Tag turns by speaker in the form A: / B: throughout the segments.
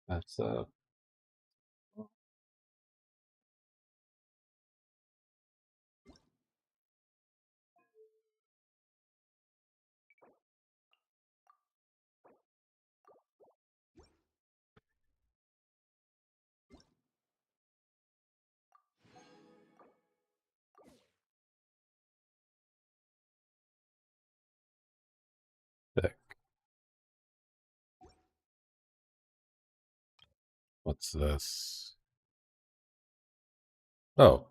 A: That's thick. What's this? Oh,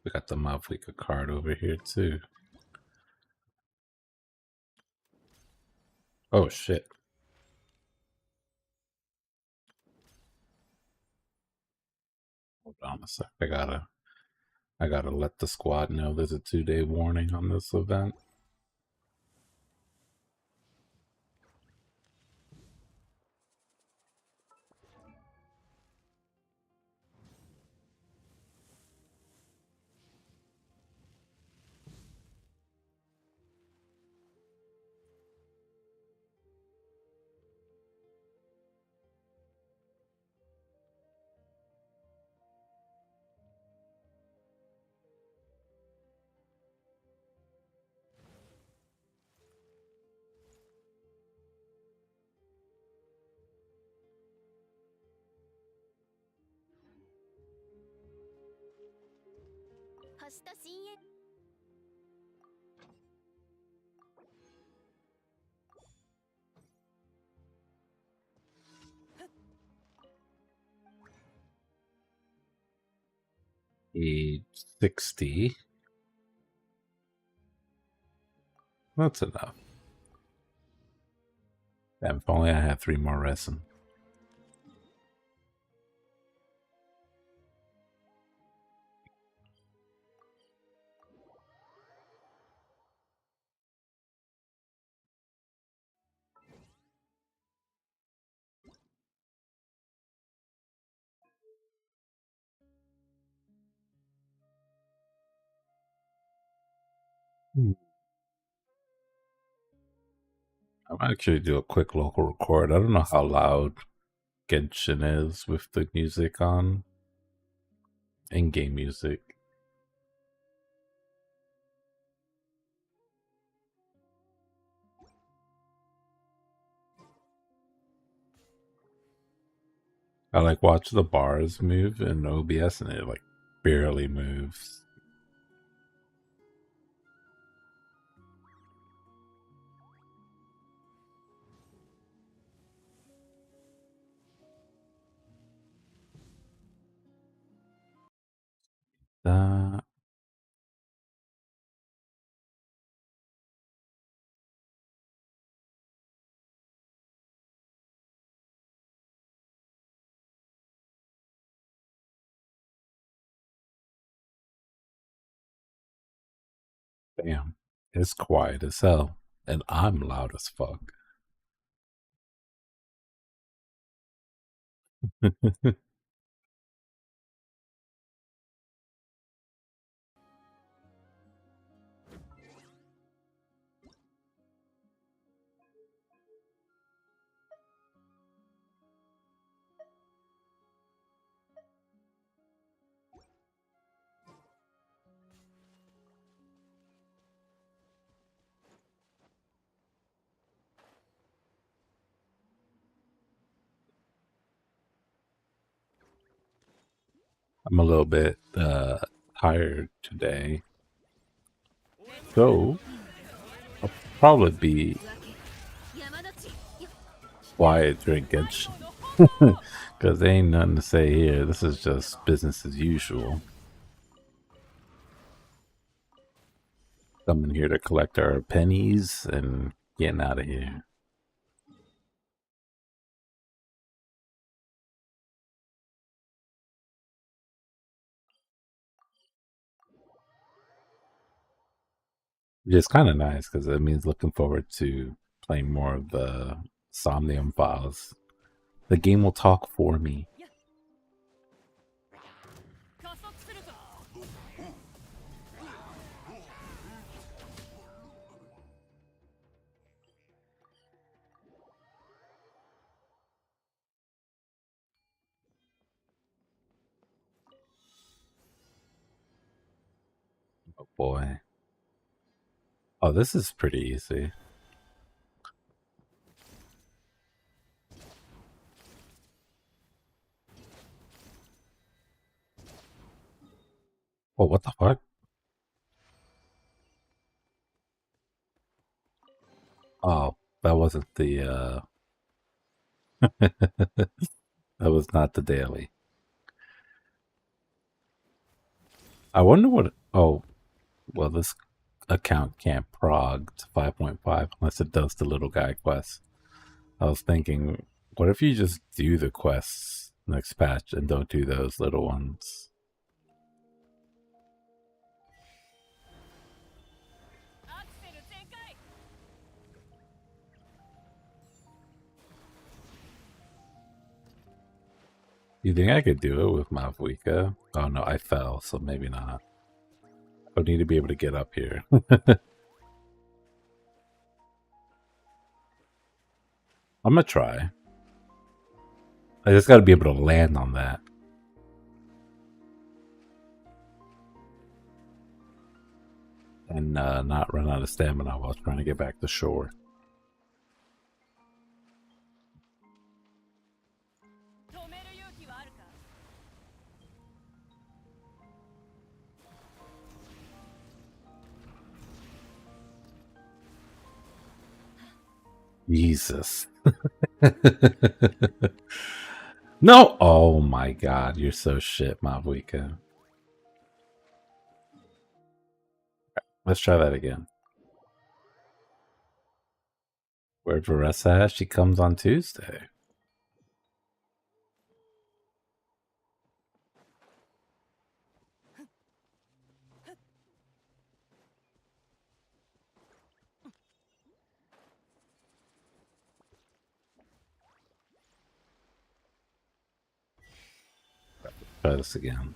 A: we got the Malfika card over here too. Oh shit. Hold on a sec. I gotta let the squad know there's a 2-day warning on this event. Age 60. That's enough. Damn, if only I had 3 more resin. I might actually do a quick local record. I don't know how loud Genshin is with the music on. In-game music. I like watch the bars move in OBS and it like barely moves. That damn. It's quiet as hell. And I'm loud as fuck. I'm a little bit tired today. So I'll probably be quiet during Genshin. Because there ain't nothing to say here. This is just business as usual. Coming here to collect our pennies and getting out of here. It's kind of nice because it means looking forward to playing more of the Somnium files. The game will talk for me. boy. Oh, this is pretty easy. Oh, what the fuck? Oh, that wasn't the, that was not the daily. I wonder what, oh, well, this account can't prog to 5.5 unless it does the little guy quest. I was thinking, what if you just do the quests next patch and don't do those little ones? You think I could do it with Mavuika? Oh no, I fell, so maybe not. I need to be able to get up here. I'm gonna try. I just gotta be able to land on that. And not run out of stamina while trying to get back to shore. Jesus. No! Oh my god, you're so shit, Mavuika. Let's try that again. Where Varessa at? She comes on Tuesday. Try this again.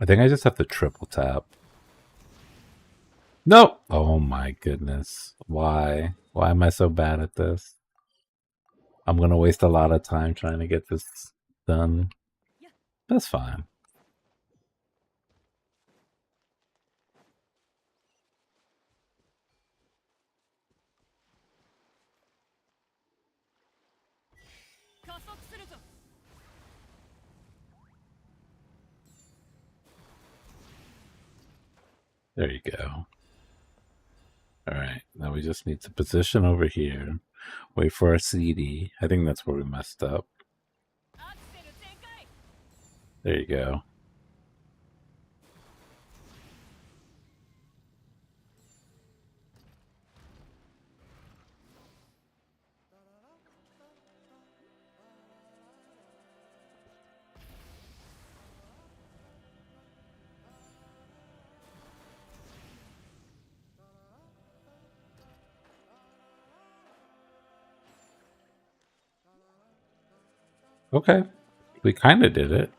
A: I think I just have to triple tap. No! Oh my goodness. Why? Why am I so bad at this? I'm gonna waste a lot of time trying to get this done. That's fine. There you go. Alright, now we just need to position over here. Wait for our CD. I think that's where we messed up. There you go. Okay. We kind of did it.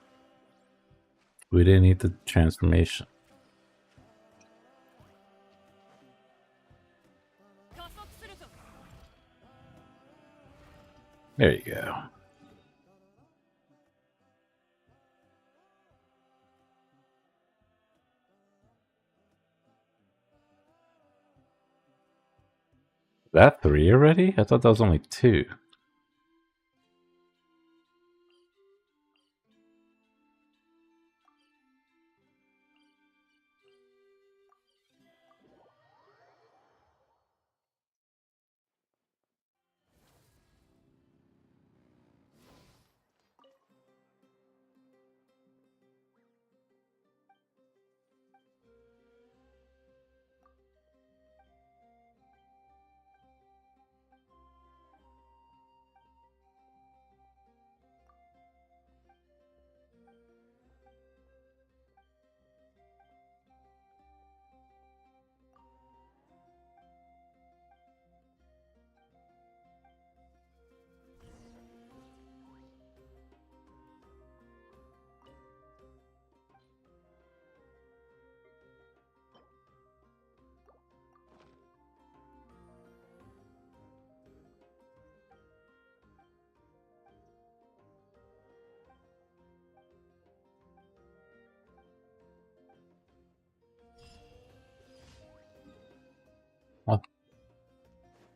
A: We didn't need the transformation. There you go. That 3 already? I thought that was only 2.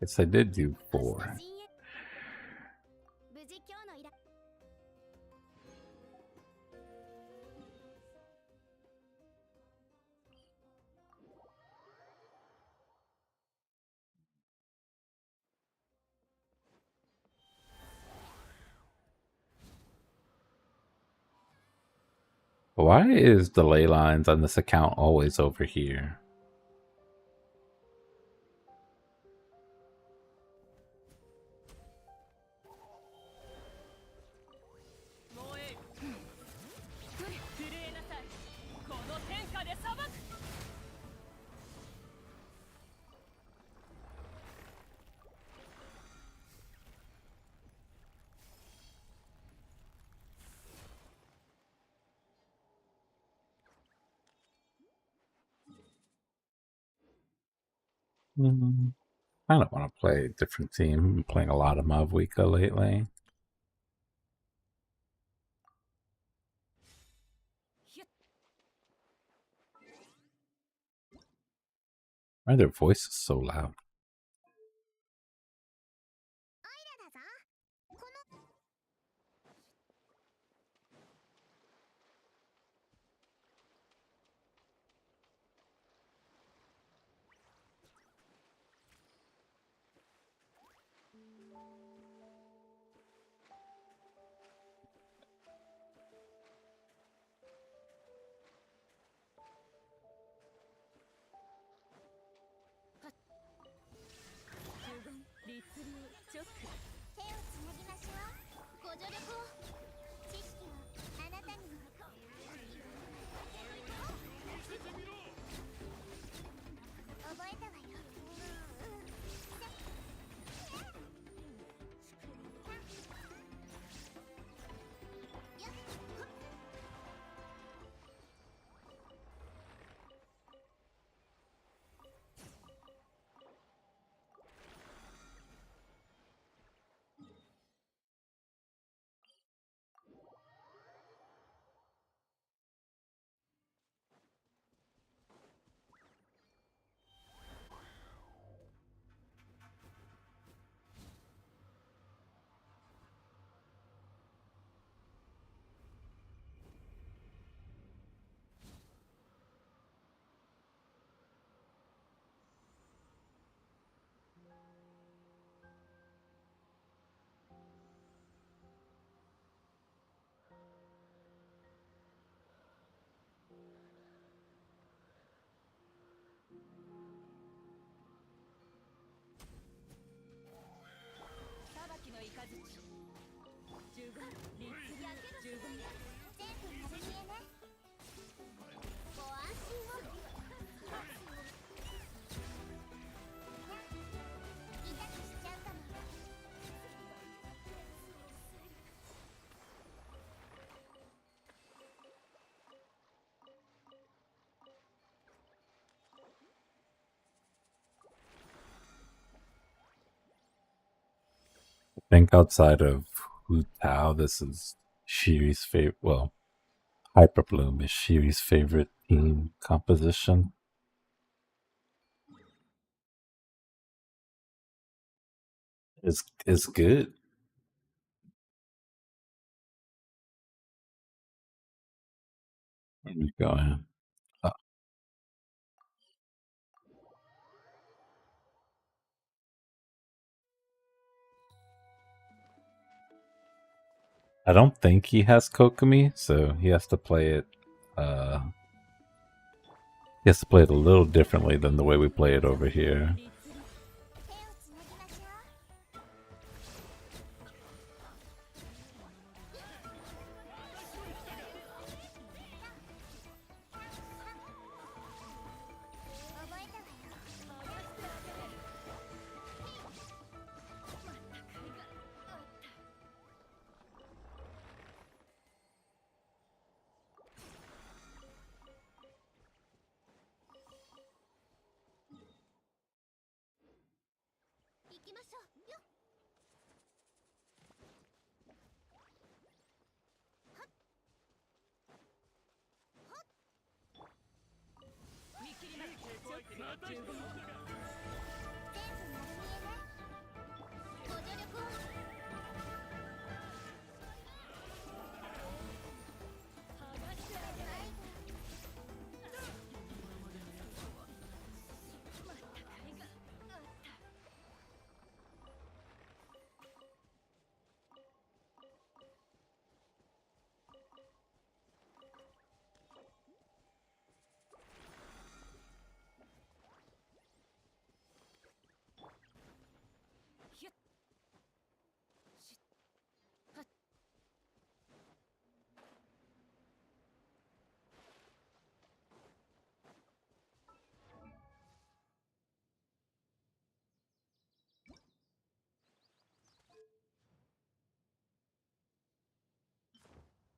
A: Guess I did do 4. Why is the ley lines on this account always over here? I don't want to play a different team. I'm playing a lot of Mavwika lately. Why are their voices so loud? I think outside of Hu Tao, this is Shiri's favorite. Well, Hyperbloom is Shiri's favorite team composition. It's good. Where we going? I don't think he has Kokomi, so he has to play it. He has to play it a little differently than the way we play it over here.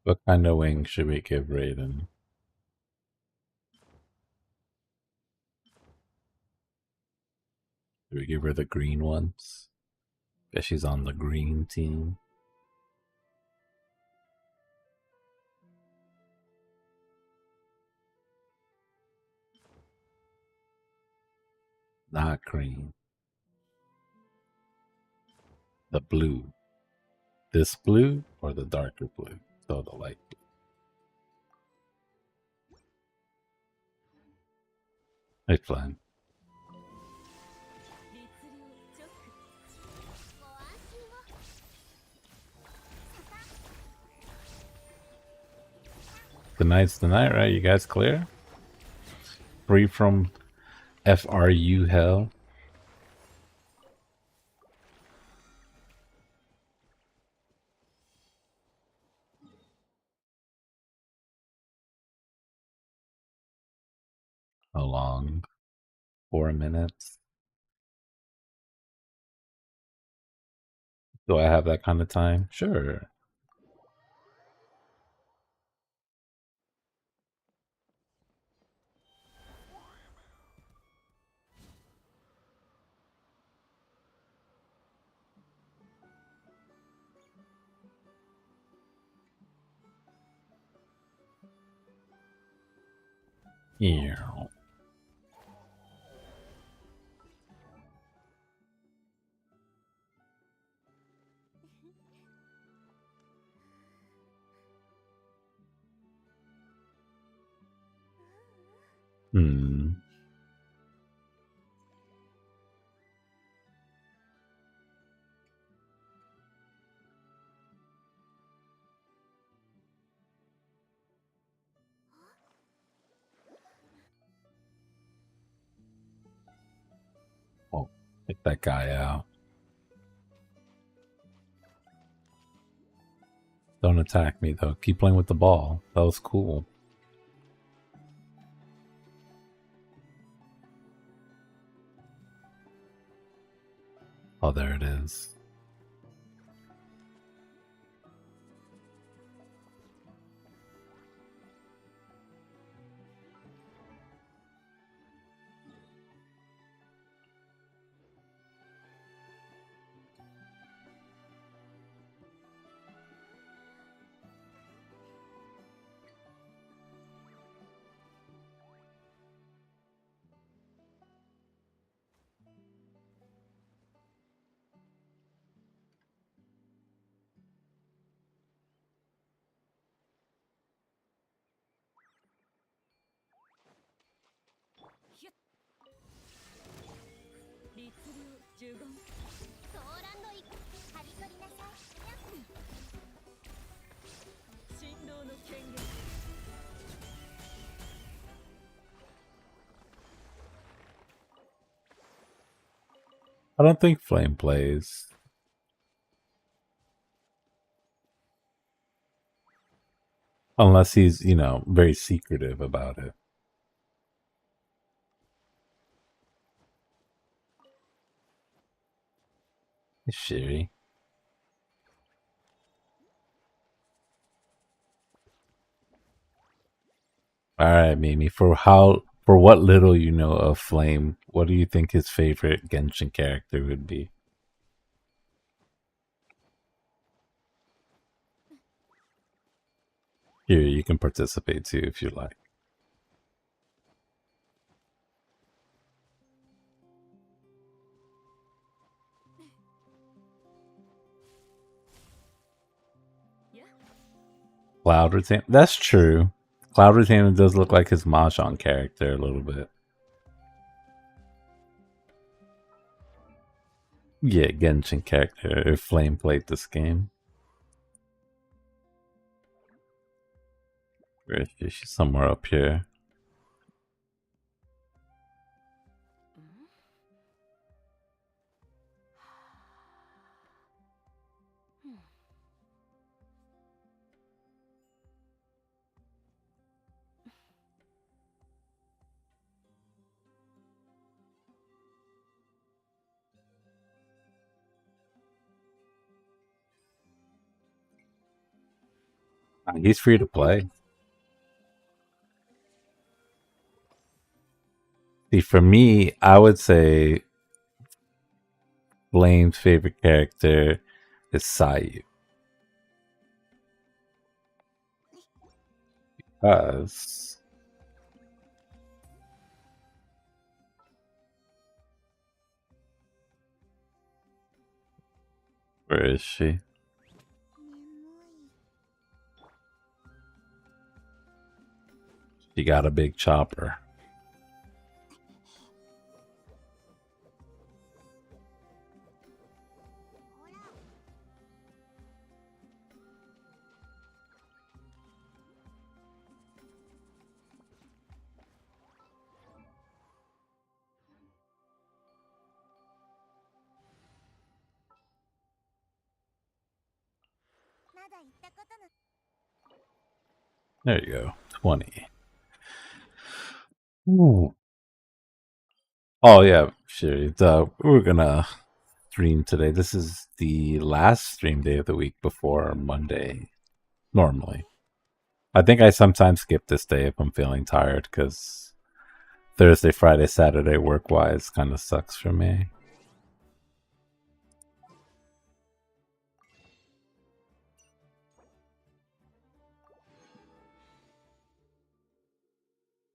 A: What kind of wing should we give Raiden? Do we give her the green ones? Guess she's on the green team. Not green. The blue. This blue or the darker blue? So the light blue. It's fine. Tonight's the night, right? You guys clear? Free from FRU hell? How long? 4 minutes? Do I have that kind of time? Sure. Yeah. Hmm. Oh, take that guy out. Don't attack me though. Keep playing with the ball. That was cool. Oh, there it is. I don't think Flame plays. Unless he's, very secretive about it. Sherry. Alright, Mimi. For what little you know of Flame, what do you think his favorite Genshin character would be? Here, you can participate too if you like. Cloud Retain. That's true. Cloud Retainer does look like his Mahjong character a little bit. Yeah, Genshin character if Flame played this game. Where is she? She's somewhere up here. He's free to play. See, for me, I would say Flame's favorite character is Sayu. Because where is she? She got a big chopper. There you go. 20. Ooh. Oh yeah, sure. We're gonna stream today. This is the last stream day of the week before Monday. Normally, I think I sometimes skip this day if I'm feeling tired because Thursday, Friday, Saturday work wise kind of sucks for me.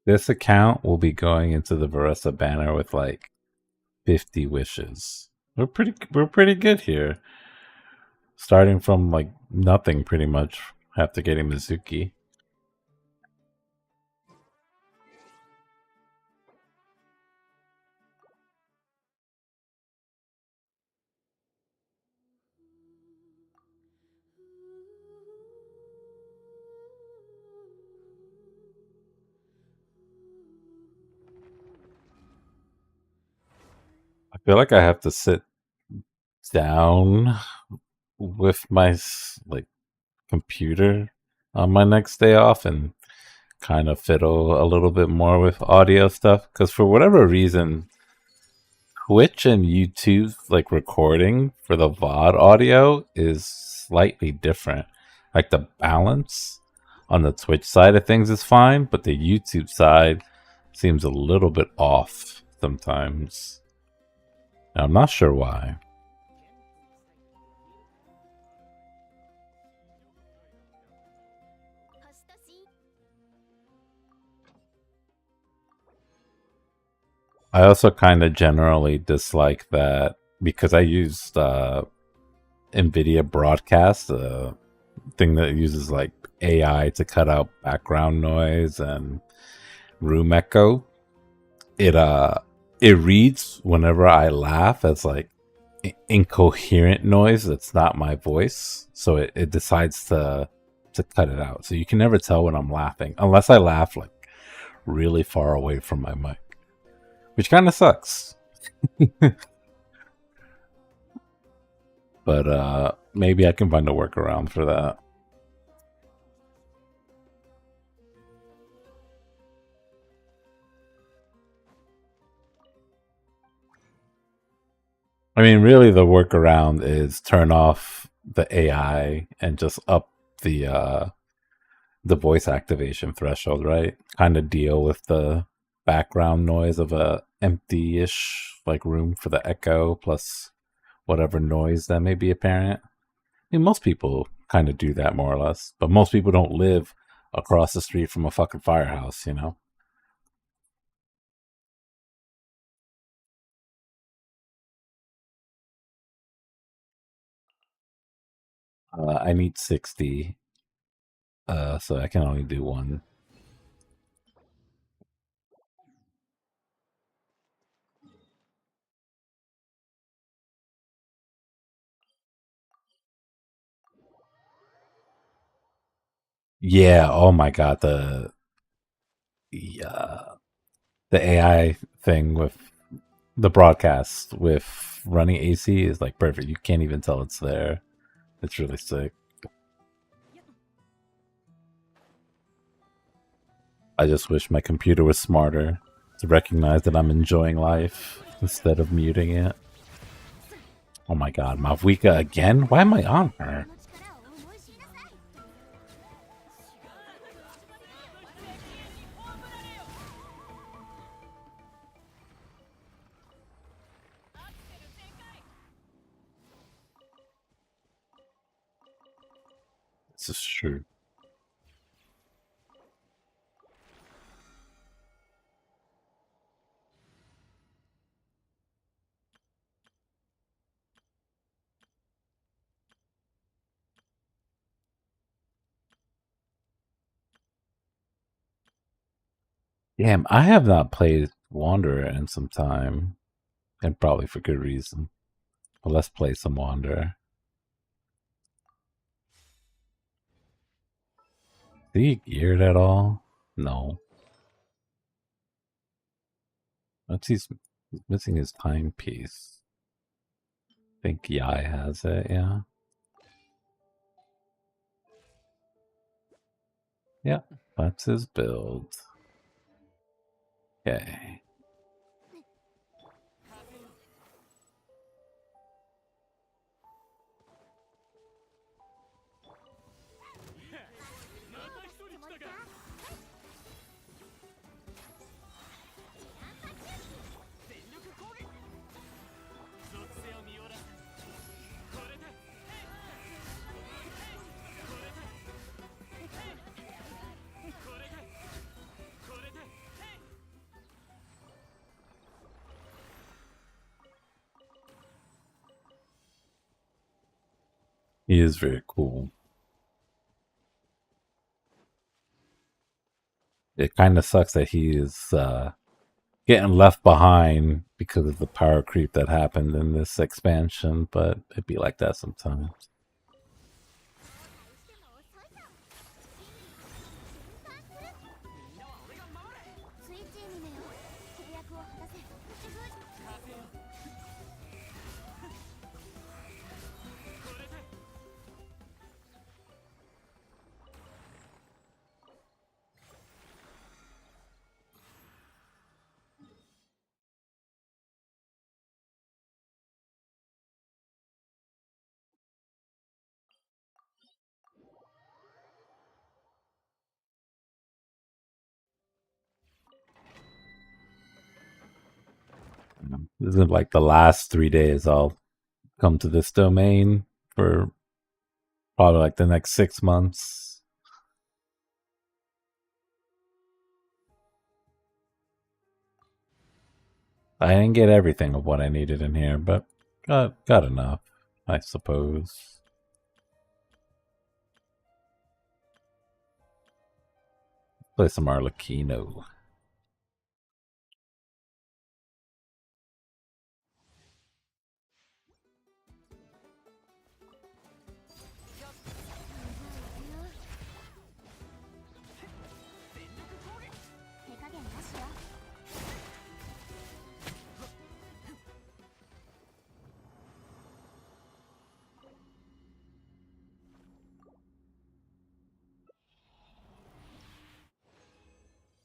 A: This account will be going into the Varessa banner with like 50 wishes. We're pretty good here. Starting from like nothing pretty much after getting Mizuki. I feel like I have to sit down with my like computer on my next day off and kind of fiddle a little bit more with audio stuff because for whatever reason Twitch and YouTube like recording for the VOD audio is slightly different. Like the balance on the Twitch side of things is fine, but the YouTube side seems a little bit off sometimes. Now, I'm not sure why. I also kind of generally dislike that because I used NVIDIA Broadcast, a thing that uses like AI to cut out background noise and room echo. It reads whenever I laugh as like incoherent noise that's not my voice, so it decides to cut it out. So you can never tell when I'm laughing unless I laugh like really far away from my mic, which kind of sucks. But maybe I can find a workaround for that. I mean, really, the workaround is turn off the AI and just up the voice activation threshold, right? Kind of deal with the background noise of a empty-ish like room for the echo plus whatever noise that may be apparent. I mean, most people kind of do that more or less, but most people don't live across the street from a fucking firehouse, you know? I need 60, so I can only do one. Yeah, oh my god, the the AI thing with the broadcast with running AC is like perfect. You can't even tell it's there. It's really sick. I just wish my computer was smarter to recognize that I'm enjoying life instead of muting it. Oh my god, Mavwika again? Why am I on her? This is true. Damn, I have not played Wanderer in some time. And probably for good reason. But let's play some Wanderer. Is he geared at all? No. What's he's missing his timepiece. I think Yai has it, yeah. Yeah, that's his build. Okay. He is very cool. It kind of sucks that he is getting left behind because of the power creep that happened in this expansion, but it'd be like that sometimes. This is like the last 3 days I'll come to this domain for probably like the next 6 months. I didn't get everything of what I needed in here, but got enough, I suppose. Play some Arlecchino.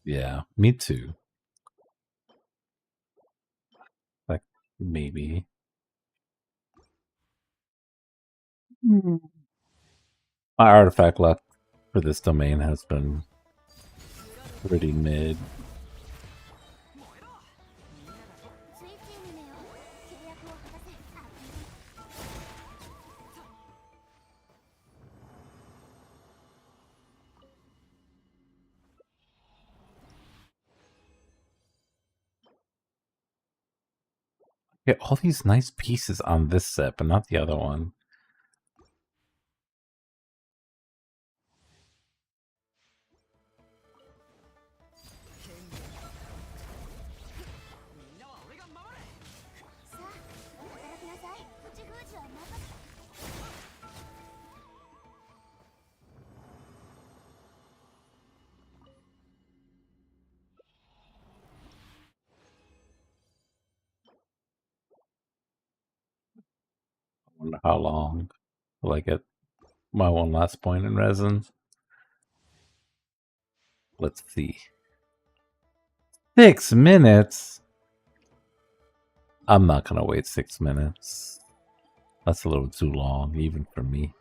A: Yeah, me too. Like, maybe. My artifact luck for this domain has been pretty mid. Get all these nice pieces on this set, but not the other one. I wonder how long will I get my one last point in resin. Let's see. 6 minutes? I'm not gonna wait 6 minutes. That's a little too long, even for me.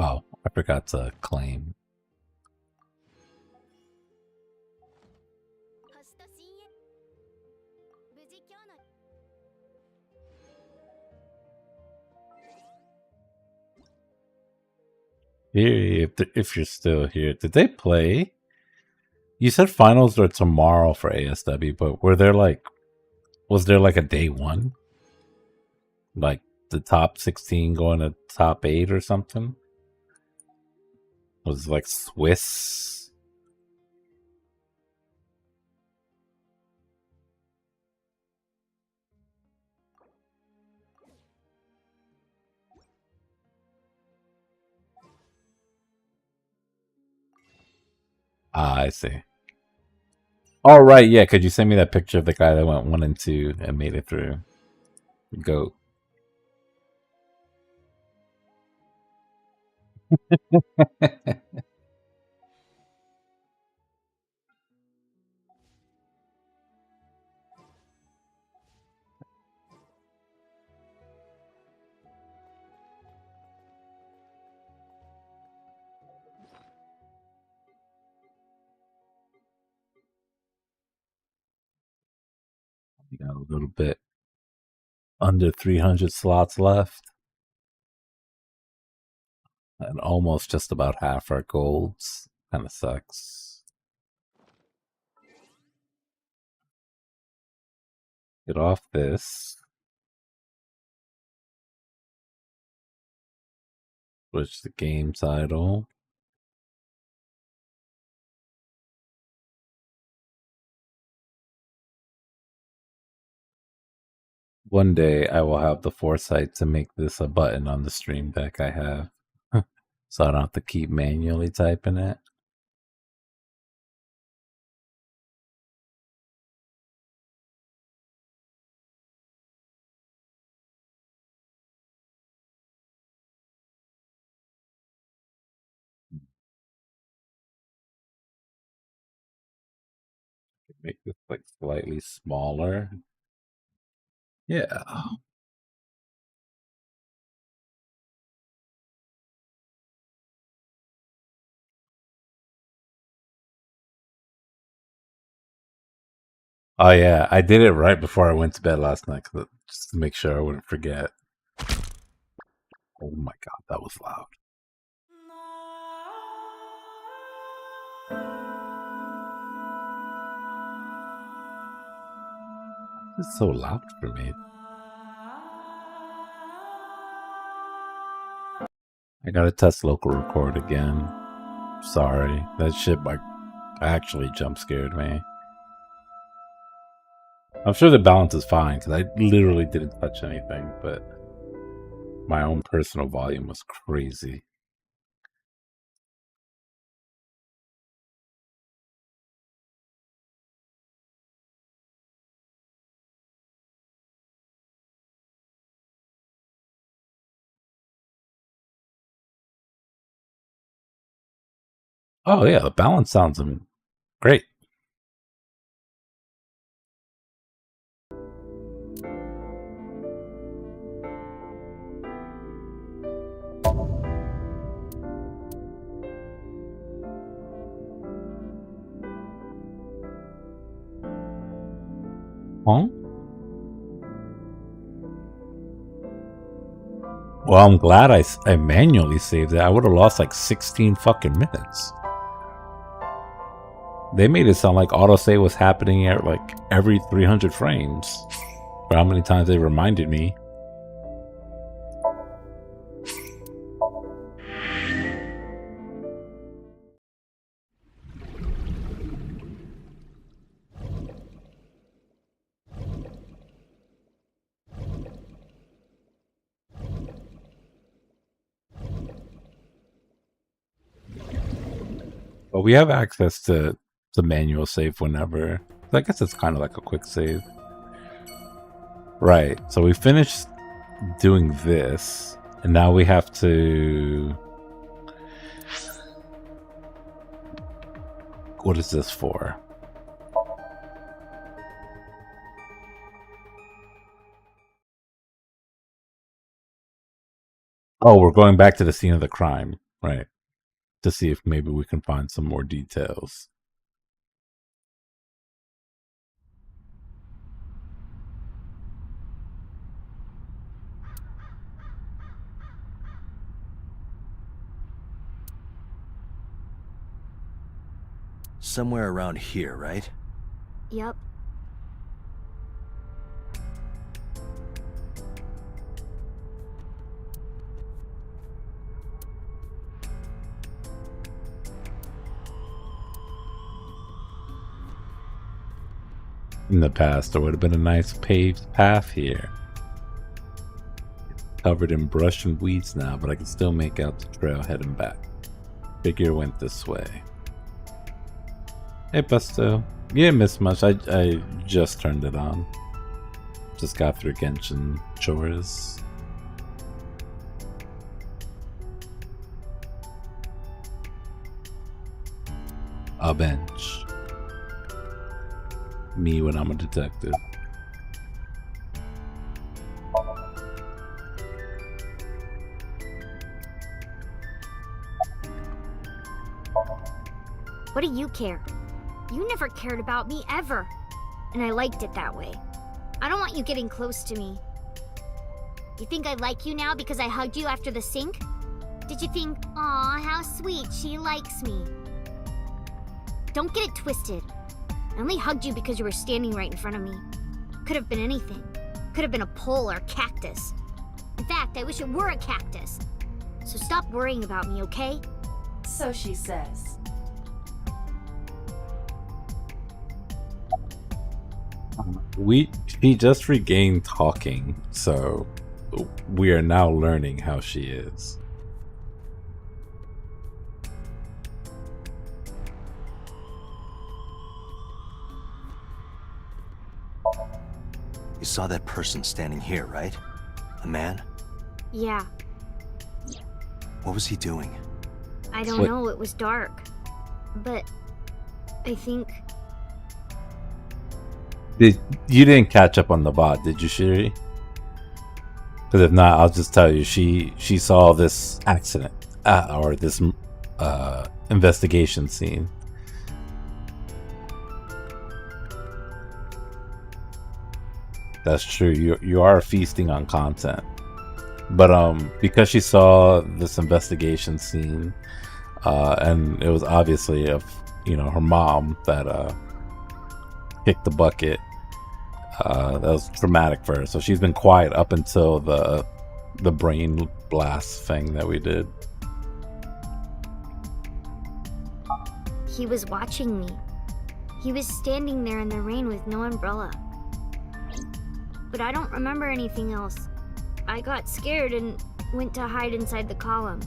A: Oh, I forgot to claim. If you're still here, did they play? You said finals are tomorrow for ASW, but was there like a day one? Like the top 16 going to top 8 or something? Was it like Swiss? Ah, I see. All right, yeah. Could you send me that picture of the guy that went 1 and 2 and made it through? Goat. You got a little bit under 300 slots left, and almost just about half our golds. Kind of sucks. Get off this. Switch the game title. One day I will have the foresight to make this a button on the stream deck I have. So I don't have to keep manually typing it. Make this like slightly smaller. Yeah. Oh yeah, I did it right before I went to bed last night just to make sure I wouldn't forget. Oh my god, that was loud. It's so loud for me. I gotta test local record again. Sorry, that shit like actually jump scared me. I'm sure the balance is fine because I literally didn't touch anything, but my own personal volume was crazy. Oh yeah, the balance sounds great. Huh? Well, I'm glad I manually saved it. I would have lost like 16 fucking minutes. They made it sound like autosave was happening at like every 300 frames. For how many times they reminded me. But we have access to manual save whenever. I guess it's kind of like a quick save. Right. So we finished doing this, and now we have to... What is this for? Oh, we're going back to the scene of the crime. Right. To see if maybe we can find some more details.
B: Somewhere around here, right?
C: Yep.
A: In the past, there would have been a nice paved path here. Covered in brush and weeds now, but I can still make out the trail heading back. Figure went this way. Hey, Busto. You didn't miss much. I just turned it on. Just got through Genshin chores. A bench. Me when I'm a detective.
C: What do you care? You never cared about me ever. And I liked it that way. I don't want you getting close to me. You think I like you now because I hugged you after the sink? Did you think, aw, how sweet, she likes me? Don't get it twisted. I only hugged you because you were standing right in front of me. Could have been anything. Could have been a pole or a cactus. In fact, I wish it were a cactus. So stop worrying about me, okay?
D: So she says.
A: She just regained talking, so we are now learning how she is.
B: You saw that person standing here, right? A man?
C: Yeah.
B: What was he doing?
C: I don't know, it was dark. But I think...
A: You didn't catch up on the bot, did you, Shiri? Because if not, I'll just tell you, she saw this accident, or this investigation scene. That's true. You are feasting on content, but because she saw this investigation scene, and it was obviously of her mom that kicked the bucket. That was traumatic for her, so she's been quiet up until the brain blast thing that we did.
C: He was watching me. He was standing there in the rain with no umbrella. But I don't remember anything else. I got scared and went to hide inside the column.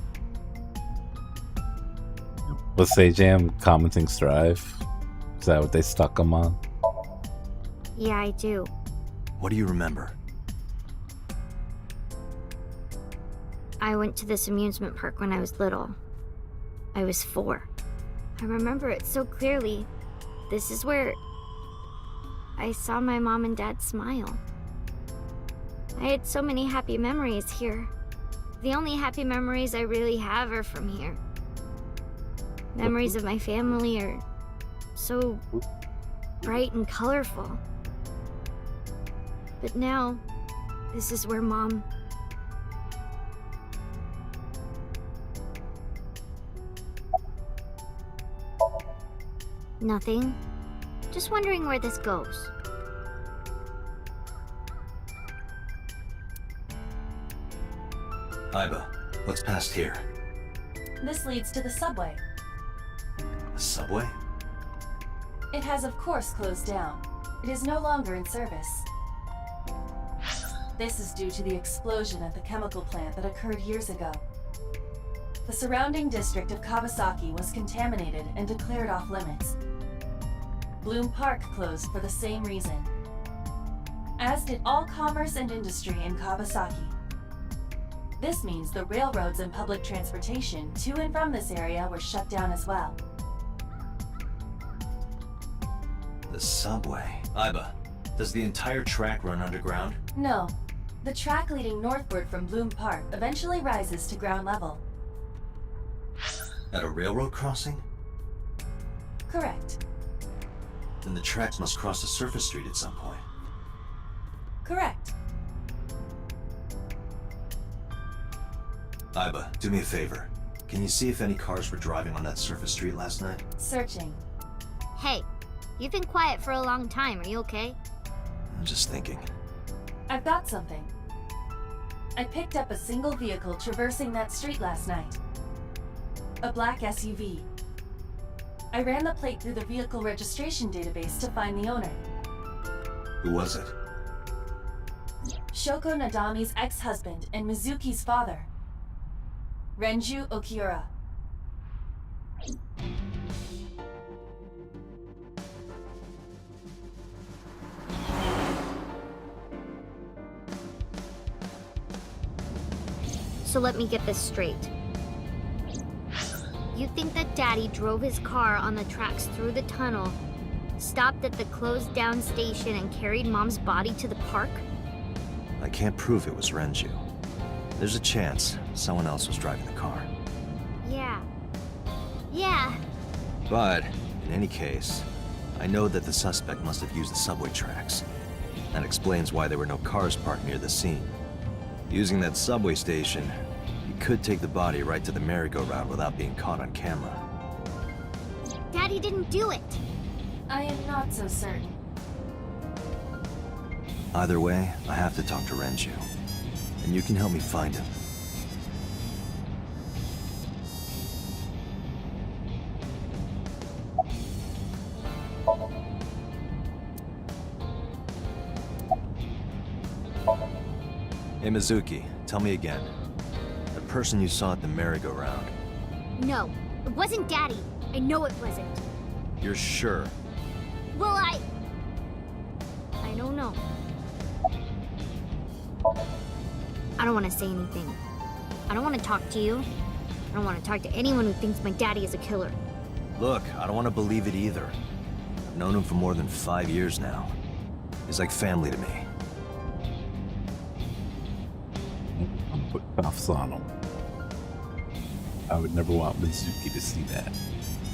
A: Was Sajam commenting Strive? Is that what they stuck him on?
C: Yeah, I do.
B: What do you remember?
C: I went to this amusement park when I was little. I was 4. I remember it so clearly. This is where I saw my mom and dad smile. I had so many happy memories here. The only happy memories I really have are from here. Memories of my family are so bright and colorful. But now, this is where Mom... Nothing. Just wondering where this goes.
B: Iba, what's past here?
D: This leads to the subway.
B: A subway?
D: It has of course closed down. It is no longer in service. This is due to the explosion at the chemical plant that occurred years ago. The surrounding district of Kawasaki was contaminated and declared off limits. Bloom Park closed for the same reason, as did all commerce and industry in Kawasaki. This means the railroads and public transportation to and from this area were shut down as well.
B: The subway. Iba, does the entire track run underground?
D: No. The track leading northward from Bloom Park eventually rises to ground level.
B: At a railroad crossing?
D: Correct.
B: Then the tracks must cross a surface street at some point.
D: Correct.
B: Iba, do me a favor. Can you see if any cars were driving on that surface street last night?
D: Searching.
C: Hey, you've been quiet for a long time. Are you okay?
B: I'm just thinking.
D: I've got something. I picked up a single vehicle traversing that street last night. A black SUV. I ran the plate through the vehicle registration database to find the owner.
B: Who was it?
D: Shoko Nadami's ex-husband and Mizuki's father. Renju Okiura.
C: So let me get this straight. You think that Daddy drove his car on the tracks through the tunnel, stopped at the closed down station, and carried Mom's body to the park?
B: I can't prove it was Renju. There's a chance someone else was driving the car.
C: Yeah.
B: But, in any case, I know that the suspect must have used the subway tracks. That explains why there were no cars parked near the scene. Using that subway station, he could take the body right to the merry-go-round without being caught on camera.
C: Daddy didn't do it.
D: I am not so certain.
B: Either way, I have to talk to Renju. And you can help me find him. Hey Mizuki, tell me again. The person you saw at the merry-go-round,
C: No, it wasn't Daddy. I know it wasn't.
B: you're sure?
C: Well, I don't know. I don't want to say anything. I don't want to talk to you. I don't want to talk to anyone who thinks my daddy is a killer.
B: Look, I don't want to believe it either. I've known him for more than 5 years now. He's like family to me.
A: I'm put cuffs on him. I would never want Mizuki to see that.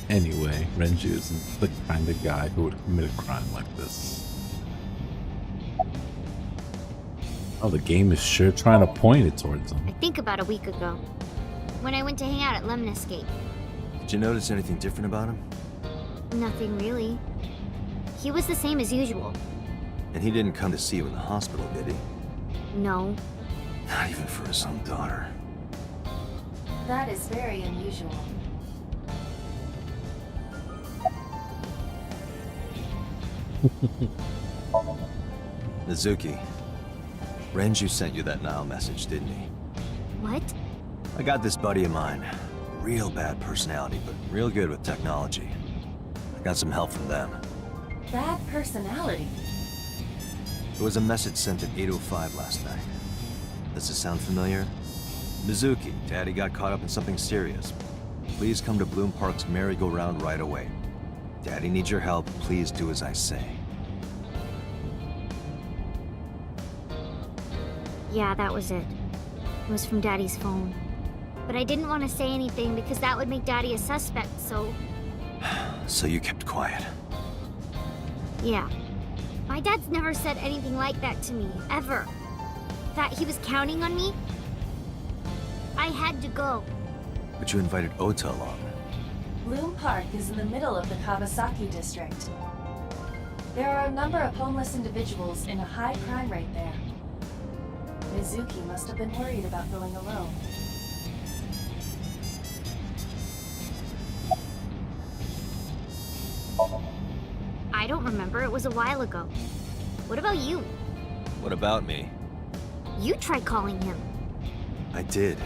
A: Anyway, Renju isn't the kind of guy who would commit a crime like this. Oh, the game is sure trying to point it towards him.
C: I think about a week ago, when I went to hang out at Lemon Escape.
B: Did you notice anything different about him?
C: Nothing really. He was the same as usual.
B: And he didn't come to see you in the hospital, did he?
C: No.
B: Not even for his own daughter.
D: That is very unusual.
B: Mizuki, Renju sent you that Nile message, didn't he?
C: What?
B: I got this buddy of mine. Real bad personality, but real good with technology. I got some help from them.
D: Bad personality.
B: It was a message sent at 8:05 last night. Does this sound familiar? Mizuki, Daddy got caught up in something serious. Please come to Bloom Park's merry-go-round right away. Daddy needs your help. Please do as I say.
C: Yeah, that was it. It was from Daddy's phone. But I didn't want to say anything because that would make Daddy a suspect, so...
B: So you kept quiet.
C: Yeah. My dad's never said anything like that to me, ever. That he was counting on me? I had to go.
B: But you invited Outta along.
D: Bloom Park is in the middle of the Kawasaki district. There are a number of homeless individuals in a high crime rate there. Mizuki must have been worried about going alone.
C: I don't remember. It was a while ago. What about you?
B: What about me?
C: You tried calling him.
B: I did.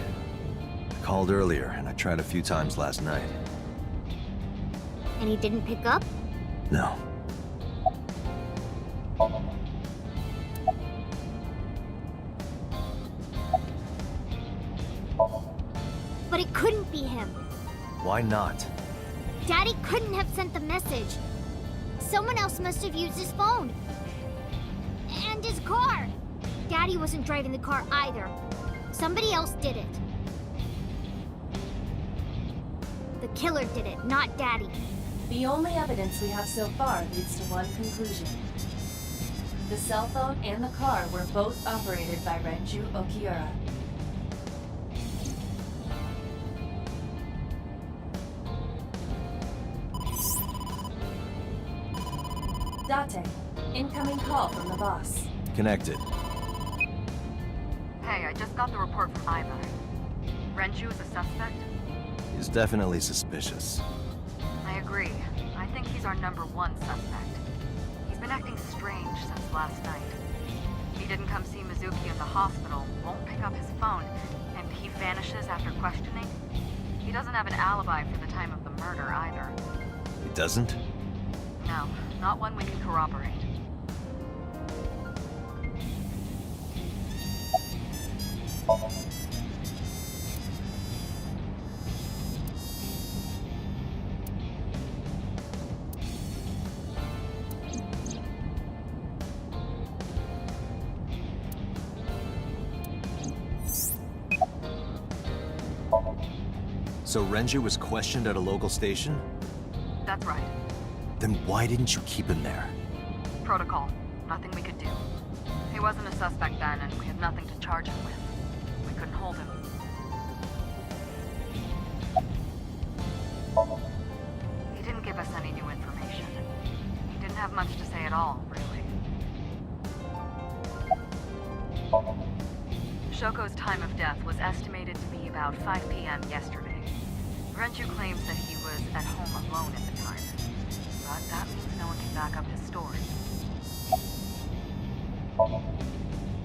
B: I called earlier, and I tried a few times last night.
C: And he didn't pick up?
B: No.
C: But it couldn't be him.
B: Why not?
C: Daddy couldn't have sent the message. Someone else must have used his phone. And his car. Daddy wasn't driving the car either. Somebody else did it. The killer did it, not Daddy.
D: The only evidence we have so far leads to one conclusion. The cell phone and the car were both operated by Renju Okiura. Date, incoming call from the boss.
B: Connected.
E: Hey, I just got the report from Iva. Renju is a suspect?
B: He's definitely suspicious.
E: I agree. I think he's our #1 suspect. He's been acting strange since last night. He didn't come see Mizuki in the hospital, won't pick up his phone, and he vanishes after questioning. He doesn't have an alibi for the time of the murder either.
B: He doesn't?
E: No, not one we can corroborate.
B: So Renju was questioned at a local station?
E: That's right.
B: Then why didn't you keep him there?
E: Protocol. Nothing we could do. He wasn't a suspect then, and we had nothing to charge him with. We couldn't hold him. He didn't give us any new information. He didn't have much to say at all, really. Shoko's time of death was estimated to be about 5 p.m. yesterday. Renju claims that he was at home alone at the time. But that means no one can back up his story.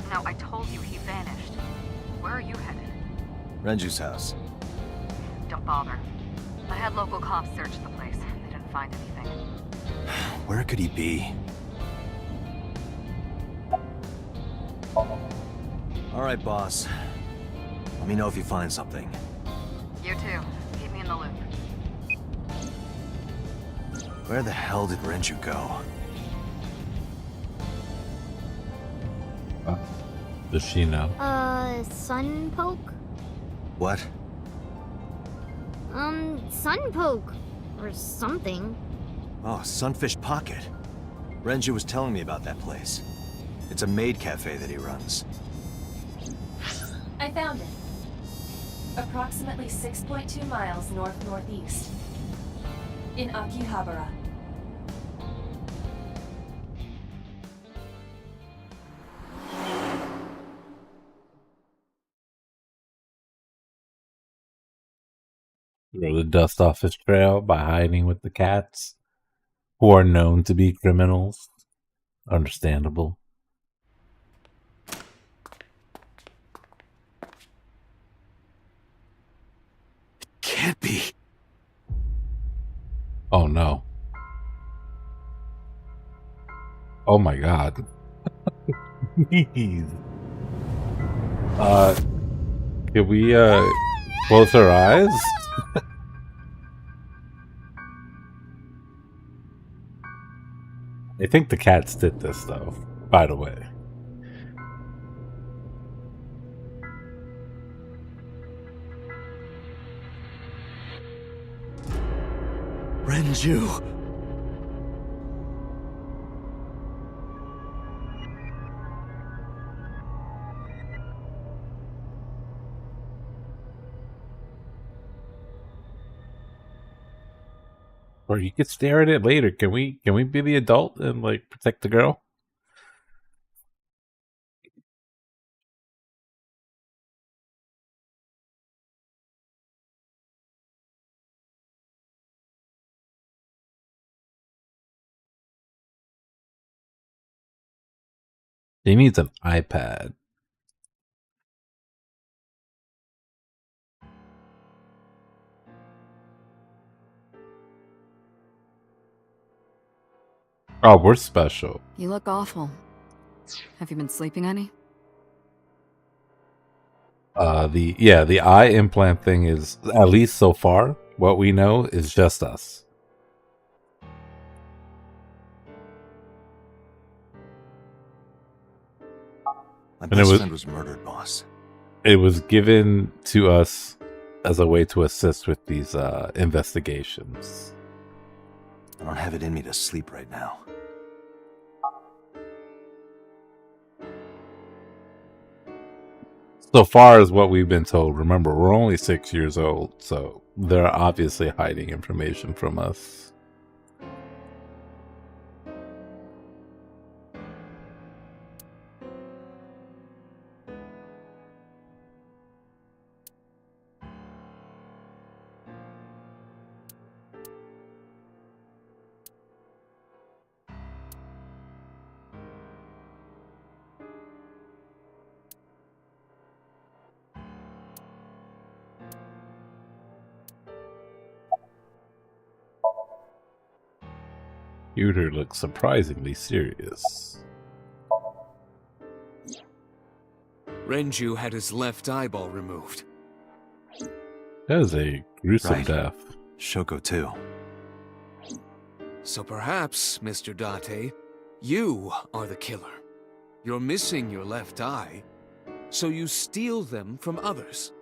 E: Now, I told you he vanished. Where are you headed?
B: Renju's house.
E: Don't bother. I had local cops search the place. They didn't find anything.
B: Where could he be? Alright, boss. Let me know if you find something.
E: You too. Keep me in the loop.
B: Where the hell did Renju go?
A: Does she know?
C: Sun poke?
B: What?
C: Sun poke. Or something.
B: Oh, Sunfish Pocket. Renju was telling me about that place. It's a maid cafe that he runs.
D: I found it. Approximately 6.2 miles north-northeast. In Akihabara.
A: Throw the dust off his trail by hiding with the cats, who are known to be criminals. Understandable.
B: Can't be.
A: Oh no. Oh my god. Jeez. Can we close our eyes? I think the cats did this though, by the way.
B: Renju.
A: Or you could stare at it later. Can we be the adult and like protect the girl? She needs an iPad. Oh, we're special.
F: You look awful. Have you been sleeping any?
A: The eye implant thing is, at least so far, what we know is just us.
B: My
A: And
B: best friend was murdered, boss.
A: It was given to us as a way to assist with these investigations.
B: I don't have it in me to sleep right now.
A: So far as what we've been told, remember, we're only 6 years old, so they're obviously hiding information from us. Pewter looks surprisingly serious.
G: Renju had his left eyeball removed.
A: That is a gruesome
B: Right.
A: death.
B: Shoko too.
G: So perhaps, Mr. Date, you are the killer. You're missing your left eye, so you steal them from others.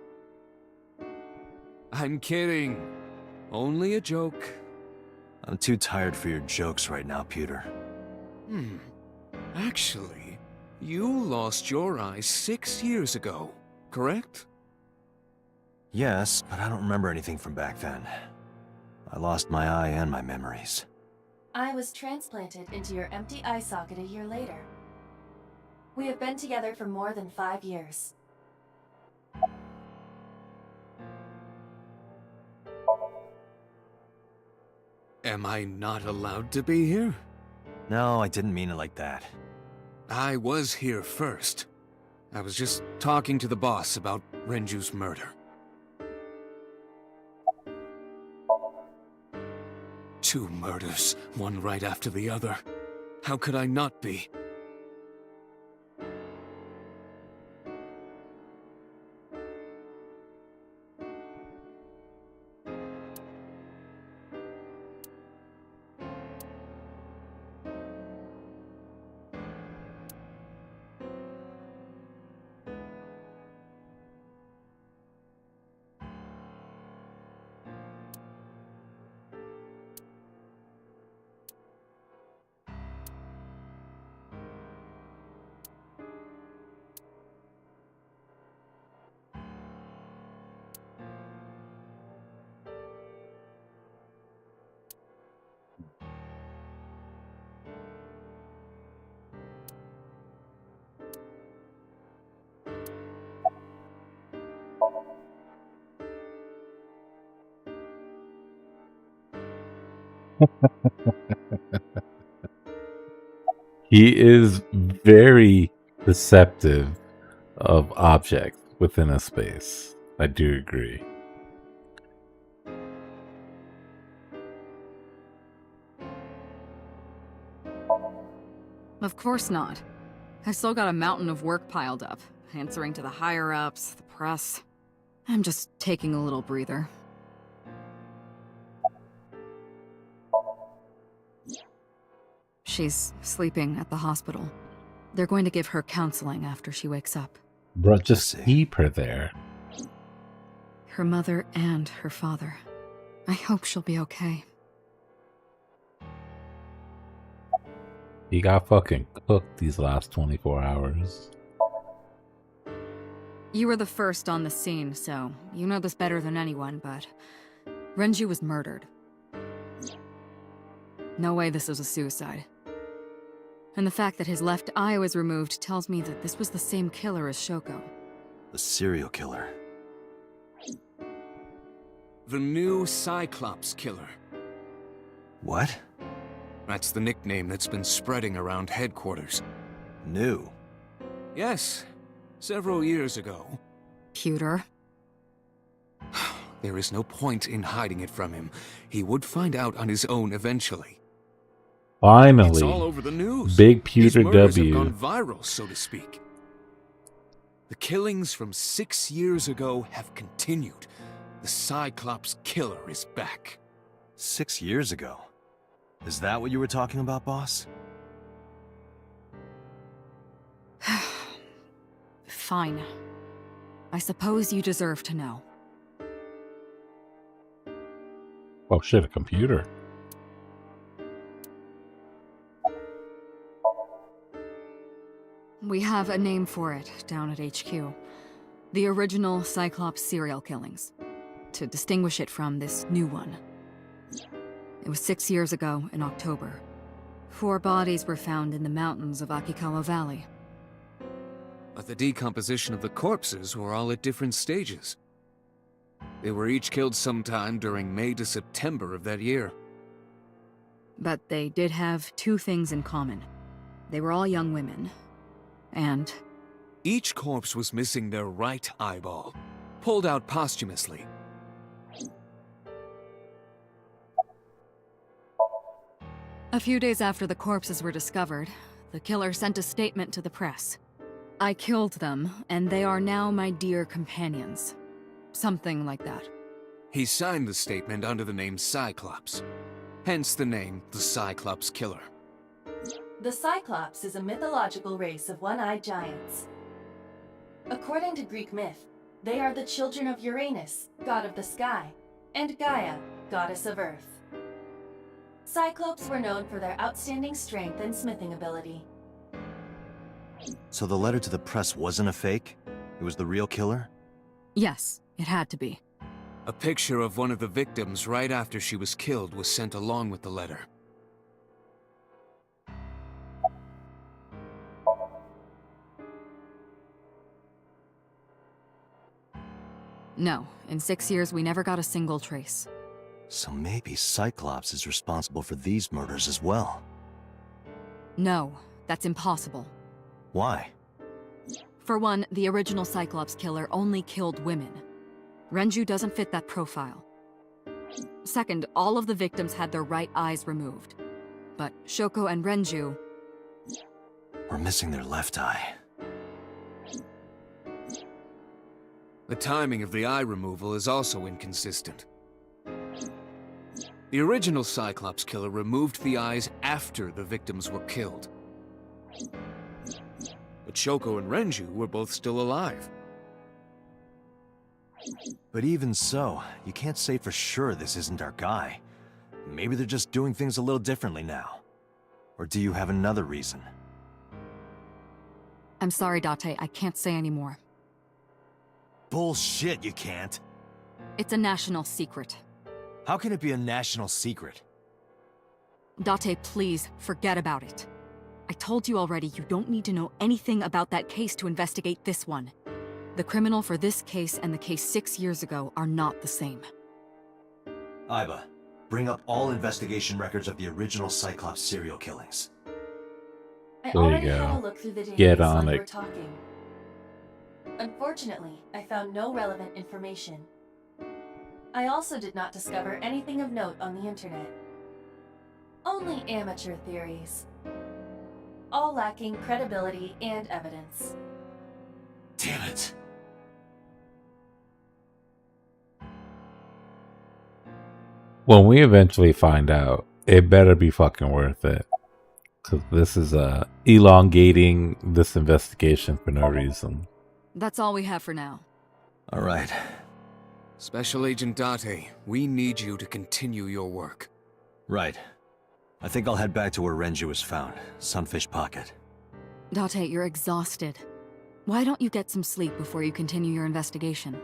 G: I'm kidding. Only a joke.
B: I'm too tired for your jokes right now, Pewter.
G: Actually, you lost your eye 6 years ago, correct?
B: Yes, but I don't remember anything from back then. I lost my eye and my memories.
D: I was transplanted into your empty eye socket a year later. We have been together for more than 5 years.
G: Am I not allowed to be here?
B: No, I didn't mean it like that.
G: I was here first. I was just talking to the boss about Renju's murder. Two murders, one right after the other. How could I not be?
A: He is very deceptive of objects within a space. I do agree.
F: Of course not. I still got a mountain of work piled up, answering to the higher-ups, the press. I'm just taking a little breather. She's sleeping at the hospital. They're going to give her counseling after she wakes up.
A: Bro, just
B: see.
A: keep her there.
F: Her mother and her father. I hope she'll be okay.
A: He got fucking cooked these last 24 hours.
F: You were the first on the scene, so you know this better than anyone, but Renju was murdered. No way this was a suicide. And the fact that his left eye was removed tells me that this was the same killer as Shoko.
B: The serial killer.
G: The new Cyclops killer.
B: What?
G: That's the nickname that's been spreading around headquarters.
B: New.
G: Yes, several years ago.
F: Pewter.
G: There is no point in hiding it from him. He would find out on his own eventually.
A: Finally.
G: It's all over the news.
A: Big
G: These
A: Pewter
G: murders
A: W.
G: have gone viral, so to speak. The killings from 6 years ago have continued. The Cyclops killer is back.
B: 6 years ago. Is that what you were talking about, boss?
F: Fine. I suppose you deserve to know.
A: Oh shit, a computer.
F: We have a name for it down at HQ. The original Cyclops serial killings. To distinguish it from this new one. It was 6 years ago in October. 4 bodies were found in the mountains of Akikawa Valley.
G: But the decomposition of the corpses were all at different stages. They were each killed sometime during May to September of that year.
F: But they did have 2 things in common. They were all young women. And
G: Each corpse was missing their right eyeball, pulled out posthumously.
F: A few days after the corpses were discovered, the killer sent a statement to the press. I killed them, and they are now my dear companions. Something like that.
G: He signed the statement under the name Cyclops. Hence the name, the Cyclops Killer.
D: The Cyclops is a mythological race of one-eyed giants. According to Greek myth, they are the children of Uranus, god of the sky, and Gaia, goddess of earth. Cyclopes were known for their outstanding strength and smithing ability.
B: So the letter to the press wasn't a fake? It was the real killer?
F: Yes, it had to be.
G: A picture of one of the victims right after she was killed was sent along with the letter.
F: No, in 6 years we never got a single trace.
B: So maybe Cyclops is responsible for these murders as well.
F: No, that's impossible.
B: Why?
F: For one, the original Cyclops killer only killed women. Renju doesn't fit that profile. Second, all of the victims had their right eyes removed. But Shoko and Renju...
B: We're missing their left eye.
G: The timing of the eye removal is also inconsistent. The original Cyclops killer removed the eyes after the victims were killed. But Shoko and Renju were both still alive.
B: But even so, you can't say for sure this isn't our guy. Maybe they're just doing things a little differently now. Or do you have another reason?
F: I'm sorry, Date, I can't say anymore.
B: Bullshit, you can't.
F: It's a national secret.
B: How can it be a national secret?
F: Date, please, forget about it. I told you already, you don't need to know anything about that case to investigate this one. The criminal for this case and the case 6 years ago are not the same.
B: Iba, bring up all investigation records of the original Cyclops serial killings.
D: I
A: There you
D: already
A: go.
D: had a look through the database
A: Get on
D: while you
A: it.
D: were talking. Unfortunately, I found no relevant information. I also did not discover anything of note on the internet. Only amateur theories. All lacking credibility and evidence.
B: Damn it.
A: When we eventually find out, it better be fucking worth it. Because this is elongating this investigation for no reason.
F: That's all we have for now.
B: All right.
G: Special Agent Date, we need you to continue your work.
B: Right. I think I'll head back to where Renju was found, Sunfish Pocket.
F: Date, you're exhausted. Why don't you get some sleep before you continue your investigation?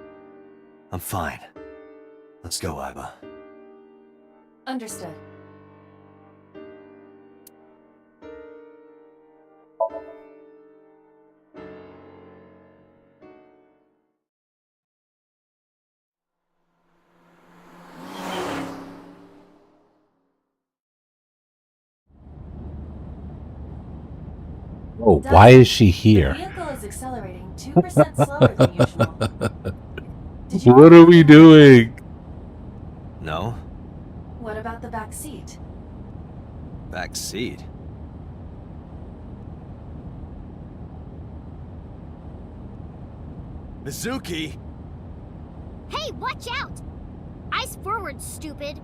B: I'm fine. Let's go, Iba.
D: Understood.
A: Oh, why is she
D: The
A: here?
D: vehicle is accelerating 2% slower than usual. Did you
A: What are we doing?
B: No?
D: What about the back seat?
B: Back seat. Mizuki!
C: Hey, watch out! Eyes forward, stupid!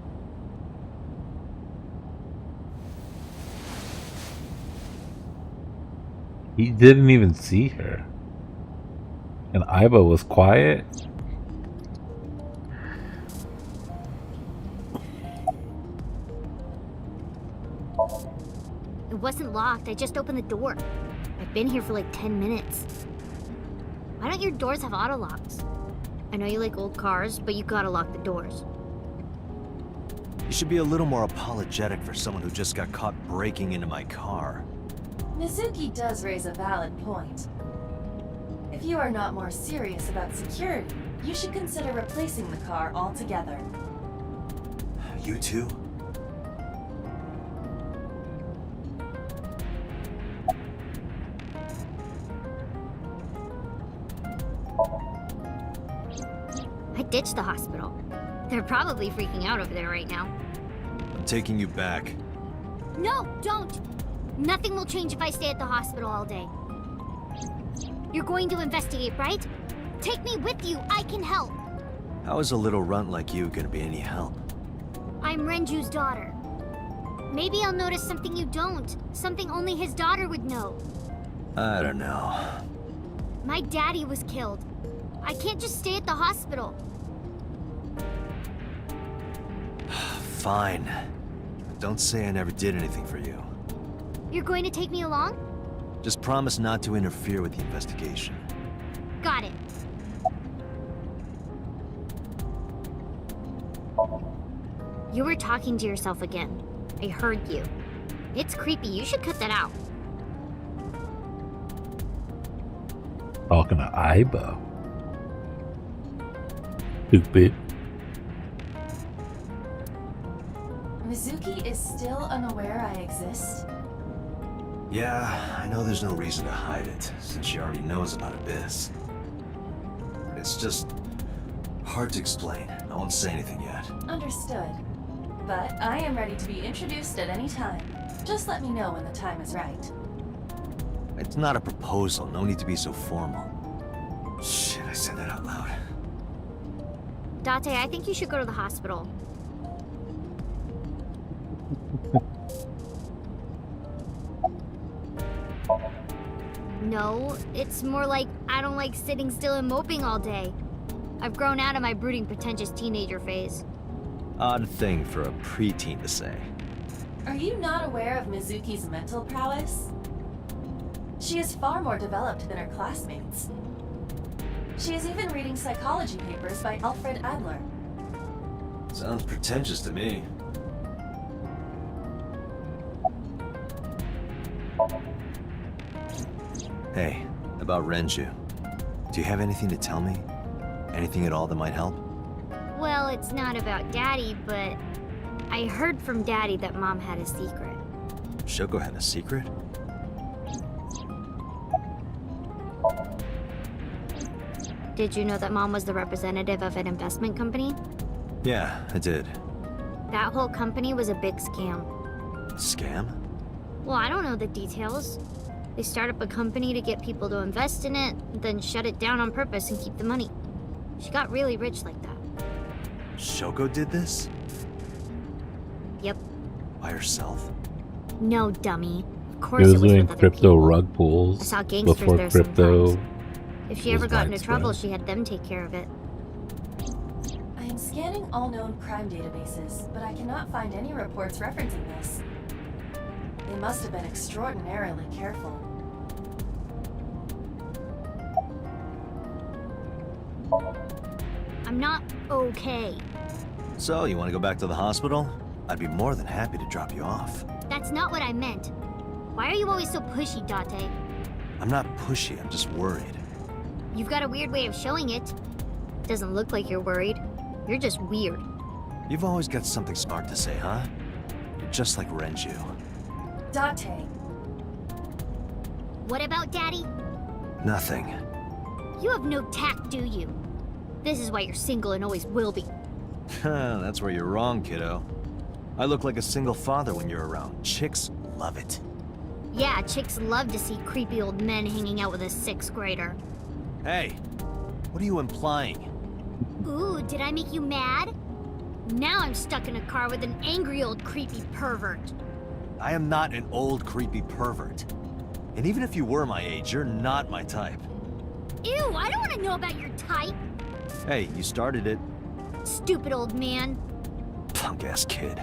A: He didn't even see her. And Iba was quiet?
C: It wasn't locked, I just opened the door. I've been here for like 10 minutes. Why don't your doors have auto locks? I know you like old cars, but you gotta lock the doors.
B: You should be a little more apologetic for someone who just got caught breaking into my car.
D: Mizuki does raise a valid point. If you are not more serious about security, you should consider replacing the car altogether.
B: You too?
C: I ditched the hospital. They're probably freaking out over there right now.
B: I'm taking you back.
C: No, don't! Nothing will change if I stay at the hospital all day. You're going to investigate, right? Take me with you, I can help!
B: How is a little runt like you gonna be any help?
C: I'm Renju's daughter. Maybe I'll notice something you don't. Something only his daughter would know.
B: I don't know.
C: My daddy was killed. I can't just stay at the hospital.
B: Fine. Don't say I never did anything for you.
C: You're going to take me along?
B: Just promise not to interfere with the investigation.
C: Got it. You were talking to yourself again. I heard you. It's creepy. You should cut that out.
A: Talking to Aiba. Stupid.
D: Mizuki is still unaware I exist?
B: Yeah, I know there's no reason to hide it, since she already knows about Abyss. It's just hard to explain. I won't say anything yet.
D: Understood. But I am ready to be introduced at any time. Just let me know when the time is right.
B: It's not a proposal. No need to be so formal. Shit, I said that out loud.
C: Date, I think you should go to the hospital. No, it's more like I don't like sitting still and moping all day. I've grown out of my brooding, pretentious teenager phase.
B: Odd thing for a preteen to say.
D: Are you not aware of Mizuki's mental prowess? She is far more developed than her classmates. She is even reading psychology papers by Alfred Adler.
B: Sounds pretentious to me. Hey, about Renju. Do you have anything to tell me? Anything at all that might help?
C: Well, it's not about Daddy, but I heard from Daddy that Mom had a secret.
B: Shoko had a secret?
C: Did you know that Mom was the representative of an investment company?
B: Yeah, I did.
C: That whole company was a big scam.
B: Scam?
C: Well, I don't know the details. They start up a company to get people to invest in it, then shut it down on purpose and keep the money. She got really rich like that.
B: Shoko did this?
C: Yep.
B: By herself?
C: No, dummy. Of
A: He
C: course
A: was
C: it was
A: doing
C: with other
A: crypto
C: people.
A: rug
C: I
A: pulls
C: saw gangsters
A: before
C: there
A: crypto.
C: sometimes. If she
A: was
C: ever got into
A: widespread.
C: trouble, she had them take care of it.
D: I am scanning all known crime databases, but I cannot find any reports referencing this. They must have been extraordinarily careful.
C: I'm not okay.
B: So, you want to go back to the hospital? I'd be more than happy to drop you off.
C: That's not what I meant. Why are you always so pushy, Date?
B: I'm not pushy, I'm just worried.
C: You've got a weird way of showing it. Doesn't look like you're worried. You're just weird.
B: You've always got something smart to say, huh? You're just like Renju.
D: Date,
C: What about Daddy?
B: Nothing.
C: You have no tact, do you? This is why you're single and always will be.
B: That's where you're wrong, kiddo. I look like a single father when you're around. Chicks love it.
C: Yeah, chicks love to see creepy old men hanging out with a sixth grader.
B: Hey, what are you implying?
C: Ooh, did I make you mad? Now I'm stuck in a car with an angry old creepy pervert.
B: I am not an old creepy pervert. And even if you were my age, you're not my type.
C: Ew, I don't want to know about your type.
B: Hey, you started it.
C: Stupid old man.
B: Punk-ass kid.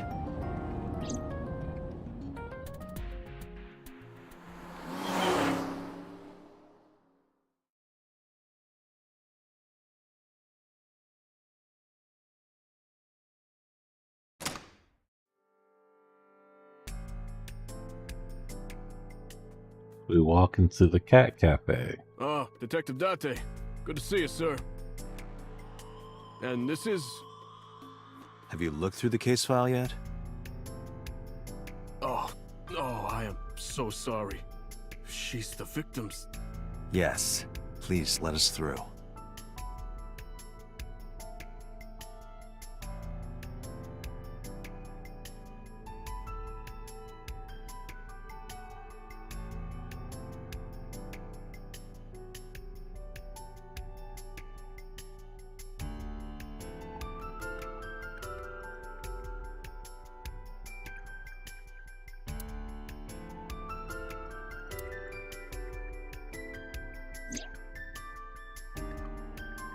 A: We walk into the cat cafe.
H: Ah, Detective Date. Good to see you, sir. And this is...
B: Have you looked through the case file yet?
H: Oh, I am so sorry. She's the victim's...
B: Yes. Please let us through.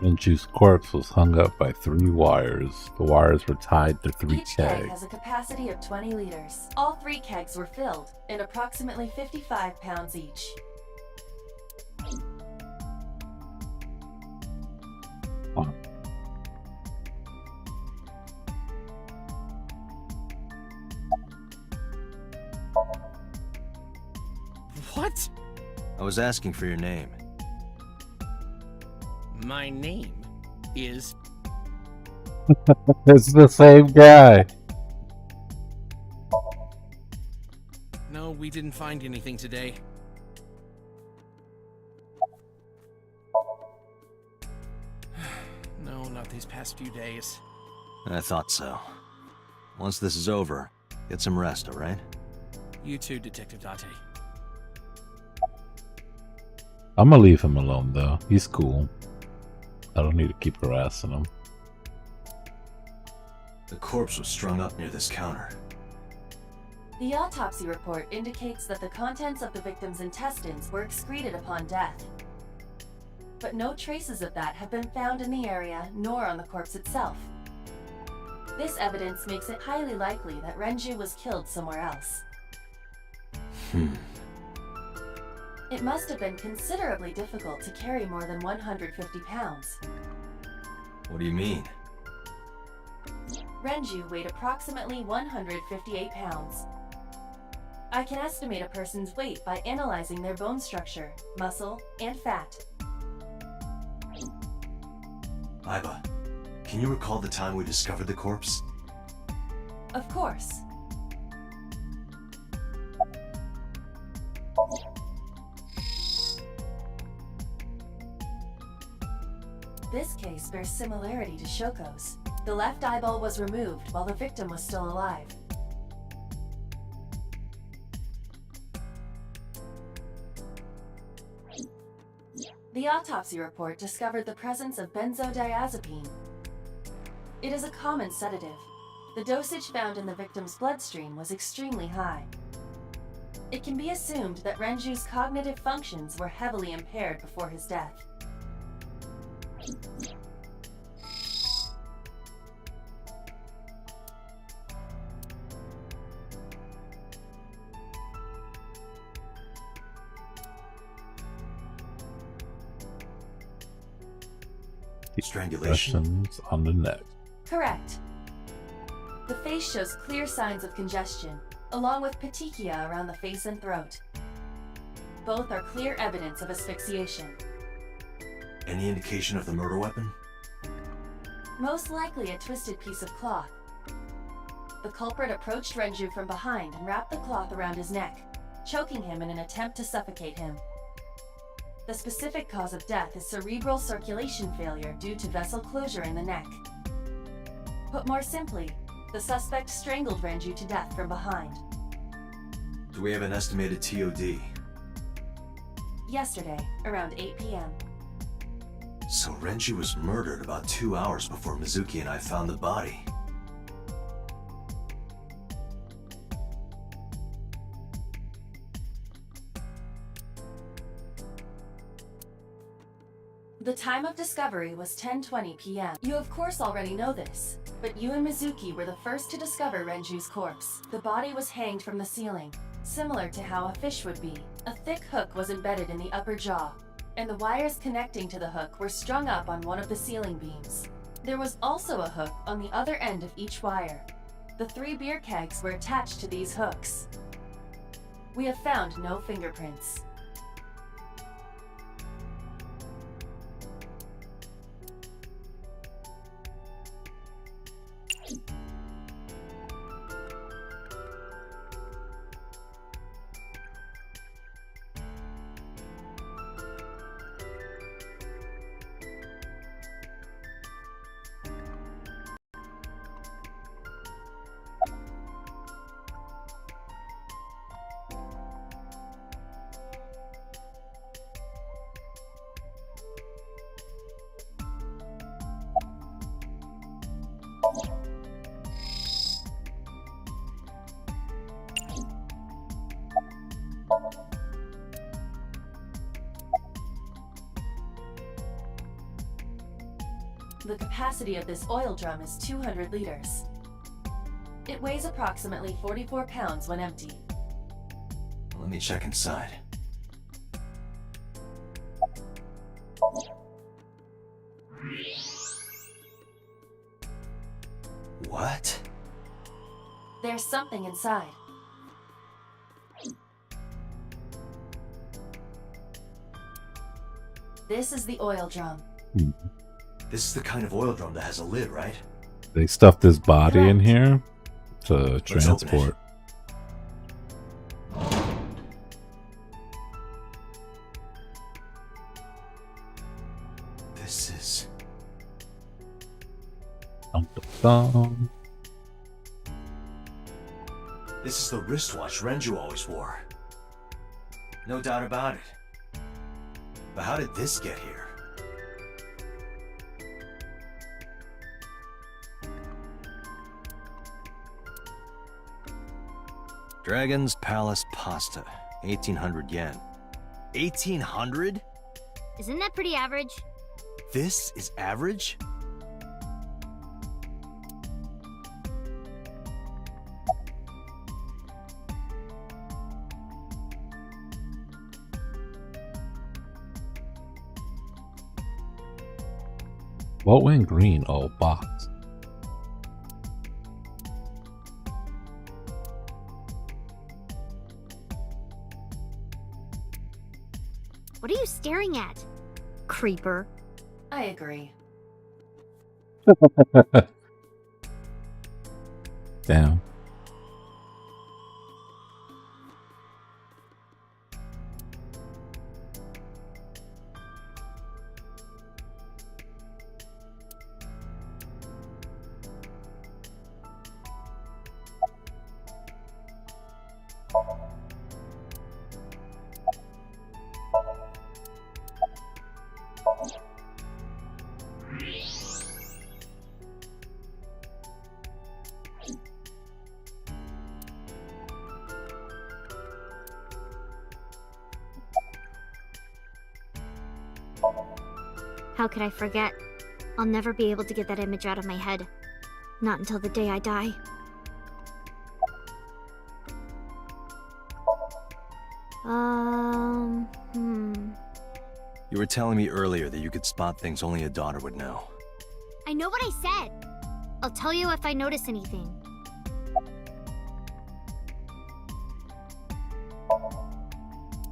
A: Renju's corpse was hung up by 3 wires. The wires were tied to 3
D: Each keg
A: kegs.
D: has a capacity of 20 liters. All 3 kegs were filled, and approximately 55 pounds each.
A: Huh.
I: What?
B: I was asking for your name.
I: My name is...
A: It's the same guy.
I: No, we didn't find anything today. No, not these past few days.
B: I thought so. Once this is over, get some rest, alright?
I: You too, Detective Date.
A: I'm gonna leave him alone though. He's cool. I don't need to keep harassing him.
B: The corpse was strung up near this counter.
D: The autopsy report indicates that the contents of the victim's intestines were excreted upon death. But no traces of that have been found in the area, nor on the corpse itself. This evidence makes it highly likely that Renju was killed somewhere else. It must have been considerably difficult to carry more than 150 pounds.
B: What do you mean?
D: Renju weighed approximately 158 pounds. I can estimate a person's weight by analyzing their bone structure, muscle, and fat.
B: Aiba, can you recall the time we discovered the corpse?
D: Of course. This case bears similarity to Shoko's. The left eyeball was removed while the victim was still alive. The autopsy report discovered the presence of benzodiazepine. It is a common sedative. The dosage found in the victim's bloodstream was extremely high. It can be assumed that Renju's cognitive functions were heavily impaired before his death.
B: Strangulation.
A: Questions on the neck.
D: Correct. The face shows clear signs of congestion, along with petechia around the face and throat. Both are clear evidence of asphyxiation.
B: Any indication of the murder weapon?
D: Most likely a twisted piece of cloth. The culprit approached Renju from behind and wrapped the cloth around his neck, choking him in an attempt to suffocate him. The specific cause of death is cerebral circulation failure due to vessel closure in the neck. Put more simply, the suspect strangled Renju to death from behind.
B: Do we have an estimated TOD?
D: Yesterday, around 8 p.m.
B: So Renju was murdered about 2 hours before Mizuki and I found the body.
D: The time of discovery was 10:20 p.m. You of course already know this, but you and Mizuki were the first to discover Renju's corpse. The body was hanged from the ceiling, similar to how a fish would be. A thick hook was embedded in the upper jaw, and the wires connecting to the hook were strung up on one of the ceiling beams. There was also a hook on the other end of each wire. The 3 beer kegs were attached to these hooks. We have found no fingerprints. The capacity of this oil drum is 200 liters. It weighs approximately 44 pounds when empty.
B: Let me check inside. What?
D: There's something inside. This is the oil drum.
B: This is the kind of oil drum that has a lid, right?
A: They stuffed his body in
D: Correct.
A: here to
B: open it.
A: transport.
B: This is...
A: Dum, dum, dum.
B: This is the wristwatch Renju always wore. No doubt about it. But how did this get here? Dragon's Palace Pasta, 1800 yen. 1800?
C: Isn't that pretty average?
B: This is average?
A: What went green? Oh, box.
C: What are you staring at? Creeper.
D: I agree.
A: Damn.
C: How could I forget? I'll never be able to get that image out of my head. Not until the day I die.
B: You were telling me earlier that you could spot things only a daughter would know.
C: I know what I said. I'll tell you if I notice anything.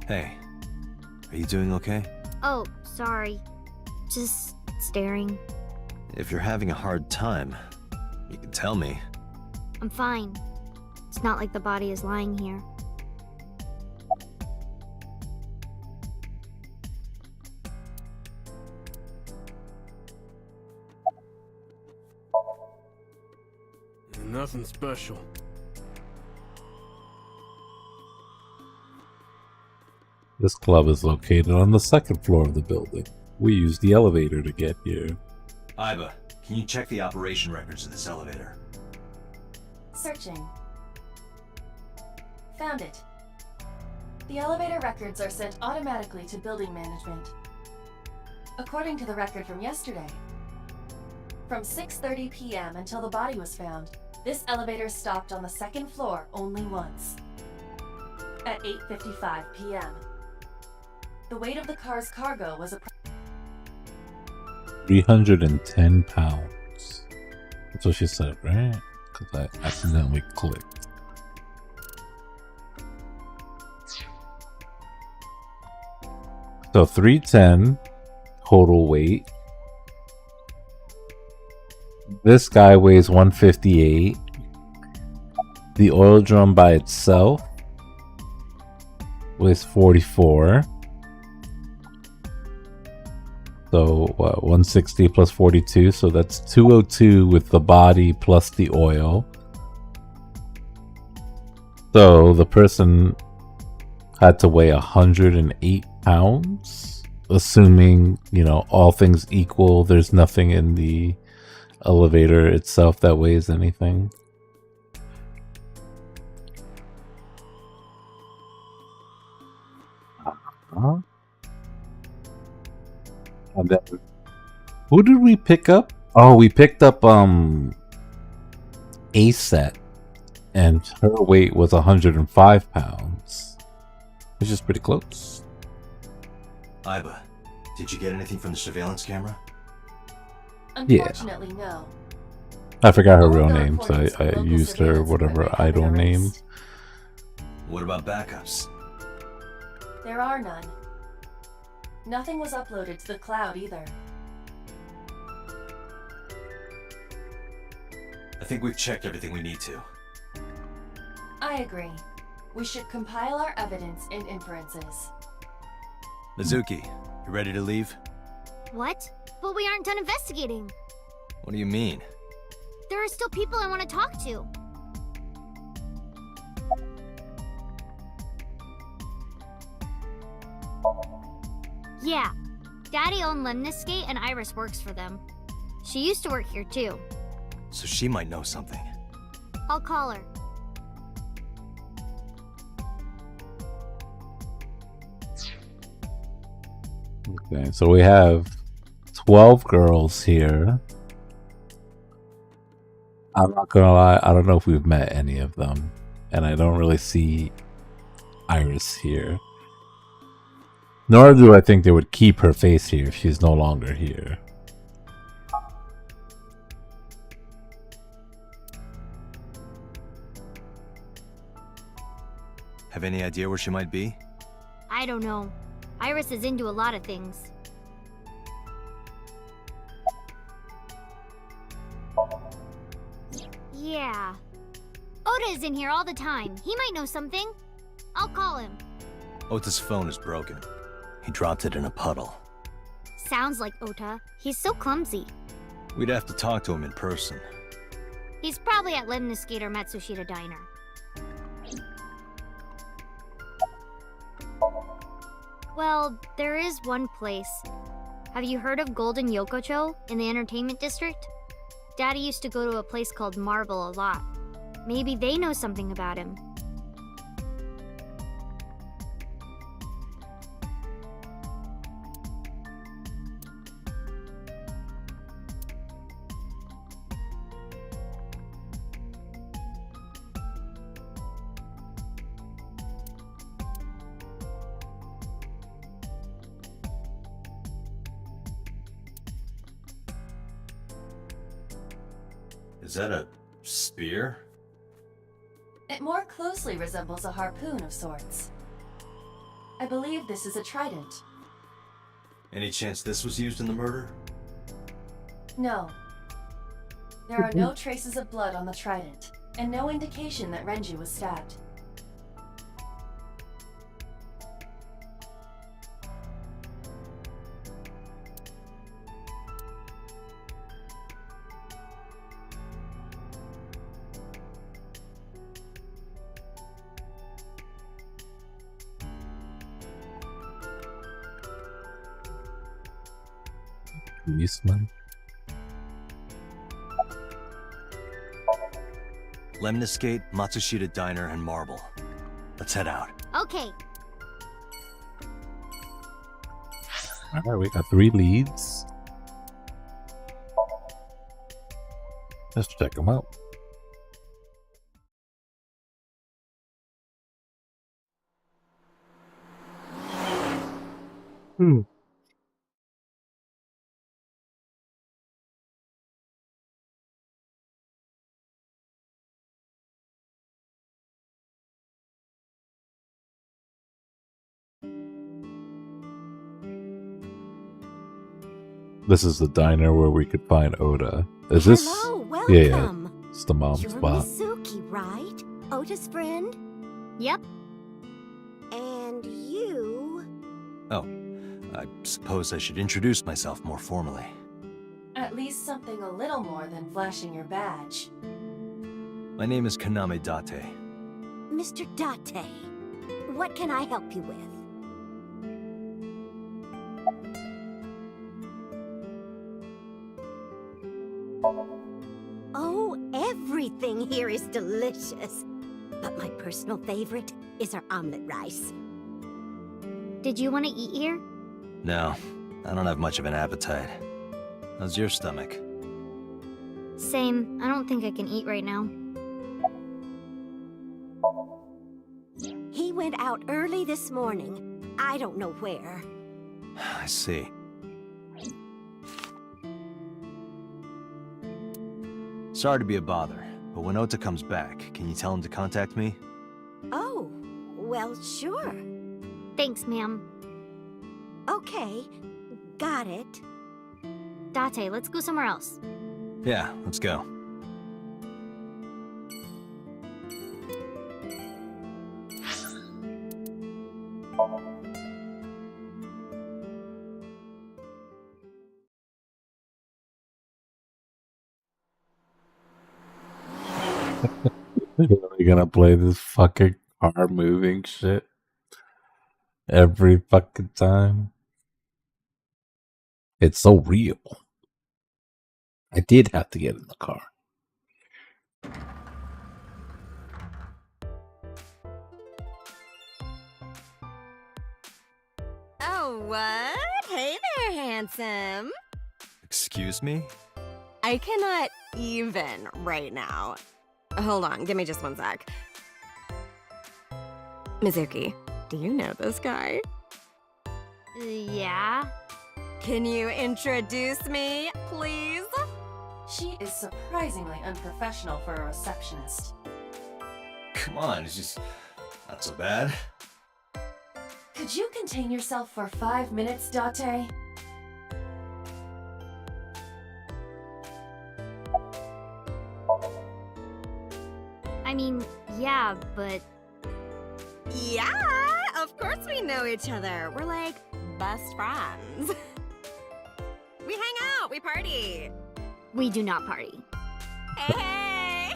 B: Hey, are you doing okay?
C: Oh, sorry. Just staring.
B: If you're having a hard time, you can tell me.
C: I'm fine. It's not like the body is lying here.
H: Nothing special.
A: This club is located on the second floor of the building. We use the elevator to get here.
B: Iba, can you check the operation records of this elevator?
D: Searching. Found it. The elevator records are sent automatically to building management. According to the record from yesterday, from 6:30 p.m. until the body was found, this elevator stopped on the second floor only once. At 8:55 p.m. The weight of the car's cargo was
A: 310 pounds. That's what she said, right? Because I accidentally clicked. So 310 total weight. This guy weighs 158. The oil drum by itself weighs 44. So what, 160 plus 42, so that's 202 with the body plus the oil. So the person had to weigh 108 pounds, assuming, you know, all things equal, there's nothing in the elevator itself that weighs anything. And then, who did we pick up Oh, we picked up a set, and her weight was 105 pounds, which is pretty close.
B: Iba, did you get anything from the surveillance camera?
D: Unfortunately, no.
A: I forgot her
D: All
A: real
D: the
A: name, so
D: recordings from
A: I
D: local
A: used her
D: surveillance
A: whatever
D: equipment have been
A: idle name.
D: erased.
B: What about backups?
D: There are none. Nothing was uploaded to the cloud either.
B: I think we've checked everything we need to.
D: I agree. We should compile our evidence and inferences.
B: Mizuki, you ready to leave?
C: What? But we aren't done investigating.
B: What do you mean?
C: There are still people I want to talk to. Yeah. Daddy owned Lemniscate and Iris works for them. She used to work here too.
B: So she might know something.
C: I'll call her.
A: Okay, so we have 12 girls here. I'm not gonna lie, I don't know if we've met any of them. And I don't really see Iris here. Nor do I think they would keep her face here if she's no longer here.
B: Have any idea where she might be?
C: I don't know. Iris is into a lot of things. Yeah. Otta is in here all the time. He might know something. I'll call him.
B: Otta's phone is broken. He dropped it in a puddle.
C: Sounds like Otta. He's so clumsy.
B: We'd have to talk to him in person.
C: He's probably at Lemniscate or Matsushita Diner. Well, there is one place. Have you heard of Golden Yokocho in the entertainment district? Daddy used to go to a place called Marble a lot. Maybe they know something about him.
B: Is that a spear?
D: It more closely resembles a harpoon of sorts. I believe this is a trident.
B: Any chance this was used in the murder?
D: No. There are no traces of blood on the trident, and no indication that Renji was stabbed.
A: Policeman.
B: Lemniscate, Matsushita Diner, and Marble. Let's head out.
C: Okay.
A: Alright, we got 3 leads. Let's check them out. This is the diner where we could find Otta. Is this?
J: Hello,
A: Yeah,
J: welcome.
A: it's the mom's
J: You're
A: spot.
J: Mizuki, right? Ota's friend?
C: Yep.
J: And you?
B: Oh, I suppose I should introduce myself more formally.
D: At least something a little more than flashing your badge.
B: My name is Kaname Date.
J: Mr. Date, what can I help you with? Oh, everything here is delicious. But my personal favorite is our omelet rice.
C: Did you want to eat here?
B: No, I don't have much of an appetite. How's your stomach?
C: Same. I don't think I can eat right now.
J: He went out early this morning. I don't know where.
B: I see. Sorry to be a bother, but when Otta comes back, can you tell him to contact me?
J: Oh, well, sure.
C: Thanks, ma'am.
J: Okay, got it.
C: Date, let's go somewhere else.
B: Yeah, let's go.
A: You're gonna play this fucking car moving shit every fucking time. It's so real. I did have to get in the car.
K: Oh, what? Hey there, handsome.
B: Excuse me?
K: I cannot even right now. Hold on, give me just one sec. Mizuki, do you know this guy?
C: Yeah?
K: Can you introduce me, please?
D: She is surprisingly unprofessional for a receptionist.
B: Come on, it's just not so bad.
D: Could you contain yourself for 5 minutes, Date?
C: I mean, yeah, but...
K: Yeah, of course we know each other. We're like best friends. We hang out, we party.
C: we do not party.
K: Hey!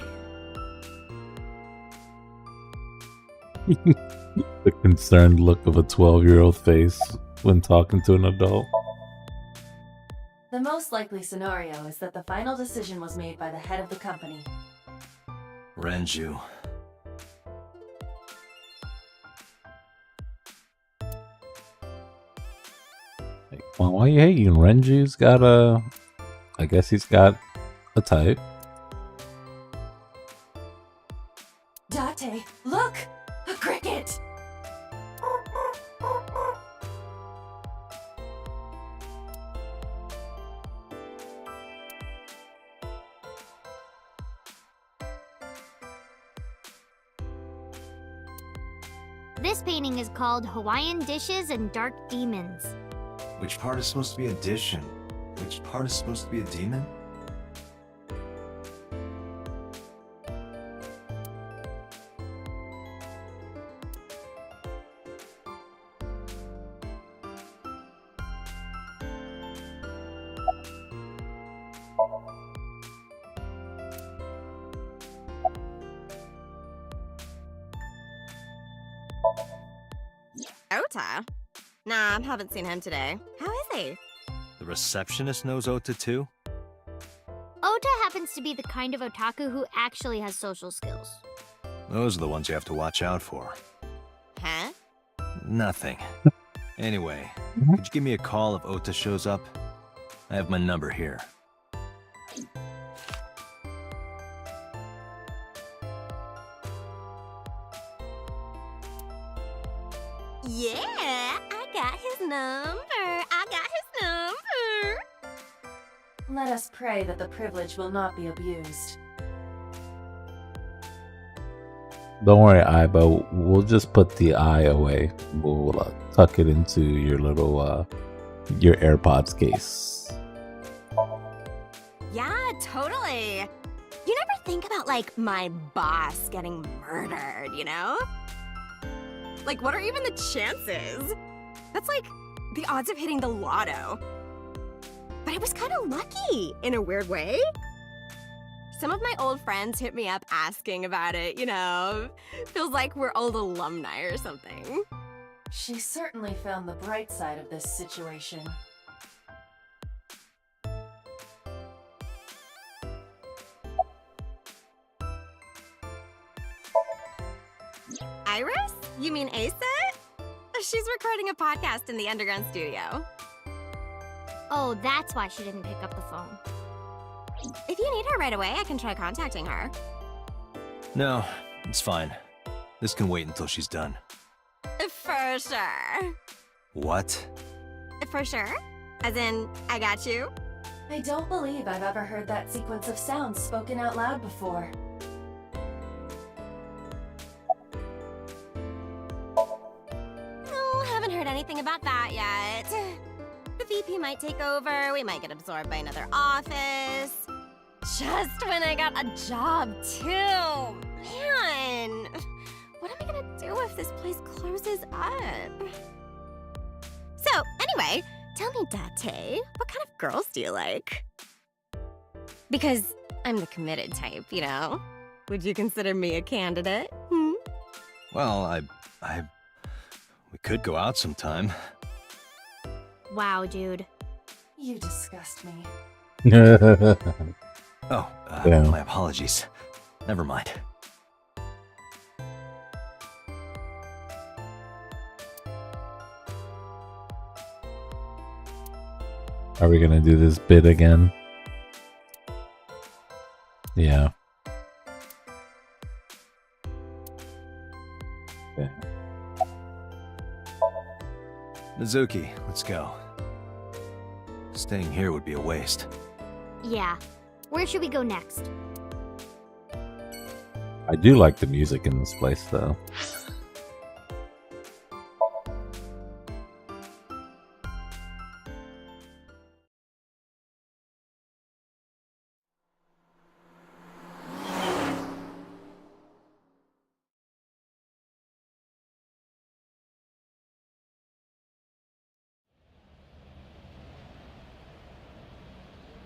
A: The concerned look of a 12-year-old face when talking to an adult.
D: The most likely scenario is that the final decision was made by the head of the company.
B: Renju.
A: Well, why are you hating? Renju's got a... I guess he's got a type.
D: Date, look! A cricket!
C: This painting is called Hawaiian Dishes and Dark Demons.
B: Which part is supposed to be a dish and which part is supposed to be a demon?
K: Outta? Nah, haven't seen him today. How is he?
B: The receptionist knows Otta too?
C: Outta happens to be the kind of otaku who actually has social skills.
B: Those are the ones you have to watch out for.
K: Huh?
B: Nothing. Anyway, could you give me a call if Otta shows up? I have my number here.
K: Yeah, I got his number. I got his number.
D: Let us pray that the privilege will not be abused.
A: Don't worry, Aiba. We'll just put the eye away. We'll tuck it into your little, your AirPods case.
K: Yeah, totally. You never think about, like, my boss getting murdered, you know? Like, what are even the chances? That's like the odds of hitting the lotto. But I was kind of lucky, in a weird way. Some of my old friends hit me up asking about it, you know? Feels like we're old alumni or something.
D: She certainly found the bright side of this situation.
K: Iris? You mean Asa? She's recording a podcast in the underground studio.
C: Oh, that's why she didn't pick up the phone.
K: If you need her right away, I can try contacting her.
B: No, it's fine. This can wait until she's done.
K: For sure.
B: What?
K: For sure? As in, I got you?
D: I don't believe I've ever heard that sequence of sounds spoken out loud before.
K: No, haven't heard anything about that yet. The VP might take over, we might get absorbed by another office. Just when I got a job, too. Man, what am I gonna do if this place closes up? So, anyway, tell me, Date, what kind of girls do you like? Because I'm the committed type, you know? Would you consider me a candidate?
B: Well, we could go out sometime.
C: Wow, dude.
D: You disgust me.
B: Oh,
A: Yeah.
B: my apologies. Never mind.
A: Are we gonna do this bit again? Yeah. Okay.
B: Mizuki, let's go. Staying here would be a waste.
C: Yeah. Where should we go next?
A: I do like the music in this place, though.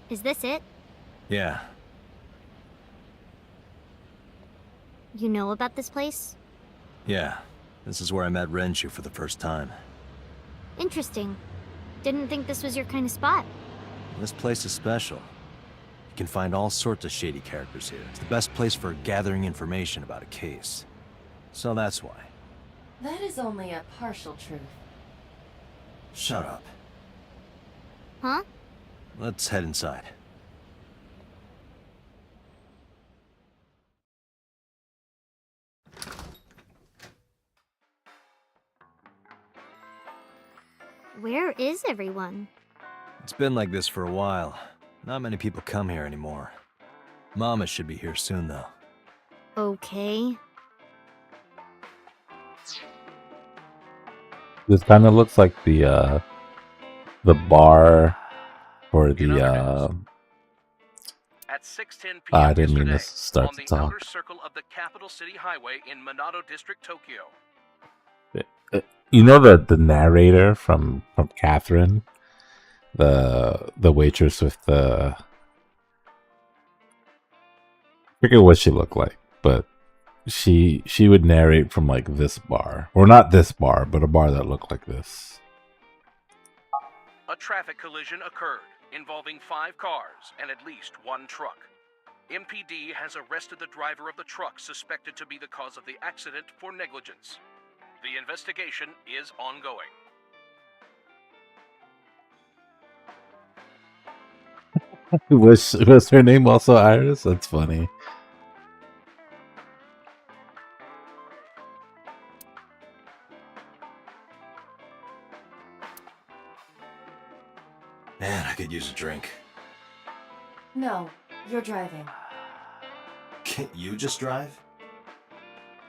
C: Is this it?
B: Yeah.
C: You know about this place?
B: Yeah. This is where I met Renshu for the first time.
C: Interesting. Didn't think this was your kind of spot.
B: This place is special. You can find all sorts of shady characters here. It's the best place for gathering information about a case. So that's why.
D: That is only a partial truth.
B: Shut up.
C: Huh?
B: Let's head inside.
C: Where is everyone?
B: It's been like this for a while. Not many people come here anymore. Mama should be here soon, though.
C: Okay.
A: This kind of looks like the bar for the
I: At 6:10 p.m.
A: I didn't mean to
I: yesterday,
A: start
I: on
A: to
I: the
A: talk.
I: outer circle of the capital city highway in Minato District, Tokyo.
A: You know the narrator from Catherine, the waitress with the, I forget what she looked like, but she would narrate from like this bar, or not this bar, but a bar that looked like this.
I: A traffic collision occurred involving 5 cars and at least 1 truck. MPD has arrested the driver of the truck suspected to be the cause of the accident for negligence. The investigation is ongoing.
A: Was her name also Iris? That's funny.
B: Man, I could use a drink.
D: No, you're driving.
B: Can't you just drive?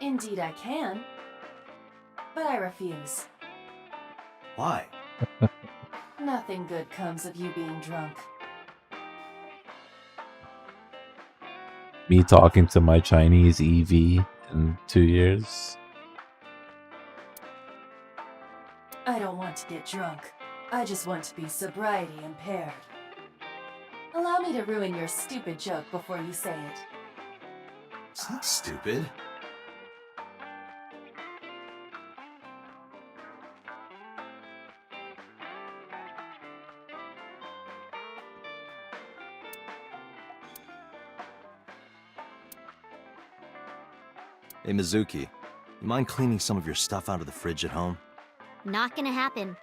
D: Indeed I can. But I refuse.
B: Why?
D: Nothing good comes of you being drunk.
A: Me talking to my Chinese EV in 2 years.
D: I don't want to get drunk. I just want to be sobriety impaired. Allow me to ruin your stupid joke before you say it.
B: It's not stupid. Hey, Mizuki, you mind cleaning some of your stuff out of the fridge at home?
C: Not gonna happen.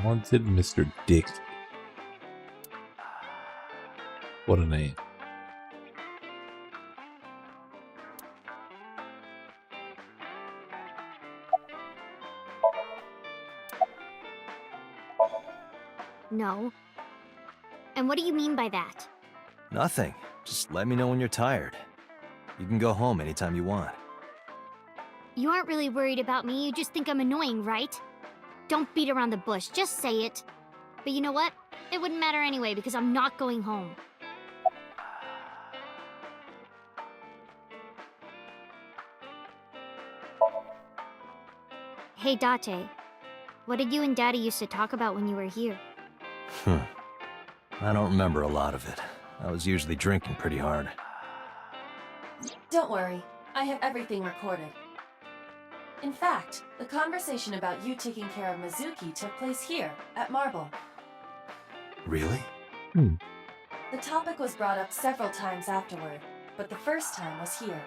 A: Wanted Mr. Dick. What a name.
C: No. And what do you mean by that?
B: Nothing. Just let me know when you're tired. You can go home anytime you want.
C: You aren't really worried about me, you just think I'm annoying, right? Don't beat around the bush, just say it. But you know what? It wouldn't matter anyway because I'm not going home. Hey Date, what did you and Daddy used to talk about when you were here?
B: I don't remember a lot of it. I was usually drinking pretty hard.
D: Don't worry, I have everything recorded. In fact, the conversation about you taking care of Mizuki took place here, at Marble.
B: Really?
D: The topic was brought up several times afterward, but the first time was here.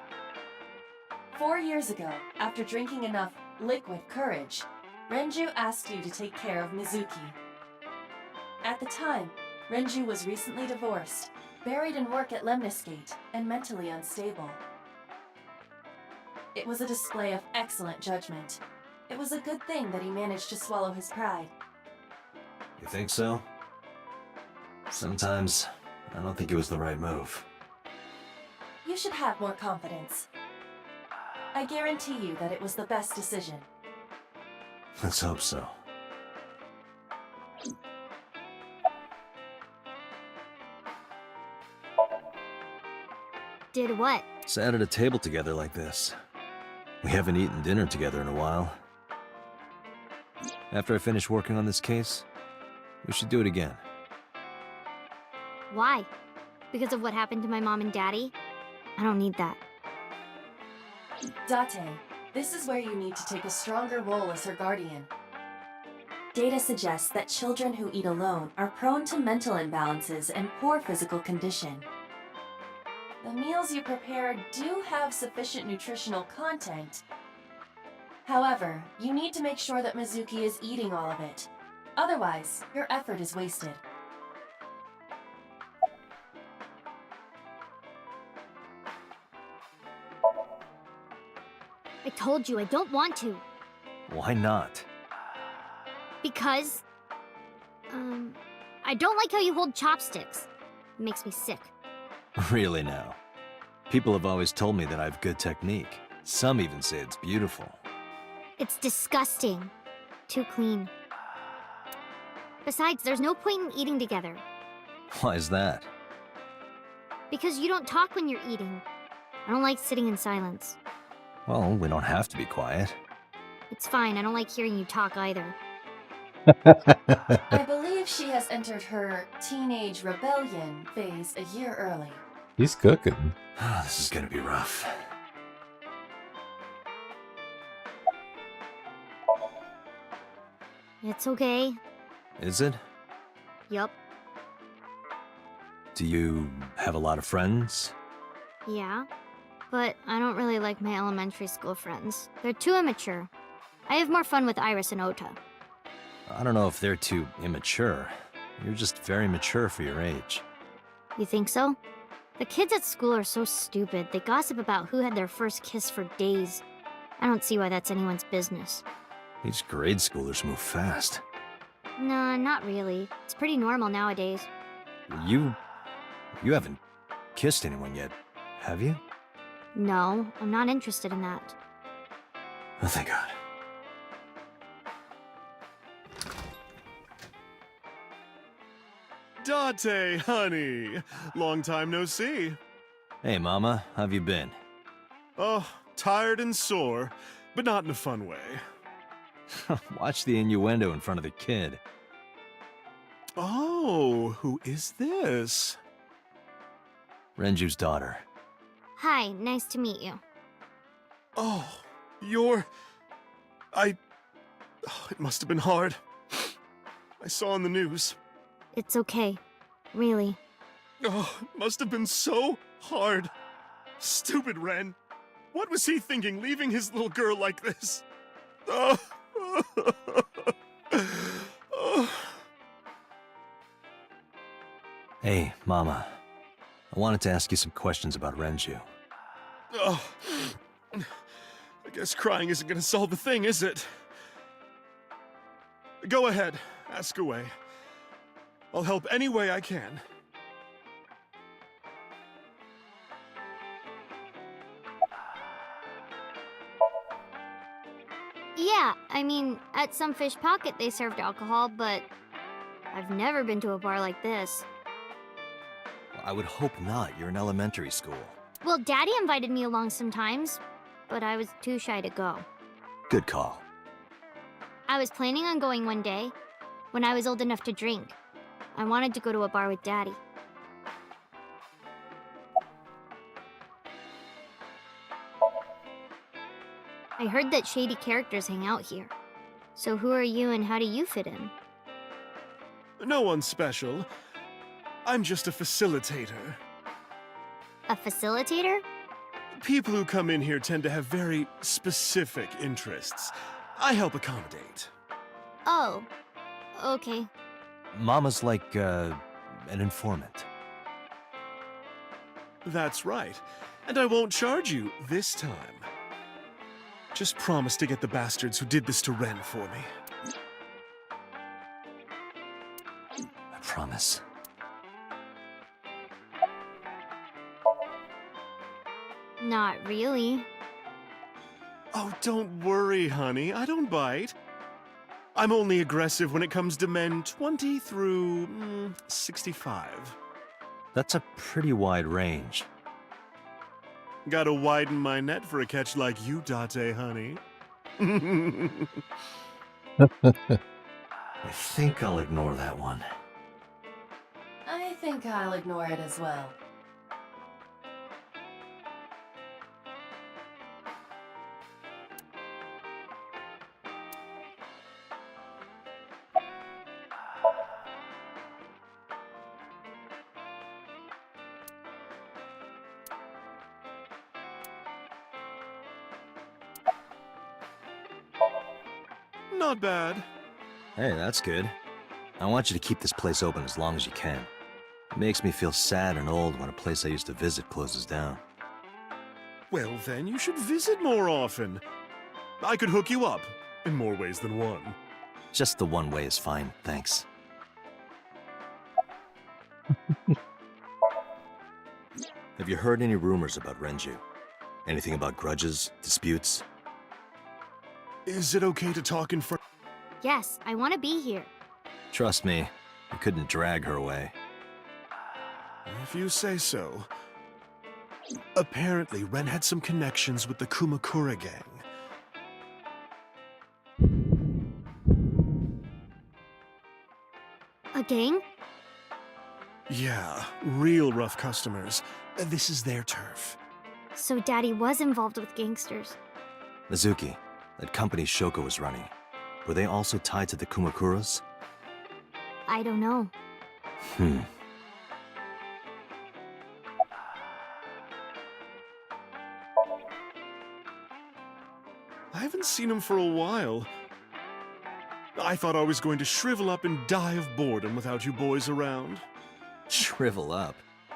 D: 4 years ago, after drinking enough liquid courage, Renju asked you to take care of Mizuki. At the time, Renju was recently divorced, buried in work at Lemniscate, and mentally unstable. It was a display of excellent judgment. It was a good thing that he managed to swallow his pride.
B: You think so? Sometimes, I don't think it was the right move.
D: You should have more confidence. I guarantee you that it was the best decision.
B: Let's hope so.
C: Did what?
B: Sat at a table together like this. We haven't eaten dinner together in a while. After I finish working on this case, we should do it again.
C: Why? Because of what happened to my mom and daddy? I don't need that.
D: Date, this is where you need to take a stronger role as her guardian. Data suggests that children who eat alone are prone to mental imbalances and poor physical condition. The meals you prepare do have sufficient nutritional content. However, you need to make sure that Mizuki is eating all of it. Otherwise, your effort is wasted.
C: I told you I don't want to.
B: Why not?
C: Because... I don't like how you hold chopsticks. It makes me sick.
B: Really now. People have always told me that I have good technique. Some even say it's beautiful.
C: It's disgusting. Too clean. Besides, there's no point in eating together.
B: Why is that?
C: Because you don't talk when you're eating. I don't like sitting in silence.
B: Well, we don't have to be quiet.
C: It's fine, I don't like hearing you talk either.
D: I believe she has entered her teenage rebellion phase a year early.
A: He's cooking.
B: This is gonna be rough.
C: It's okay.
B: Is it?
C: Yup.
B: Do you have a lot of friends?
C: Yeah. But I don't really like my elementary school friends. They're too immature. I have more fun with Iris and Outta.
B: I don't know if they're too immature. You're just very mature for your age.
C: You think so? The kids at school are so stupid. They gossip about who had their first kiss for days. I don't see why that's anyone's business.
B: These grade schoolers move fast.
C: Nah, not really. It's pretty normal nowadays.
B: You haven't kissed anyone yet, have you?
C: No, I'm not interested in that.
B: Oh, thank God.
H: Date, honey. Long time no see.
B: Hey, Mama, how have you been?
H: Oh, tired and sore, but not in a fun way.
B: Watch the innuendo in front of the kid.
H: Oh, who is this?
B: Renju's daughter.
C: Hi, nice to meet you.
H: Oh, it must have been hard. I saw on the news.
C: It's okay. Really.
H: Oh, it must have been so hard. Stupid Ren. What was he thinking, leaving his little girl like this? Oh.
B: Hey, Mama. I wanted to ask you some questions about Renju.
H: Oh, I guess crying isn't gonna solve the thing, is it? Go ahead, ask away. I'll help any way I can.
C: Yeah, I mean, at some fish pocket they served alcohol, but I've never been to a bar like this.
B: Well, I would hope not. You're in elementary school.
C: Well, Daddy invited me along sometimes, but I was too shy to go.
B: Good call.
C: I was planning on going one day, when I was old enough to drink. I wanted to go to a bar with Daddy. I heard that shady characters hang out here. So who are you and how do you fit in?
H: No one special. I'm just a facilitator.
C: A facilitator?
H: People who come in here tend to have very specific interests. I help accommodate.
C: Oh, okay.
B: Mama's like, an informant.
H: That's right. And I won't charge you this time. Just promise to get the bastards who did this to Ren for me.
B: I promise.
C: Not really.
H: Oh, don't worry, honey. I don't bite. I'm only aggressive when it comes to men 20 through 65.
B: That's a pretty wide range.
H: Gotta widen my net for a catch like you, Date, honey.
B: I think I'll ignore that one.
D: I think I'll ignore it as well.
H: Not bad.
B: Hey, that's good. I want you to keep this place open as long as you can. It makes me feel sad and old when a place I used to visit closes down.
H: Well, then you should visit more often. I could hook you up, in more ways than one.
B: Just the one way is fine, thanks. Have you heard any rumors about Renju? Anything about grudges, disputes?
H: Is it okay to talk in front?
C: Yes, I want to be here.
B: Trust me, you couldn't drag her away.
H: If you say so. Apparently, Ren had some connections with the Kumakura gang.
C: A gang?
H: Yeah, real rough customers. This is their turf.
C: So Daddy was involved with gangsters.
B: Mizuki, that company Shoko was running, were they also tied to the Kumakuras?
C: I don't know.
H: I haven't seen him for a while. I thought I was going to shrivel up and die of boredom without you boys around.
B: Shrivel up.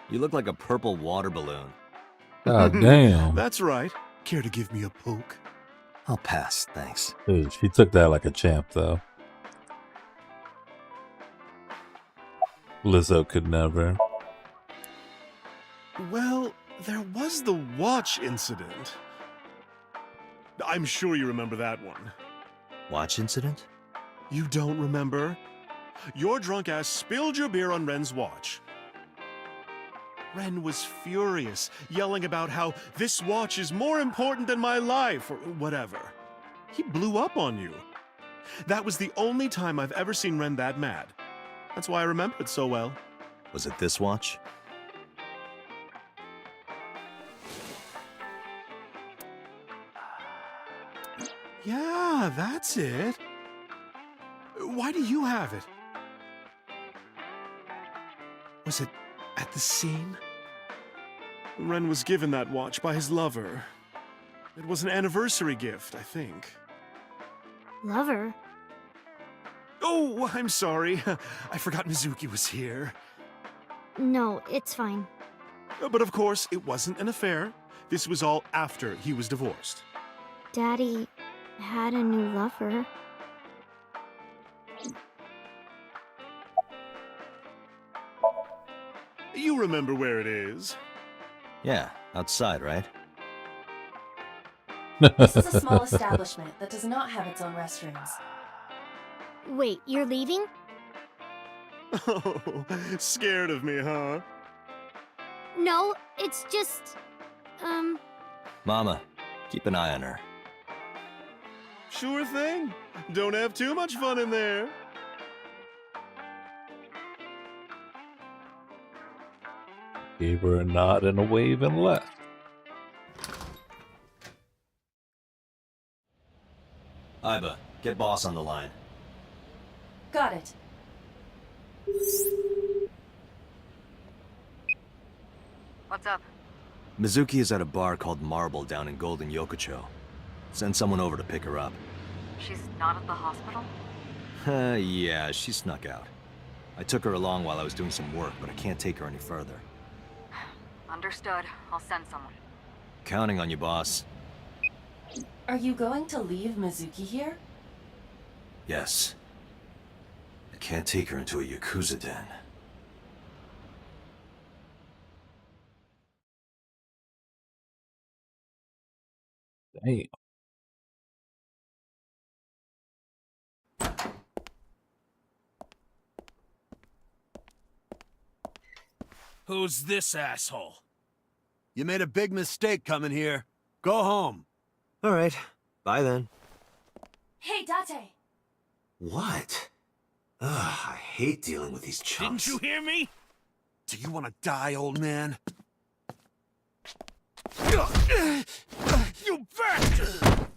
B: You look like a purple water balloon.
A: God damn.
H: That's right. Care to give me a poke?
B: I'll pass, thanks.
A: Dude, she took that like a champ, though. Lizzo could never.
H: Well, there was the watch incident. I'm sure you remember that one.
B: Watch incident?
H: You don't remember? Your drunk ass spilled your beer on Ren's watch. Ren was furious, yelling about how this watch is more important than my life, or whatever. He blew up on you. That was the only time I've ever seen Ren that mad. That's why I remember it so well.
B: Was it this watch?
H: Yeah, that's it. Why do you have it? Was it at the scene? Ren was given that watch by his lover. It was an anniversary gift, I think.
C: Lover?
H: Oh, I'm sorry. I forgot Mizuki was here.
C: No, it's fine.
H: But of course, it wasn't an affair. This was all after he was divorced.
C: Daddy had a new lover.
H: You remember where it is?
B: Yeah, outside, right?
D: This is a small establishment that does not have its own restrooms.
C: Wait, you're leaving?
H: Oh, scared of me, huh?
C: No, it's just...
B: Mama, keep an eye on her.
H: Sure thing. Don't have too much fun in there.
A: Gave her a nod and a wave and left.
B: Iba, get boss on the line.
D: Got it.
E: What's up?
B: Mizuki is at a bar called Marble down in Golden Yokocho. Send someone over to pick her up.
E: She's not at the hospital?
B: Yeah, she snuck out. I took her along while I was doing some work, but I can't take her any further.
E: Understood. I'll send someone.
B: Counting on you, boss.
D: Are you going to leave Mizuki here?
B: Yes. I can't take her into a Yakuza den.
A: Hey,
L: Who's this asshole?
M: You made a big mistake coming here. Go home.
B: All right. Bye then.
D: Hey, Date!
B: What? Ugh, I hate dealing with these chumps.
L: Didn't you hear me?
M: Do you want to die, old man?
L: You bastard!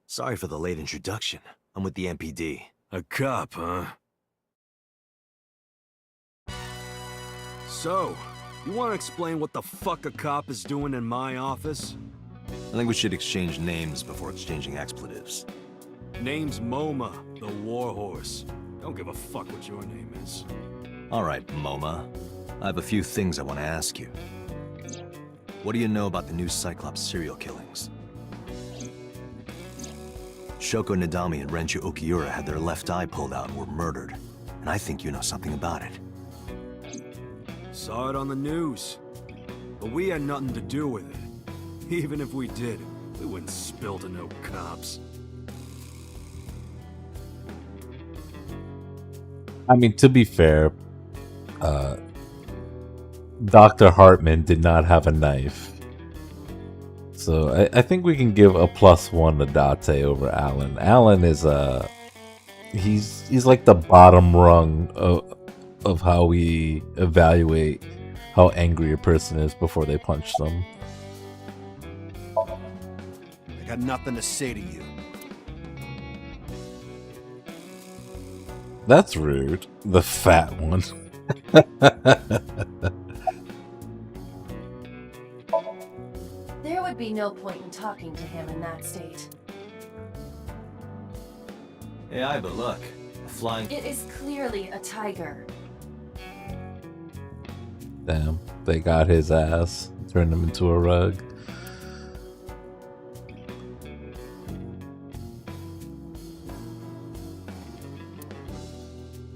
B: Sorry for the late introduction. I'm with the MPD.
M: A cop, huh? So, you want to explain what the fuck a cop is doing in my office?
B: I think we should exchange names before exchanging expletives.
M: Name's MoMA, the Warhorse. Don't give a fuck what your name is.
B: All right, MoMA. I have a few things I want to ask you. What do you know about the new Cyclops serial killings? Shoko Nadami and Renju Okiura had their left eye pulled out and were murdered. And I think you know something about it.
M: Saw it on the news. But we had nothing to do with it. Even if we did, we wouldn't spill to no cops.
A: I mean, to be fair, Dr. Hartman did not have a knife. So I think we can give a +1 to Date over Alan. Alan is he's like the bottom rung of how we evaluate how angry a person is before they punch them.
M: I got nothing to say to you.
A: That's rude. The fat one.
D: There would be no point in talking to him in that state.
B: Hey, Iba, look. A flying...
D: It is clearly a tiger.
A: Damn, they got his ass. Turned him into a rug.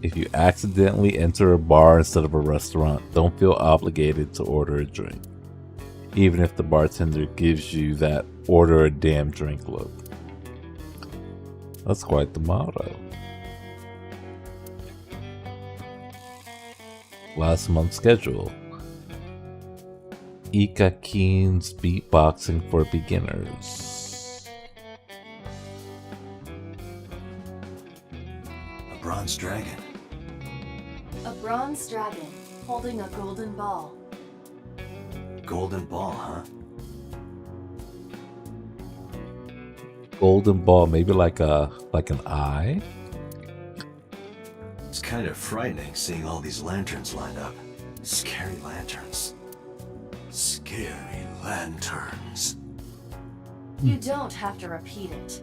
A: If you accidentally enter a bar instead of a restaurant, don't feel obligated to order a drink. Even if the bartender gives you that order a damn drink look. That's quite the motto. Last month's schedule. Ika Keen's beatboxing for beginners.
B: A bronze dragon.
D: A bronze dragon holding a golden ball.
B: Golden ball, huh?
A: Golden ball, maybe like an eye?
B: It's kind of frightening seeing all these lanterns lined up. Scary lanterns. Scary lanterns.
D: You don't have to repeat it.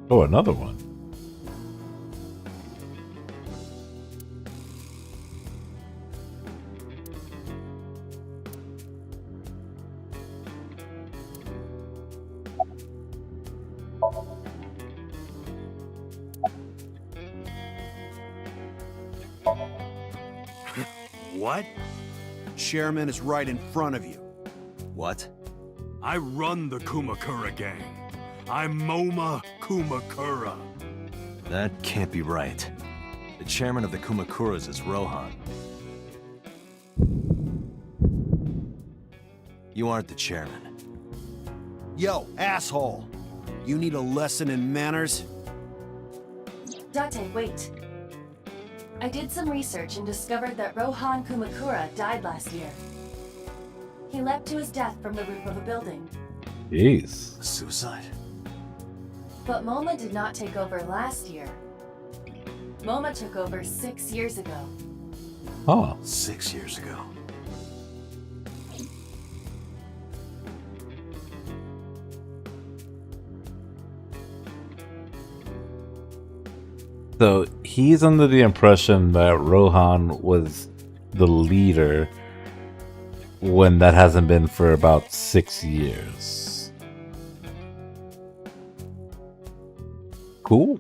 A: Oh, another one.
M: What? Chairman is right in front of you.
B: What?
M: I run the Kumakura gang. I'm Moma Kumakura.
B: That can't be right. The chairman of the Kumakuras is Rohan. You aren't the chairman.
M: Yo, asshole! You need a lesson in manners?
D: Date, wait. I did some research and discovered that Rohan Kumakura died last year. He leapt to his death from the roof of a building.
A: Jeez.
B: Suicide?
D: But Moma did not take over last year. Moma took over 6 years ago.
A: Huh.
B: 6 years ago.
A: So he's under the impression that Rohan was the leader when that hasn't been for about 6 years. Cool.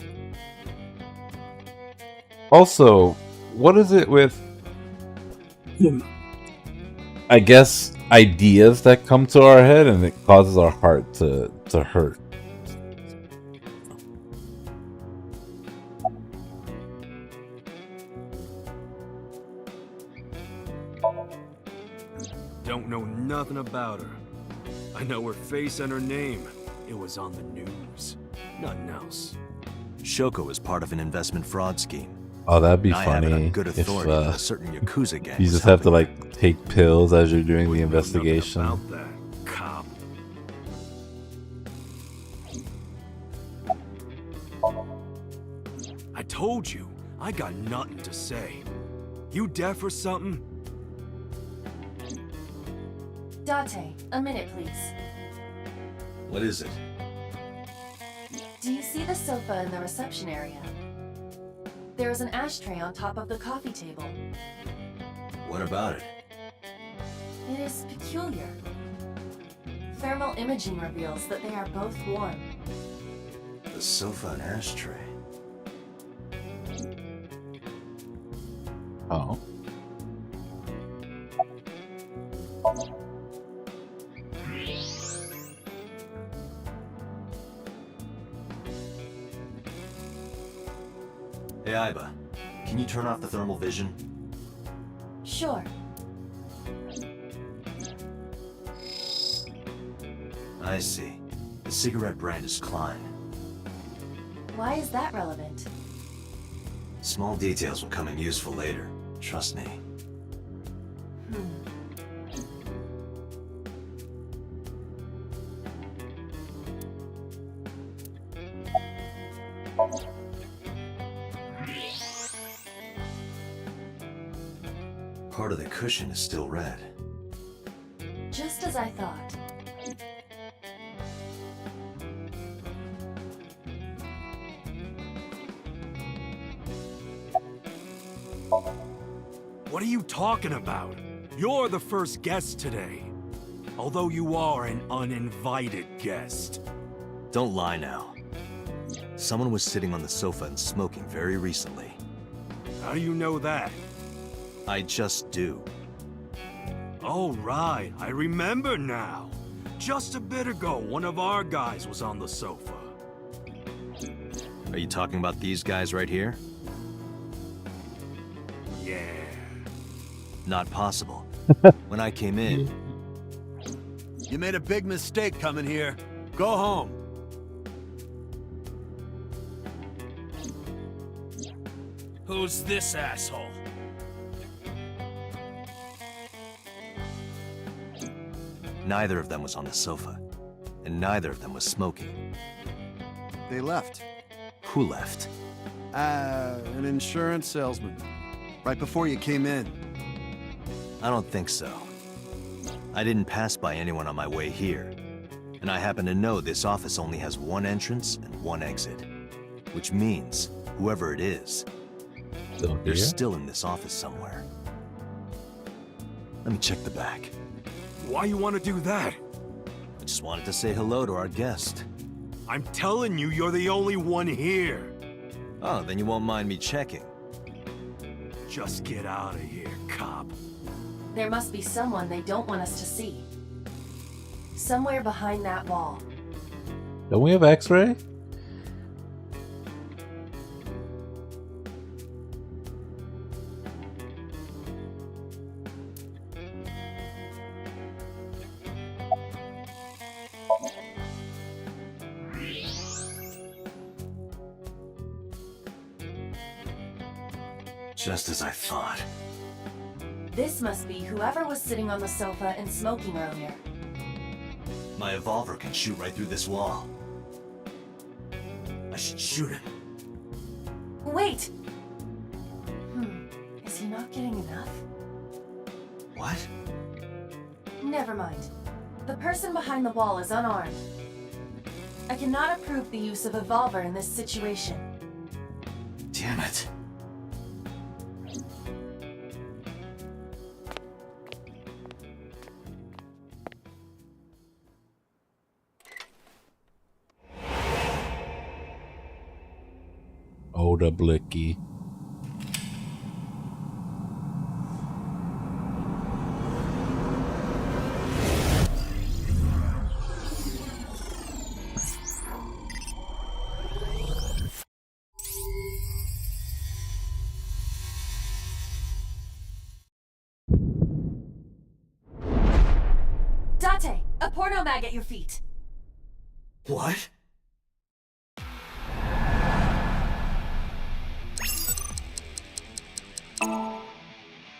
A: Also, what is it with, I guess, ideas that come to our head and it causes our heart to hurt?
M: Don't know nothing about her. I know her face and her name. It was on the news. Nothing else.
B: Shoko was part of an investment fraud scheme.
A: Oh, that'd be
B: And I have it on
A: funny
B: good
A: if
B: authority that a certain Yakuza gang
A: you
B: was
A: just have to
B: helping
A: like take pills as you're doing the
M: Wouldn't know nothing
A: investigation.
M: about that, cop. I told you, I got nothing to say. You deaf or something?
D: Date, a minute please.
B: What is it?
D: Do you see the sofa in the reception area? There is an ashtray on top of the coffee table.
B: What about it?
D: It is peculiar. Thermal imaging reveals that they are both warm.
B: The sofa and ashtray.
A: Oh.
B: Hey, Aiba. Can you turn off the thermal vision?
D: Sure.
B: I see. The cigarette brand is Klein.
D: Why is that relevant?
B: Small details will come in useful later. Trust me. Part of the cushion is still red.
D: Just as I thought.
M: What are you talking about? You're the first guest today. Although you are an uninvited guest.
B: Don't lie now. Someone was sitting on the sofa and smoking very recently.
M: How do you know that?
B: I just do.
M: Oh, right. I remember now. Just a bit ago, one of our guys was on the sofa.
B: Are you talking about these guys right here?
M: Yeah.
B: Not possible. When I came in,
M: You made a big mistake coming here. Go home.
L: Who's this asshole?
B: neither of them was on the sofa. And neither of them was smoking.
N: They left.
B: Who left?
N: An insurance salesman. Right before you came in.
B: I don't think so. I didn't pass by anyone on my way here, and I happen to know this office only has one entrance and one exit, which means whoever it is,
A: Still
B: they're
A: here?
B: still in this office somewhere. Let me check the back.
M: Why you want to do that?
B: I just wanted to say hello to our guest.
M: I'm telling you, you're the only one here.
B: Oh, then you won't mind me checking.
M: Just get out of here, cop.
D: There must be someone they don't want us to see. Somewhere behind that wall.
A: Don't we have X-ray?
B: Just as I thought.
D: This must be whoever was sitting on the sofa and smoking earlier.
B: My evolver can shoot right through this wall. I should shoot him.
D: Wait! Is he not getting enough?
B: What?
D: Never mind. The person behind the wall is unarmed. I cannot approve the use of evolver in this situation.
B: Damn it.
A: Outta Blicky.
D: Date! A porno mag at your feet!
B: What?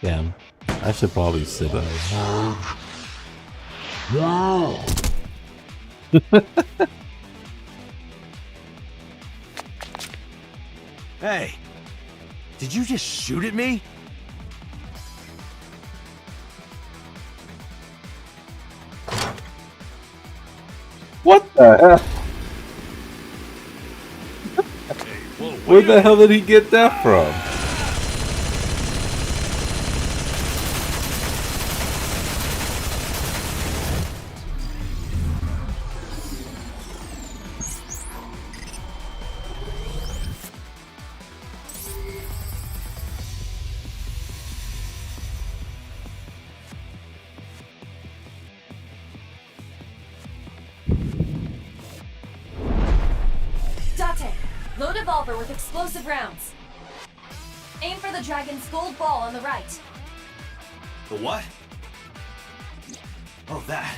A: Damn. I should probably sit up.
B: Hey! Did you just shoot at me?
A: What the hell? Where the hell did he get that from?
D: Date! Load evolver with explosive rounds. Aim for the dragon's gold ball on the right.
B: The what? Oh, that.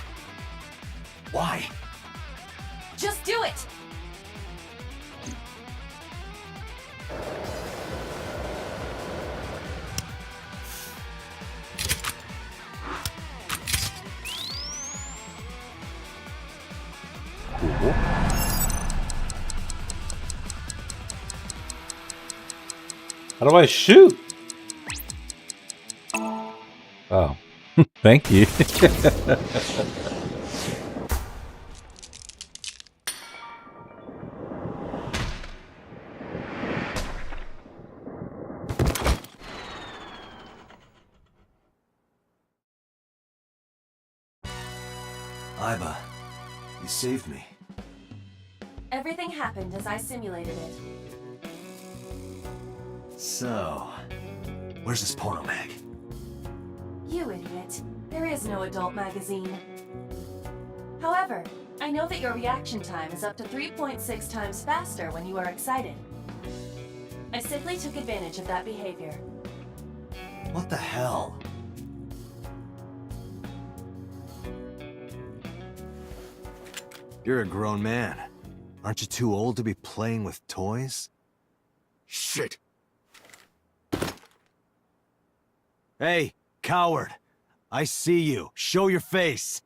B: Why?
D: Just do it!
A: Cool. How do I shoot? Oh, thank you.
B: Iba, you saved me.
D: Everything happened as I simulated it.
B: So, where's this porno mag?
D: You idiot. There is no adult magazine. However, I know that your reaction time is up to 3.6 times faster when you are excited. I simply took advantage of that behavior.
B: What the hell? You're a grown man. Aren't you too old to be playing with toys?
M: Shit!
B: Hey, coward! I see you. Show your face!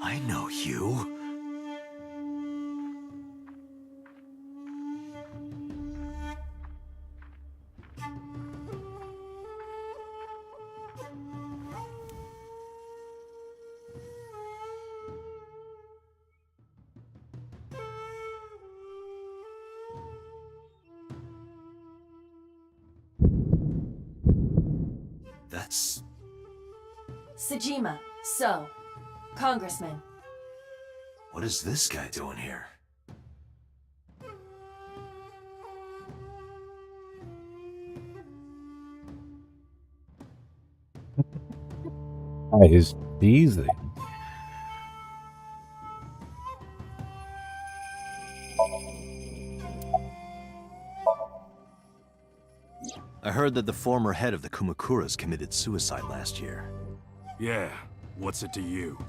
B: I know you. That's...
D: Sejima, so, Congressman.
B: What is this guy doing here?
A: He's teasing.
B: I heard that the former head of the Kumakuras committed suicide last year.
M: Yeah, what's it to you?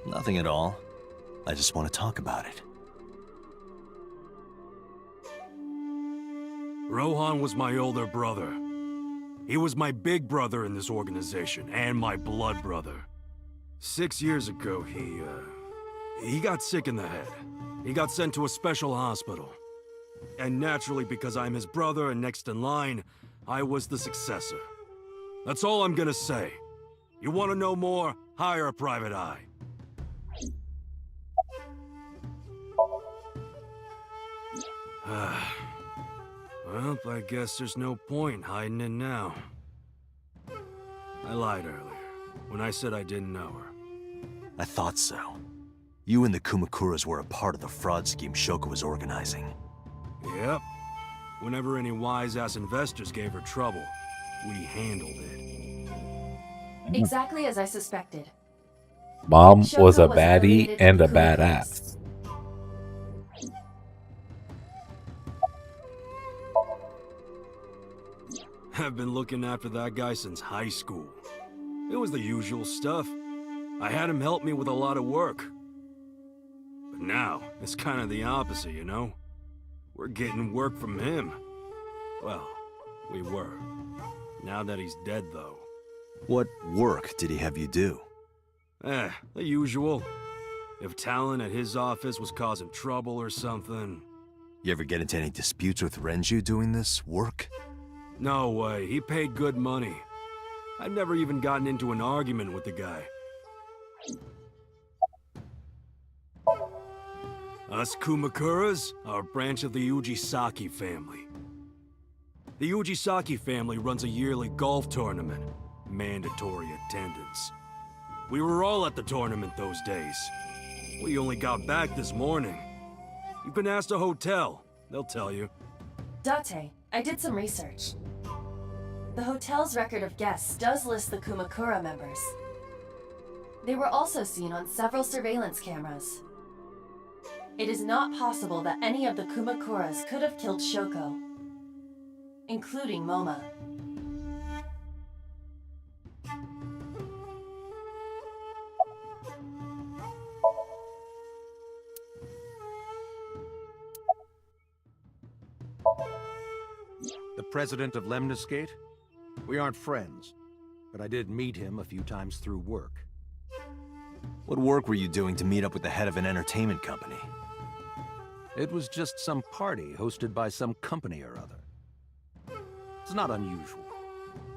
B: Nothing at all. I just want to talk about it.
M: Rohan was my older brother. He was my big brother in this organization, and my blood brother. 6 years ago, he got sick in the head. He got sent to a special hospital. And naturally, because I'm his brother and next in line, I was the successor. That's all I'm gonna say. You wanna know more? Hire a private eye. Well, I guess there's no point hiding it now. I lied earlier, when I said I didn't know her.
B: I thought so. You and the Kumakuras were a part of the fraud scheme Shoko was organizing.
M: Yep. Whenever any wise-ass investors gave her trouble, we handled it.
D: Exactly as I suspected.
A: Mom
D: Shoko
A: was a
D: was
A: baddie
D: affiliated to
A: and
D: the
A: a
D: Kumakuras.
A: badass.
M: I've been looking after that guy since high school. It was the usual stuff. I had him help me with a lot of work. But now, it's kind of the opposite, you know? We're getting work from him. Well, we were. Now that he's dead, though.
B: What work did he have you do?
M: The usual. If Talon at his office was causing trouble or something...
B: You ever get into any disputes with Renju doing this work?
M: No way, he paid good money. I've never even gotten into an argument with the guy. Us Kumakuras are a branch of the Ujisaki family. The Ujisaki family runs a yearly golf tournament. Mandatory attendance. We were all at the tournament those days. We only got back this morning. You can ask the hotel. They'll tell you.
D: Date, I did some research. The hotel's record of guests does list the Kumakura members. They were also seen on several surveillance cameras. It is not possible that any of the Kumakuras could have killed Shoko, including Moma.
O: The president of Lemniscate? We aren't friends, but I did meet him a few times through work.
B: What work were you doing to meet up with the head of an entertainment company?
O: It was just some party hosted by some company or other. It's not unusual.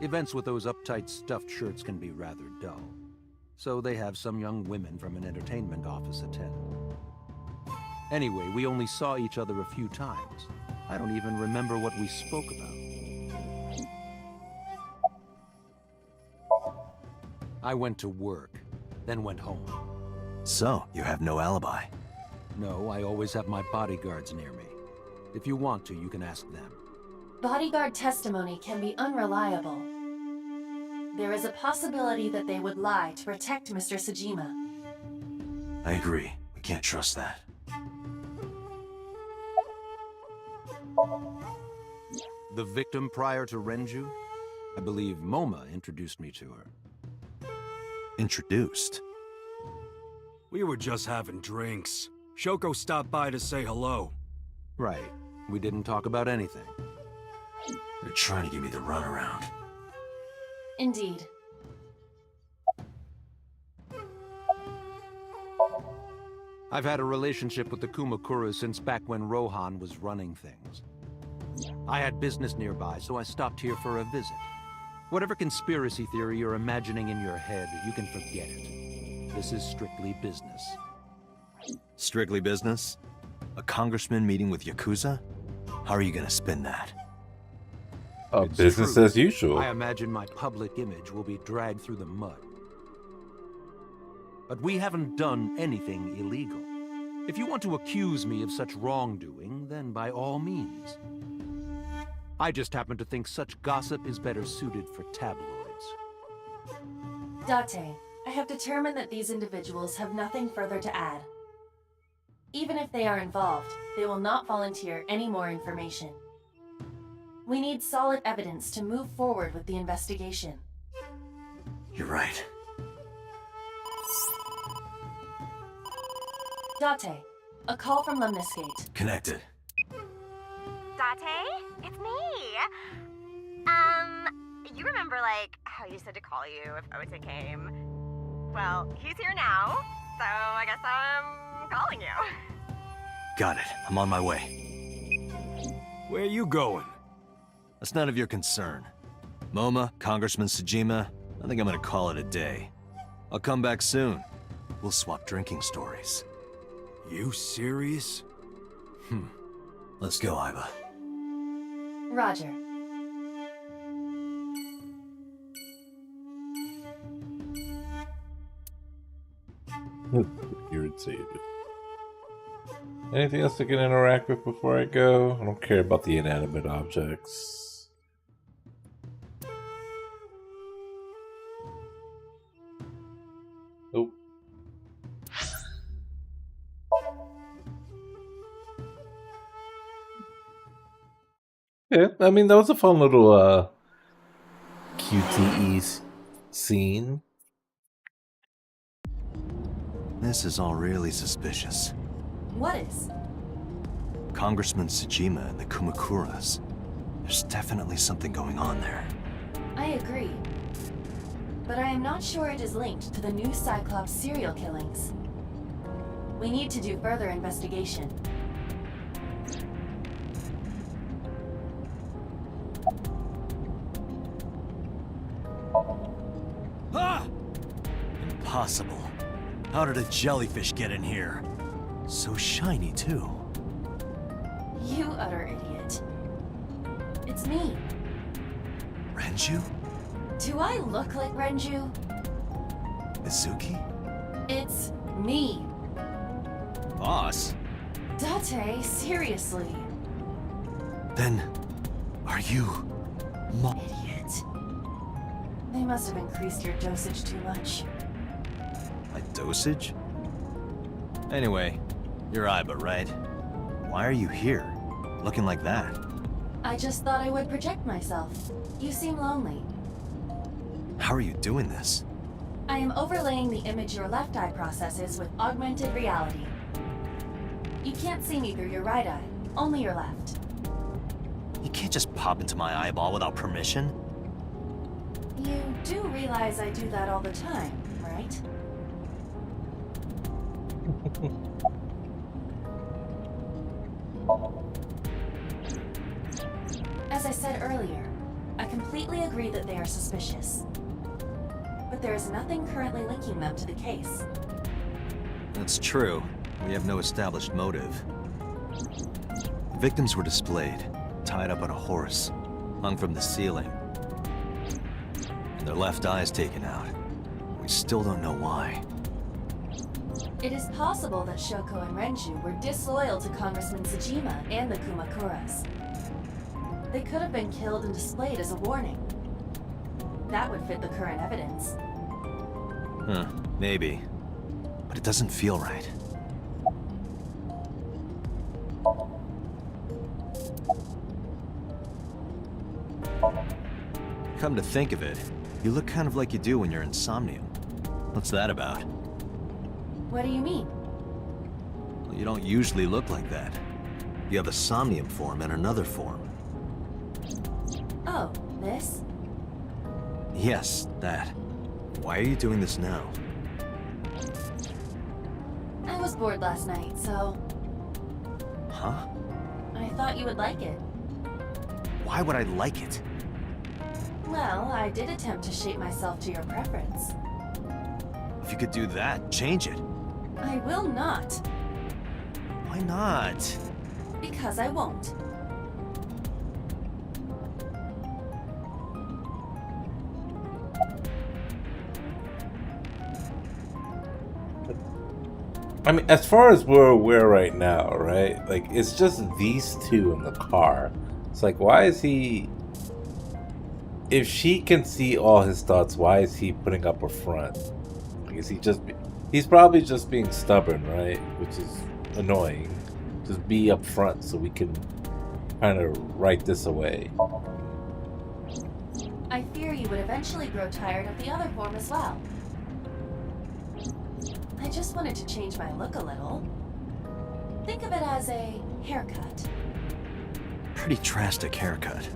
O: Events with those uptight stuffed shirts can be rather dull. So they have some young women from an entertainment office attend. Anyway, we only saw each other a few times. I don't even remember what we spoke about. I went to work, then went home.
B: So, you have no alibi?
O: No, I always have my bodyguards near me. If you want to, you can ask them.
D: Bodyguard testimony can be unreliable. There is a possibility that they would lie to protect Mr. Sejima.
B: I agree. We can't trust that.
O: The victim prior to Renju? I believe Moma introduced me to her.
B: Introduced?
M: We were just having drinks. Shoko stopped by to say hello.
O: Right. We didn't talk about anything.
B: They're trying to give me the runaround.
D: Indeed.
O: I've had a relationship with the Kumakura since back when Rohan was running things. I had business nearby, so I stopped here for a visit. Whatever conspiracy theory you're imagining in your head, you can forget it. This is strictly business.
B: Strictly business? A congressman meeting with Yakuza? How are you gonna spin that?
O: It's
A: business
O: true.
A: as usual.
O: I imagine my public image will be dragged through the mud. But we haven't done anything illegal. If you want to accuse me of such wrongdoing, then by all means. I just happen to think such gossip is better suited for tabloids.
D: Date, I have determined that these individuals have nothing further to add. Even if they are involved, they will not volunteer any more information. We need solid evidence to move forward with the investigation.
B: You're right.
D: Date, a call from Lemniscate.
B: Connected.
K: Date, it's me. You remember, like, how you said to call you if Outta came? Well, he's here now, so I guess I'm calling you.
B: Got it. I'm on my way.
M: Where you going?
B: That's none of your concern. MoMA, Congressman Tsujima, I think I'm gonna call it a day. I'll come back soon. We'll swap drinking stories.
M: You serious?
B: Let's go, Iba.
D: Roger.
A: Irritated. Anything else I can interact with before I go? I don't care about the inanimate objects. Nope. Yeah, I mean, that was a fun little QTE scene.
B: This is all really suspicious.
D: What is?
B: Congressman Tsujima and the Kumakuras. There's definitely something going on there.
D: I agree. But I am not sure it is linked to the new Cyclops serial killings. We need to do further investigation.
B: Ah! Impossible. How did a jellyfish get in here? So shiny, too.
D: You utter idiot. It's me.
B: Renju?
D: Do I look like Renju?
B: Mizuki?
D: It's me.
B: Boss?
D: Date, seriously.
B: Then, are you...
D: Idiot. They must have increased your dosage too much.
B: My dosage? Anyway, you're Iba, right? Why are you here? Looking like that?
D: I just thought I would project myself. You seem lonely.
B: How are you doing this?
D: I am overlaying the image your left eye processes with augmented reality. You can't see me through your right eye, only your left.
B: You can't just pop into my eyeball without permission.
D: You do realize I do that all the time, right? As I said earlier, I completely agree that they are suspicious. But there is nothing currently linking them to the case.
B: That's true. We have no established motive. The victims were displayed, tied up on a horse, hung from the ceiling. And their left eyes taken out. We still don't know why.
D: It is possible that Shoko and Renju were disloyal to Congressman Tsujima and the Kumakuras. They could have been killed and displayed as a warning. That would fit the current evidence.
B: Huh, maybe. But it doesn't feel right. Come to think of it, you look kind of like you do when you're in somnium. What's that about?
D: What do you mean?
B: Well, you don't usually look like that. You have a somnium form and another form.
D: Oh, this?
B: Yes, that. Why are you doing this now?
D: I was bored last night, so...
B: Huh?
D: I thought you would like it.
B: Why would I like it?
D: Well, I did attempt to shape myself to your preference.
B: If you could do that, change it.
D: I will not.
B: Why not?
D: Because I won't.
A: I mean, as far as where we're right now, right? Like, it's just these two in the car. It's like, why is he... If she can see all his thoughts, why is he putting up a front? Like, is he just... He's probably just being stubborn, right? Which is annoying. Just be up front so we can kind of write this away.
D: I fear you would eventually grow tired of the other form as well. I just wanted to change my look a little. Think of it as a haircut.
B: Pretty drastic haircut.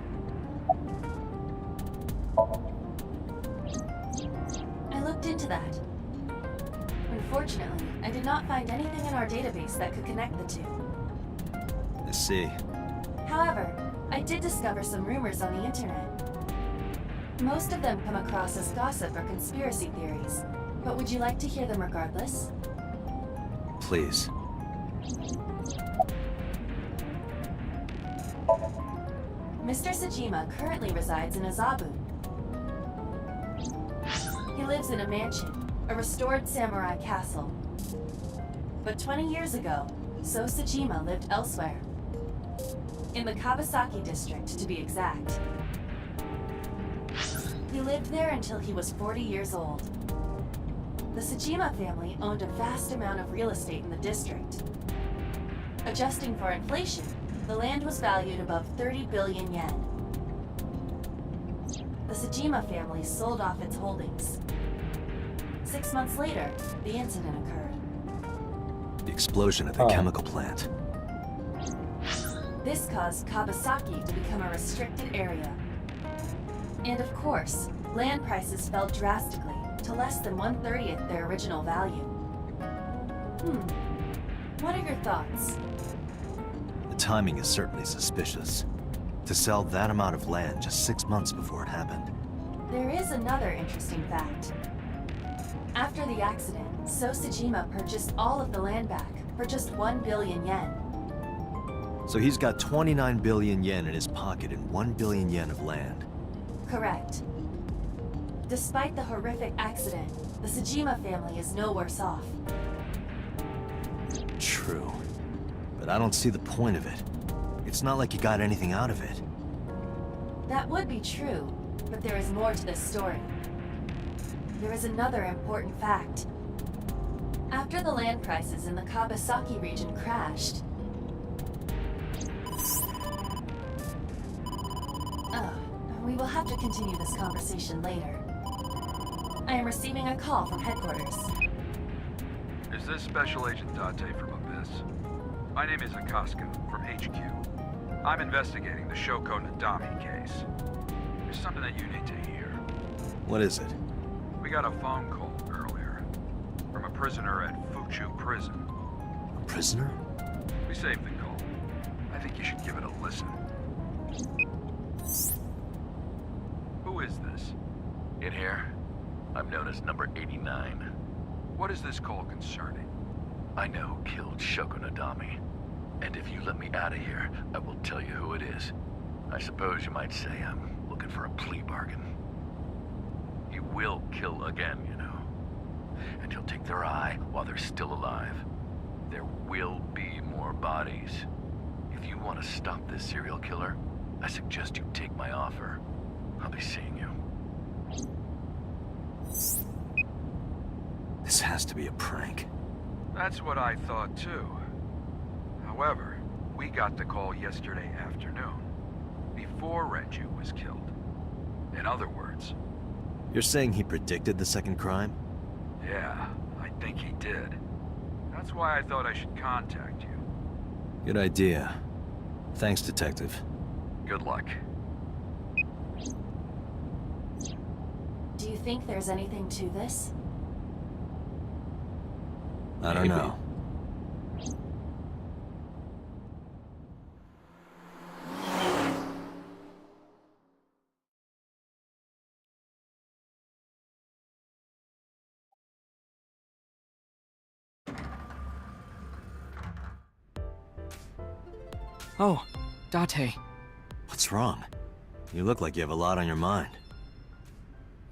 D: I looked into that. Unfortunately, I did not find anything in our database that could connect the two.
B: I see.
D: However, I did discover some rumors on the internet. Most of them come across as gossip or conspiracy theories, but would you like to hear them regardless?
B: Please.
D: Mr. Sajima currently resides in Azabu. He lives in a mansion, a restored samurai castle. But 20 years ago, So Sajima lived elsewhere. In the Kawasaki district, to be exact. He lived there until he was 40 years old. The Sajima family owned a vast amount of real estate in the district. Adjusting for inflation, the land was valued above 30 billion yen. The Sajima family sold off its holdings. 6 months later, the incident occurred.
B: The explosion at the chemical plant.
D: This caused Kawasaki to become a restricted area. And of course, land prices fell drastically to less than 1/30th their original value. What are your thoughts?
B: The timing is certainly suspicious. To sell that amount of land just 6 months before it happened.
D: There is another interesting fact. After the accident, So Sajima purchased all of the land back for just 1 billion yen.
B: So he's got 29 billion yen in his pocket and 1 billion yen of land.
D: Correct. Despite the horrific accident, the Sajima family is no worse off.
B: True. But I don't see the point of it. It's not like you got anything out of it.
D: That would be true, but there is more to this story. There is another important fact. After the land prices in the Kawasaki region crashed... we will have to continue this conversation later. I am receiving a call from headquarters.
P: Is this Special Agent Date from Abyss? My name is Akaska from HQ. I'm investigating the Shoko Nadami case. There's something that you need to hear.
B: What is it?
P: We got a phone call earlier from a prisoner at Fuchu Prison.
B: A prisoner?
P: We saved the call. I think you should give it a listen. Who is this?
Q: In here, I'm known as number 89.
P: What is this call concerning?
Q: I know who killed Shoko Nadami. And if you let me out of here, I will tell you who it is. I suppose you might say I'm looking for a plea bargain. He will kill again, you know. And he'll take their eye while they're still alive. There will be more bodies. If you want to stop this serial killer, I suggest you take my offer. I'll be seeing you.
B: This has to be a prank.
P: That's what I thought too. However, we got the call yesterday afternoon, before Renju was killed. In other words...
B: You're saying he predicted the second crime?
P: Yeah, I think he did. That's why I thought I should contact you.
B: Good idea. Thanks, Detective.
P: Good luck.
D: Do you think there's anything to this?
B: I don't know.
R: Oh, Date.
B: What's wrong? You look like you have a lot on your mind.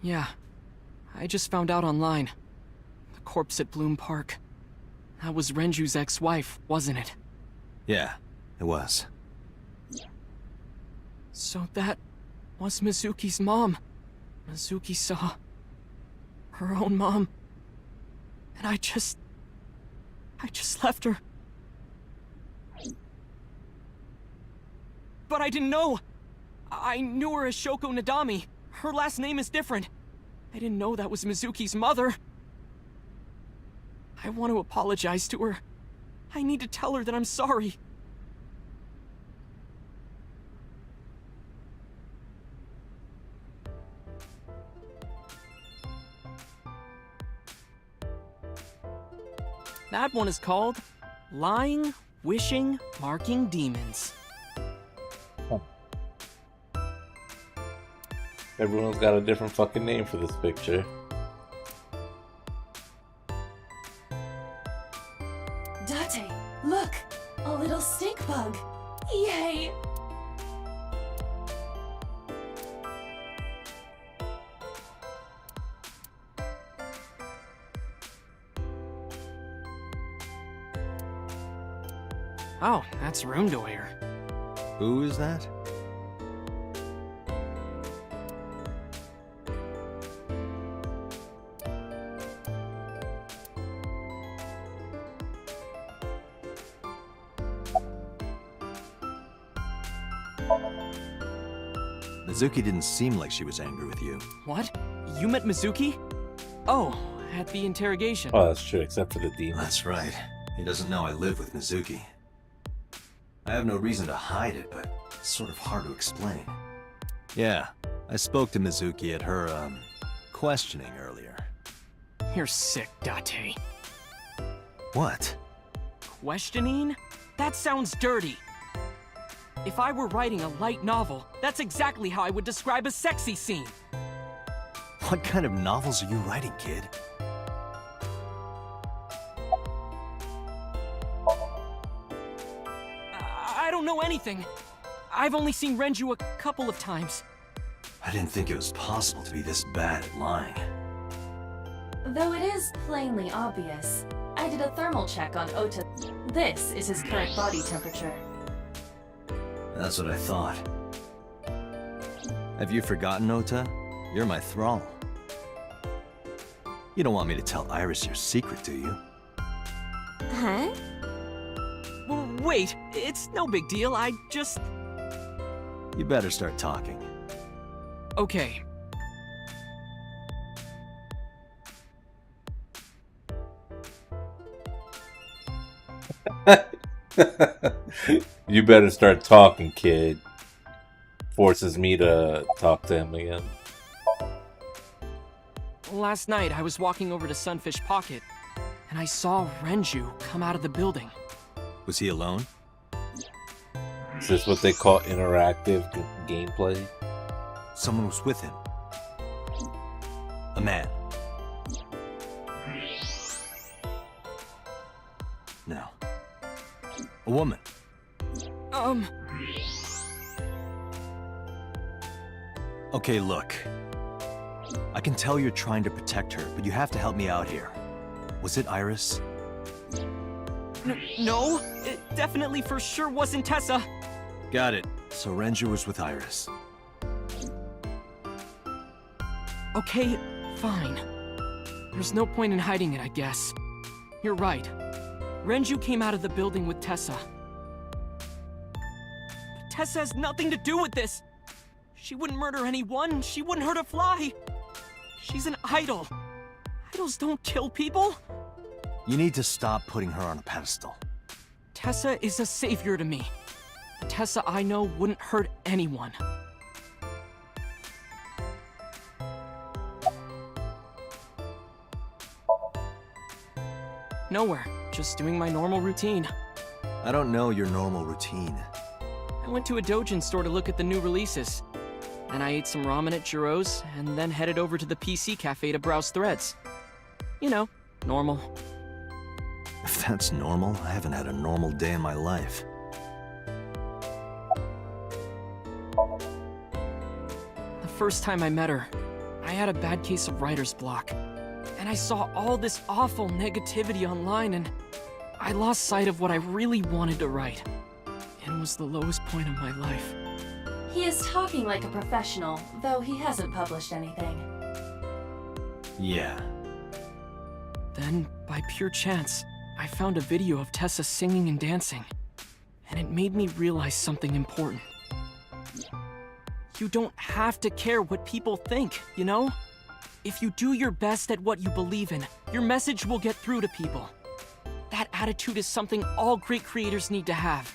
R: Yeah. I just found out online. The corpse at Bloom Park. That was Renju's ex-wife, wasn't it?
B: Yeah, it was.
R: So that was Mizuki's mom. Mizuki saw her own mom. And I just left her. But I didn't know. I knew her as Shoko Nadami. Her last name is different. I didn't know that was Mizuki's mother. I want to apologize to her. I need to tell her that I'm sorry. That one is called Lying, Wishing, Marking Demons.
A: Everyone's got a different fucking name for this picture.
D: Date, look! A little stink bug! Yay!
R: Oh, that's Roomdoyer.
B: Who is that? Mizuki didn't seem like she was angry with you.
R: What? You met Mizuki? Oh, at the interrogation.
A: Oh, that's true, except for the demon.
B: That's right. He doesn't know I live with Mizuki. I have no reason to hide it, but it's sort of hard to explain. Yeah, I spoke to Mizuki at her, questioning earlier.
R: You're sick, Date.
B: What?
R: Questioning? That sounds dirty. If I were writing a light novel, that's exactly how I would describe a sexy scene.
B: What kind of novels are you writing, kid?
R: I don't know anything. I've only seen Renju a couple of times.
B: I didn't think it was possible to be this bad at lying.
D: Though it is plainly obvious, I did a thermal check on Outta. This is his current body temperature.
B: That's what I thought. Have you forgotten, Outta? You're my thrall. You don't want me to tell Iris your secret, do you?
J: Huh?
R: Wait, it's no big deal, I just...
B: You better start talking.
R: Okay.
A: You better start talking, kid. Forces me to talk to him again.
R: Last night, I was walking over to Sunfish Pocket, and I saw Renju come out of the building.
B: Was he alone?
A: Is this what they call interactive gameplay?
B: Someone was with him. A man. No. A woman. Okay, look. I can tell you're trying to protect her, but you have to help me out here. Was it Iris?
R: No, it definitely for sure wasn't Tessa.
B: Got it. So Renju was with Iris.
R: Okay, fine. There's no point in hiding it, I guess. You're right. Renju came out of the building with Tessa. But Tessa has nothing to do with this. She wouldn't murder anyone. She wouldn't hurt a fly. She's an idol. Idols don't kill people.
B: You need to stop putting her on a pedestal.
R: Tessa is a savior to me. The Tessa I know wouldn't hurt anyone. Nowhere. Just doing my normal routine.
B: I don't know your normal routine.
R: I went to a doujin store to look at the new releases. Then I ate some ramen at Jiro's, and then headed over to the PC cafe to browse threads. You know, normal.
B: If that's normal, I haven't had a normal day in my life.
R: The first time I met her, I had a bad case of writer's block. And I saw all this awful negativity online, and I lost sight of what I really wanted to write. And it was the lowest point of my life.
D: He is talking like a professional, though he hasn't published anything.
B: Yeah.
R: Then, by pure chance, I found a video of Tessa singing and dancing. And it made me realize something important. You don't have to care what people think, you know? If you do your best at what you believe in, your message will get through to people. That attitude is something all great creators need to have.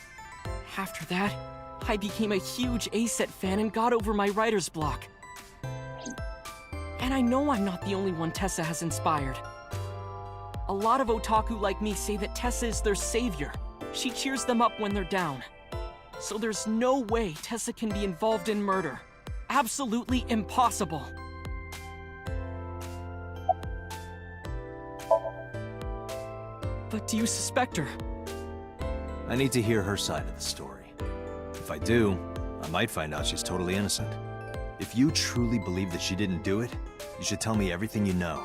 R: After that, I became a huge A-Set fan and got over my writer's block. And I know I'm not the only one Tessa has inspired. A lot of otaku like me say that Tessa is their savior. She cheers them up when they're down. So there's no way Tessa can be involved in murder. Absolutely impossible. But do you suspect her?
B: I need to hear her side of the story. If I do, I might find out she's totally innocent. If you truly believe that she didn't do it, you should tell me everything you know.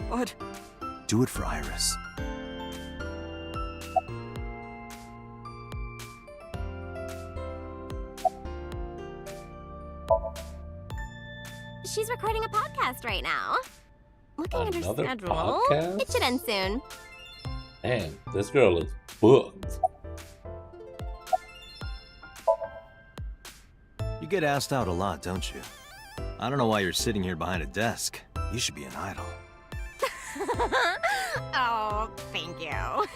R: But...
B: Do it for Iris.
K: She's recording a podcast right now. Looking at her
A: Another
K: schedule,
A: podcast?
K: it should end soon.
A: Damn, this girl is booked.
B: You get asked out a lot, don't you? I don't know why you're sitting here behind a desk. You should be an idol.
K: Oh, thank you.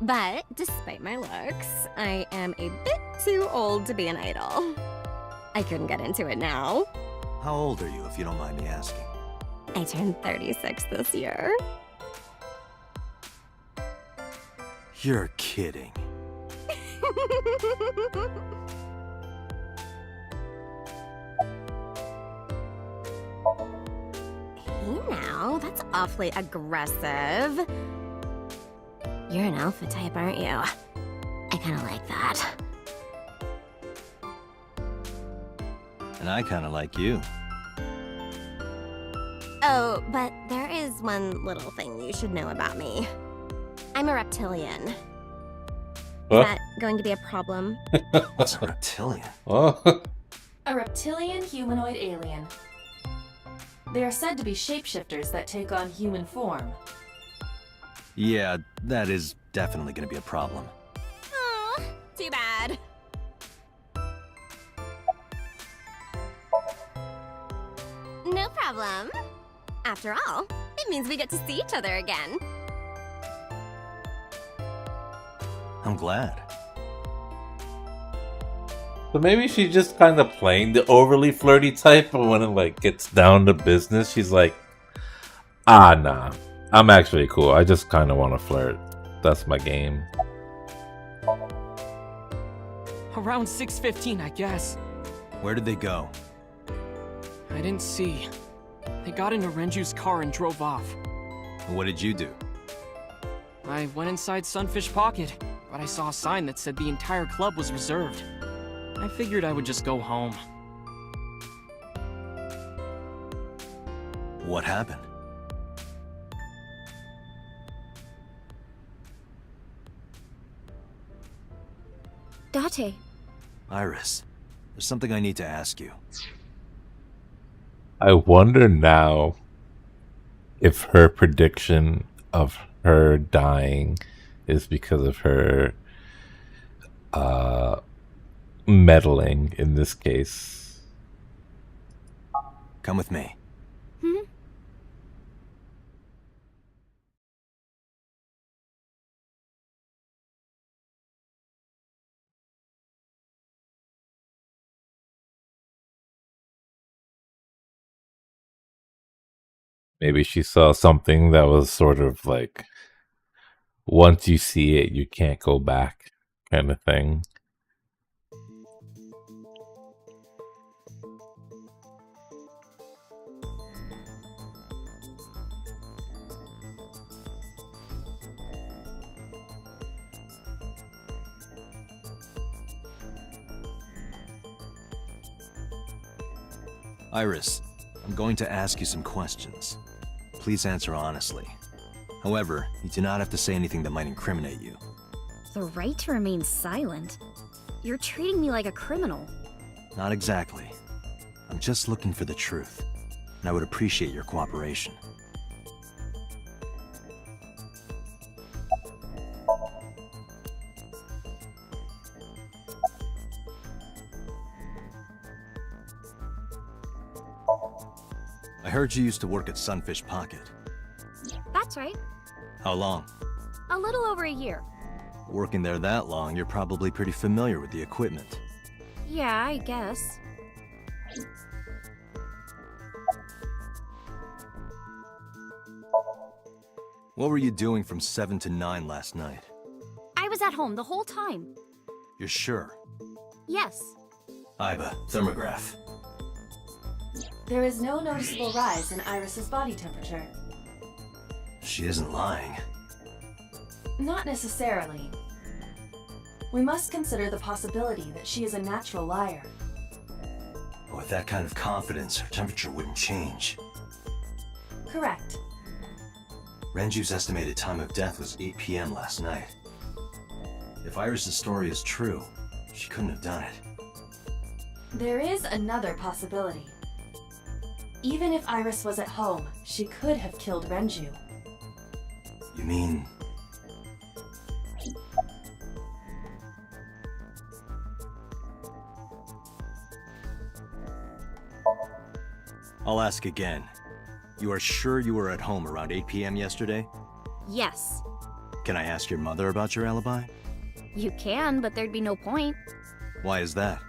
K: But despite my looks, I am a bit too old to be an idol. I couldn't get into it now.
B: How old are you, if you don't mind me asking?
K: I turned 36 this year.
B: You're kidding.
K: Hey now, that's awfully aggressive. You're an alpha type, aren't you? I kinda like that.
B: And I kinda like you.
K: Oh, but there is one little thing you should know about me. I'm a reptilian. Is that going to be a problem?
B: What's a reptilian?
A: Oh.
D: A reptilian humanoid alien. They are said to be shapeshifters that take on human form.
B: Yeah, that is definitely gonna be a problem.
K: Oh, too bad. No problem. After all, it means we get to see each other again.
B: I'm glad.
A: So maybe she's just kind of playing the overly flirty type, but when it like gets down to business, she's like, nah, I'm actually cool. I just kind of want to flirt. That's my game.
R: Around 6:15, I guess.
B: Where did they go?
R: I didn't see. They got into Renju's car and drove off.
B: What did you do?
R: I went inside Sunfish Pocket, but I saw a sign that said the entire club was reserved. I figured I would just go home.
B: What happened?
C: Date.
B: Iris, there's something I need to ask you.
A: I wonder now if her prediction of her dying is because of her meddling in this case.
B: Come with me.
A: Maybe she saw something that was sort of like, once you see it, you can't go back kind of thing.
B: Iris, I'm going to ask you some questions. Please answer honestly. However, you do not have to say anything that might incriminate you.
F: The right to remain silent? You're treating me like a criminal.
B: Not exactly. I'm just looking for the truth, and I would appreciate your cooperation. I heard you used to work at Sunfish Pocket.
F: That's right.
B: How long?
F: A little over a year.
B: Working there that long, you're probably pretty familiar with the equipment.
F: Yeah, I guess.
B: What were you doing from 7 to 9 last night?
F: I was at home the whole time.
B: You're sure?
F: Yes.
B: Iba, thermograph.
D: There is no noticeable rise in Iris's body temperature.
B: She isn't lying.
D: Not necessarily. We must consider the possibility that she is a natural liar.
B: With that kind of confidence, her temperature wouldn't change.
D: Correct.
B: Renju's estimated time of death was 8 p.m. last night. If Iris's story is true, she couldn't have done it.
D: There is another possibility. Even if Iris was at home, she could have killed Renju.
B: You mean... I'll ask again. You are sure you were at home around 8 p.m. yesterday?
F: Yes.
B: Can I ask your mother about your alibi?
F: You can, but there'd be no point.
B: Why is that?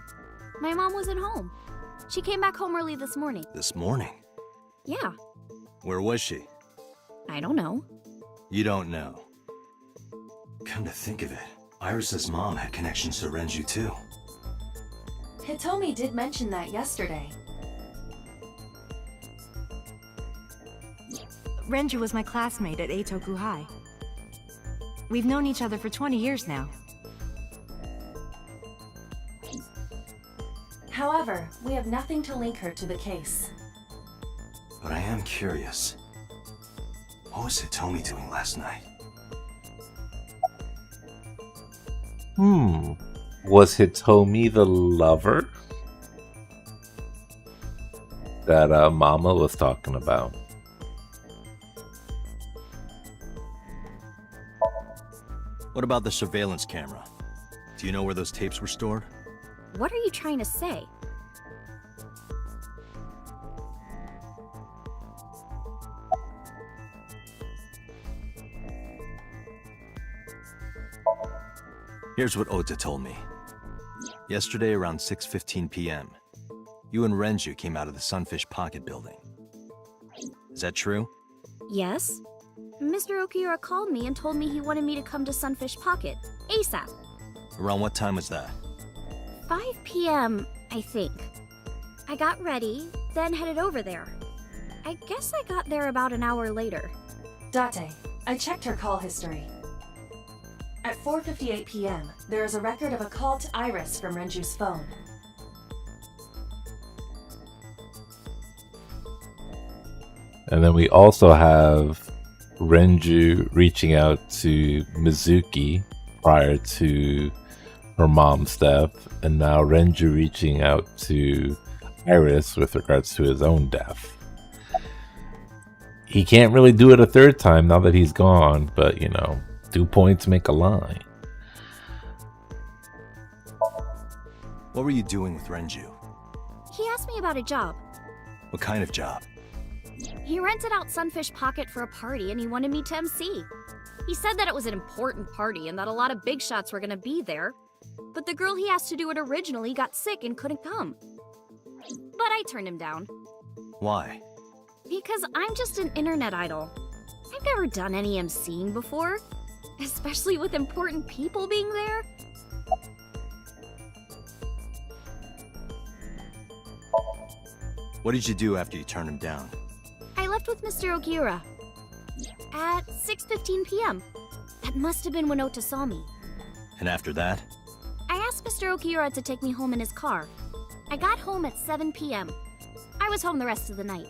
F: My mom wasn't home. She came back home early this morning.
B: This morning?
F: Yeah.
B: Where was she?
F: I don't know.
B: You don't know. Come to think of it, Iris's mom had connections to Renju too.
D: Hitomi did mention that yesterday.
S: Renju was my classmate at Eitoku High. We've known each other for 20 years now.
D: However, we have nothing to link her to the case.
B: But I am curious. What was Hitomi doing last night?
A: Was Hitomi the lover that Mama was talking about?
B: What about the surveillance camera? Do you know where those tapes were stored?
F: What are you trying to say?
B: Here's what Outta told me. Yesterday around 6:15 p.m., you and Renju came out of the Sunfish Pocket building. Is that true?
F: Yes. Mr. Okiura called me and told me he wanted me to come to Sunfish Pocket, ASAP.
B: Around what time was that?
F: 5 p.m., I think. I got ready, then headed over there. I guess I got there about an hour later.
D: Date, I checked her call history. At 4:58 p.m., there is a record of a call to Iris from Renju's phone.
A: And then we also have Renju reaching out to Mizuki prior to her mom's death, and now Renju reaching out to Iris with regards to his own death. He can't really do it a third time now that he's gone, but 2 points make a line.
B: What were you doing with Renju?
F: He asked me about a job.
B: What kind of job?
F: He rented out Sunfish Pocket for a party and he wanted me to MC. He said that it was an important party and that a lot of big shots were gonna be there. But the girl he asked to do it originally got sick and couldn't come. But I turned him down.
B: Why?
F: Because I'm just an internet idol. I've never done any MCing before, especially with important people being there.
B: What did you do after you turned him down?
F: I left with Mr. Okiura at 6:15 p.m. That must have been when Otta saw me.
B: And after that?
F: I asked Mr. Okiura to take me home in his car. I got home at 7 p.m. I was home the rest of the night.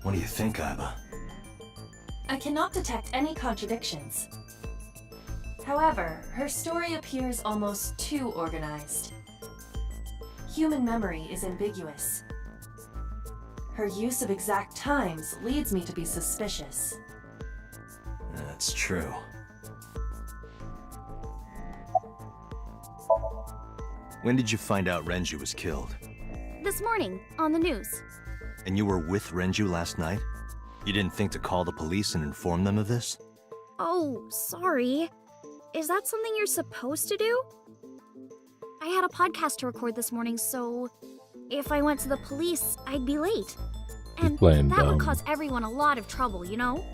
B: What do you think, Iba?
D: I cannot detect any contradictions. However, her story appears almost too organized. Human memory is ambiguous. Her use of exact times leads me to be suspicious.
B: That's true. When did you find out Renju was killed?
C: This morning, on the news.
B: And you were with Renju last night? You didn't think to call the police and inform them of this?
C: Oh, sorry. Is that something you're supposed to do? I had a podcast to record this morning, so if I went to the police, I'd be late. And
A: playing
C: that
A: dumb.
C: would cause everyone a lot of trouble, you know?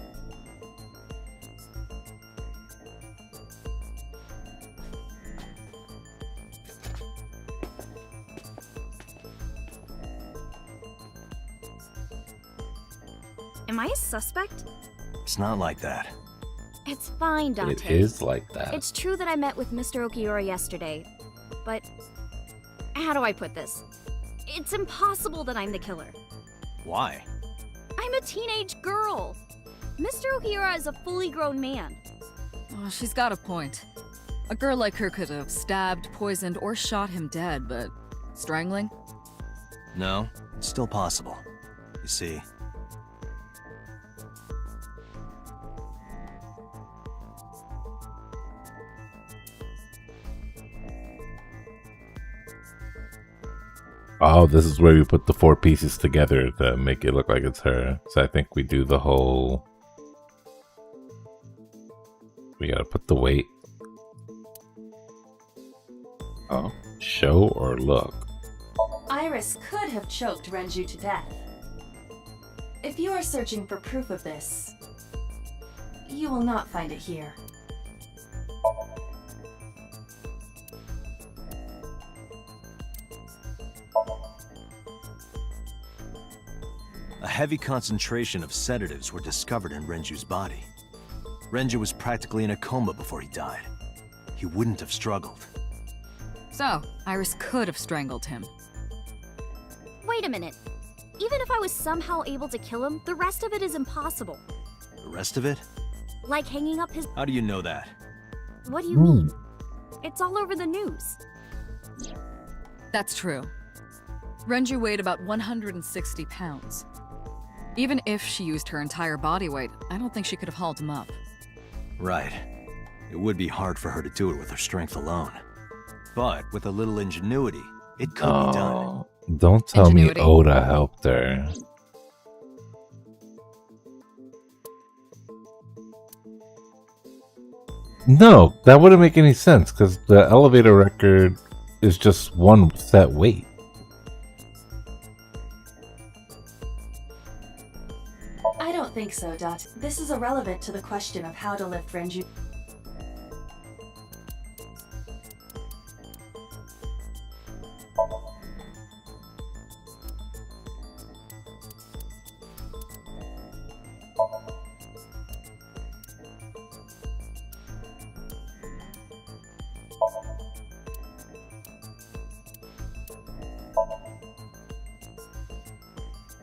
C: Am I a suspect?
B: It's not like that.
C: It's fine, Dante.
A: It is like that.
C: It's true that I met with Mr. Okiura yesterday, but how do I put this? It's impossible that I'm the killer.
B: Why?
C: I'm a teenage girl. Mr. Okiura is a fully grown man.
F: Oh, she's got a point. A girl like her could have stabbed, poisoned, or shot him dead, but strangling?
B: No, it's still possible. You see,
A: Oh, this is where we put the 4 pieces together to make it look like it's her. So I think we do the whole... We gotta put the weight. Oh, show or look?
D: Iris could have choked Renju to death. If you are searching for proof of this, you will not find it here.
B: a heavy concentration of sedatives were discovered in Renju's body. Renju was practically in a coma before he died. He wouldn't have struggled.
F: So, Iris could have strangled him.
C: Wait a minute. Even if I was somehow able to kill him, the rest of it is impossible.
B: The rest of it?
C: Like hanging up his...
B: How do you know that?
C: What do you mean? It's all over the news.
F: That's true. Renju weighed about 160 pounds. Even if she used her entire body weight, I don't think she could have hauled him up.
B: Right. It would be hard for her to do it with her strength alone. But with a little ingenuity, it could be done.
A: Don't tell
F: Ingenuity.
A: me Oda helped her. No, that wouldn't make any sense because the elevator record is just one set weight.
D: I don't think so, Dot. This is irrelevant to the question of how to lift Renju.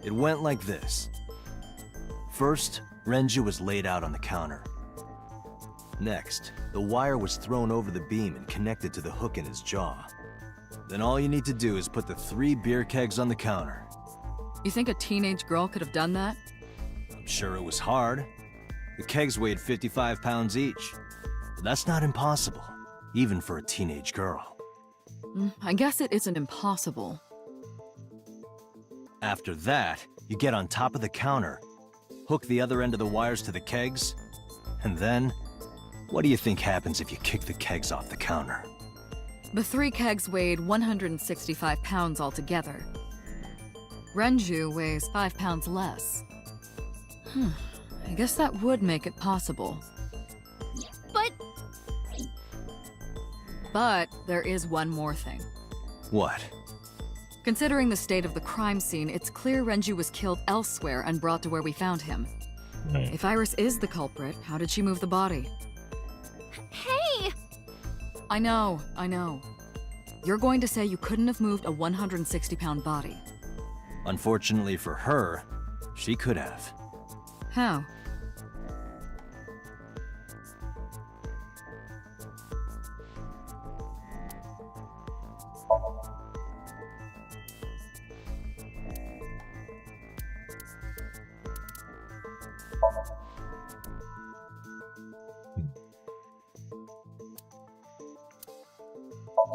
B: It went like this. First, Renju was laid out on the counter. Next, the wire was thrown over the beam and connected to the hook in his jaw. Then all you need to do is put the 3 beer kegs on the counter.
F: You think a teenage girl could have done that?
B: I'm sure it was hard. The kegs weighed 55 pounds each. But that's not impossible, even for a teenage girl.
F: I guess it isn't impossible.
B: After that, you get on top of the counter, hook the other end of the wires to the kegs, and then, what do you think happens if you kick the kegs off the counter?
F: The 3 kegs weighed 165 pounds altogether. Renju weighs 5 pounds less. I guess that would make it possible. But there is one more thing.
B: What?
F: Considering the state of the crime scene, it's clear Renju was killed elsewhere and brought to where we found him. If Iris is the culprit, how did she move the body?
C: Hey!
F: I know. You're going to say you couldn't have moved a 160-pound body.
B: Unfortunately for her, she could have.
F: How?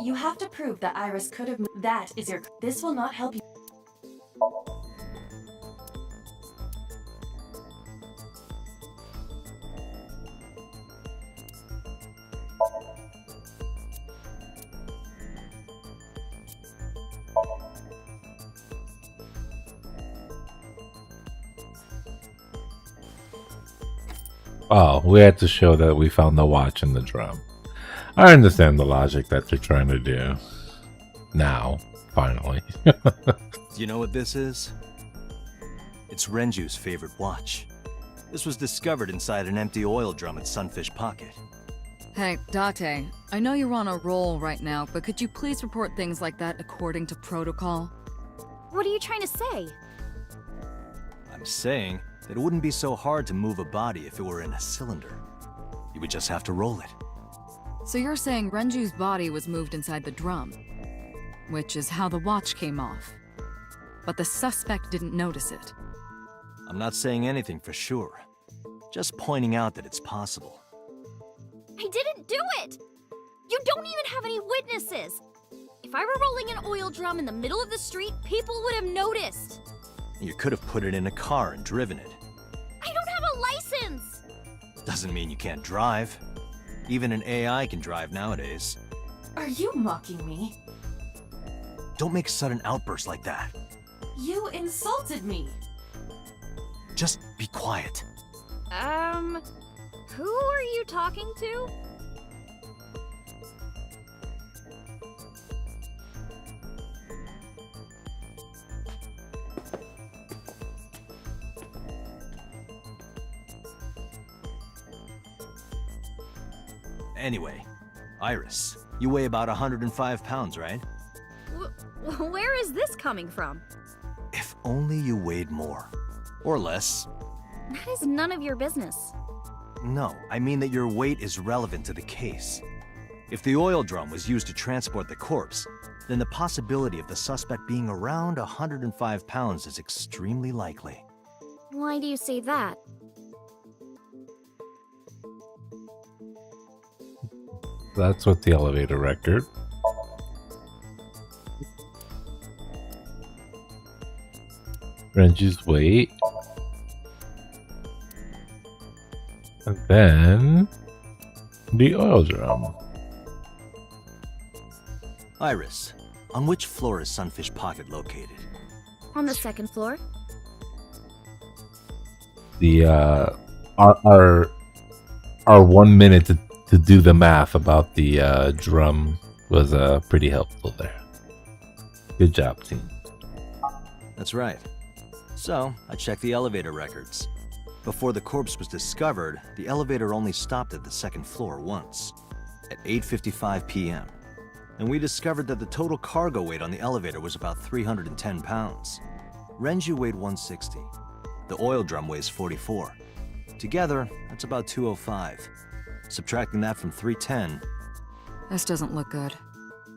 D: You have to prove that Iris could have. That is your. This will not help you.
A: Oh, we had to show that we found the watch in the drum. I understand the logic that they're trying to do. Now, finally.
B: Do you know what this is? It's Renju's favorite watch. This was discovered inside an empty oil drum at Sunfish Pocket.
F: Hey, Date, I know you're on a roll right now, but could you please report things like that according to protocol?
C: What are you trying to say?
B: I'm saying that it wouldn't be so hard to move a body if it were in a cylinder. You would just have to roll it.
F: So you're saying Renju's body was moved inside the drum, which is how the watch came off. But the suspect didn't notice it.
B: I'm not saying anything for sure. Just pointing out that it's possible.
C: I didn't do it! You don't even have any witnesses! If I were rolling an oil drum in the middle of the street, people would have noticed!
B: You could have put it in a car and driven it.
C: I don't have a license!
B: Doesn't mean you can't drive. Even an AI can drive nowadays.
D: Are you mocking me?
B: Don't make sudden outbursts like that.
D: You insulted me.
B: Just be quiet.
C: Who are you talking to?
B: Anyway, Iris, you weigh about 105 pounds, right?
C: Where is this coming from?
B: If only you weighed more. Or less.
C: That is none of your business.
B: No, I mean that your weight is relevant to the case. If the oil drum was used to transport the corpse, then the possibility of the suspect being around 105 pounds is extremely likely.
C: Why do you say that?
A: That's what the elevator record. Renju's weight. And then the oil drum.
B: Iris, on which floor is Sunfish Pocket located?
C: On the second floor.
A: The our 1 minute to do the math about the drum was pretty helpful there. Good job, team.
B: That's right. So, I checked the elevator records. Before the corpse was discovered, the elevator only stopped at the second floor once, at 8:55 p.m. And we discovered that the total cargo weight on the elevator was about 310 pounds. Renju weighed 160. The oil drum weighs 44. Together, that's about 205. Subtracting that from 310...
F: This doesn't look good.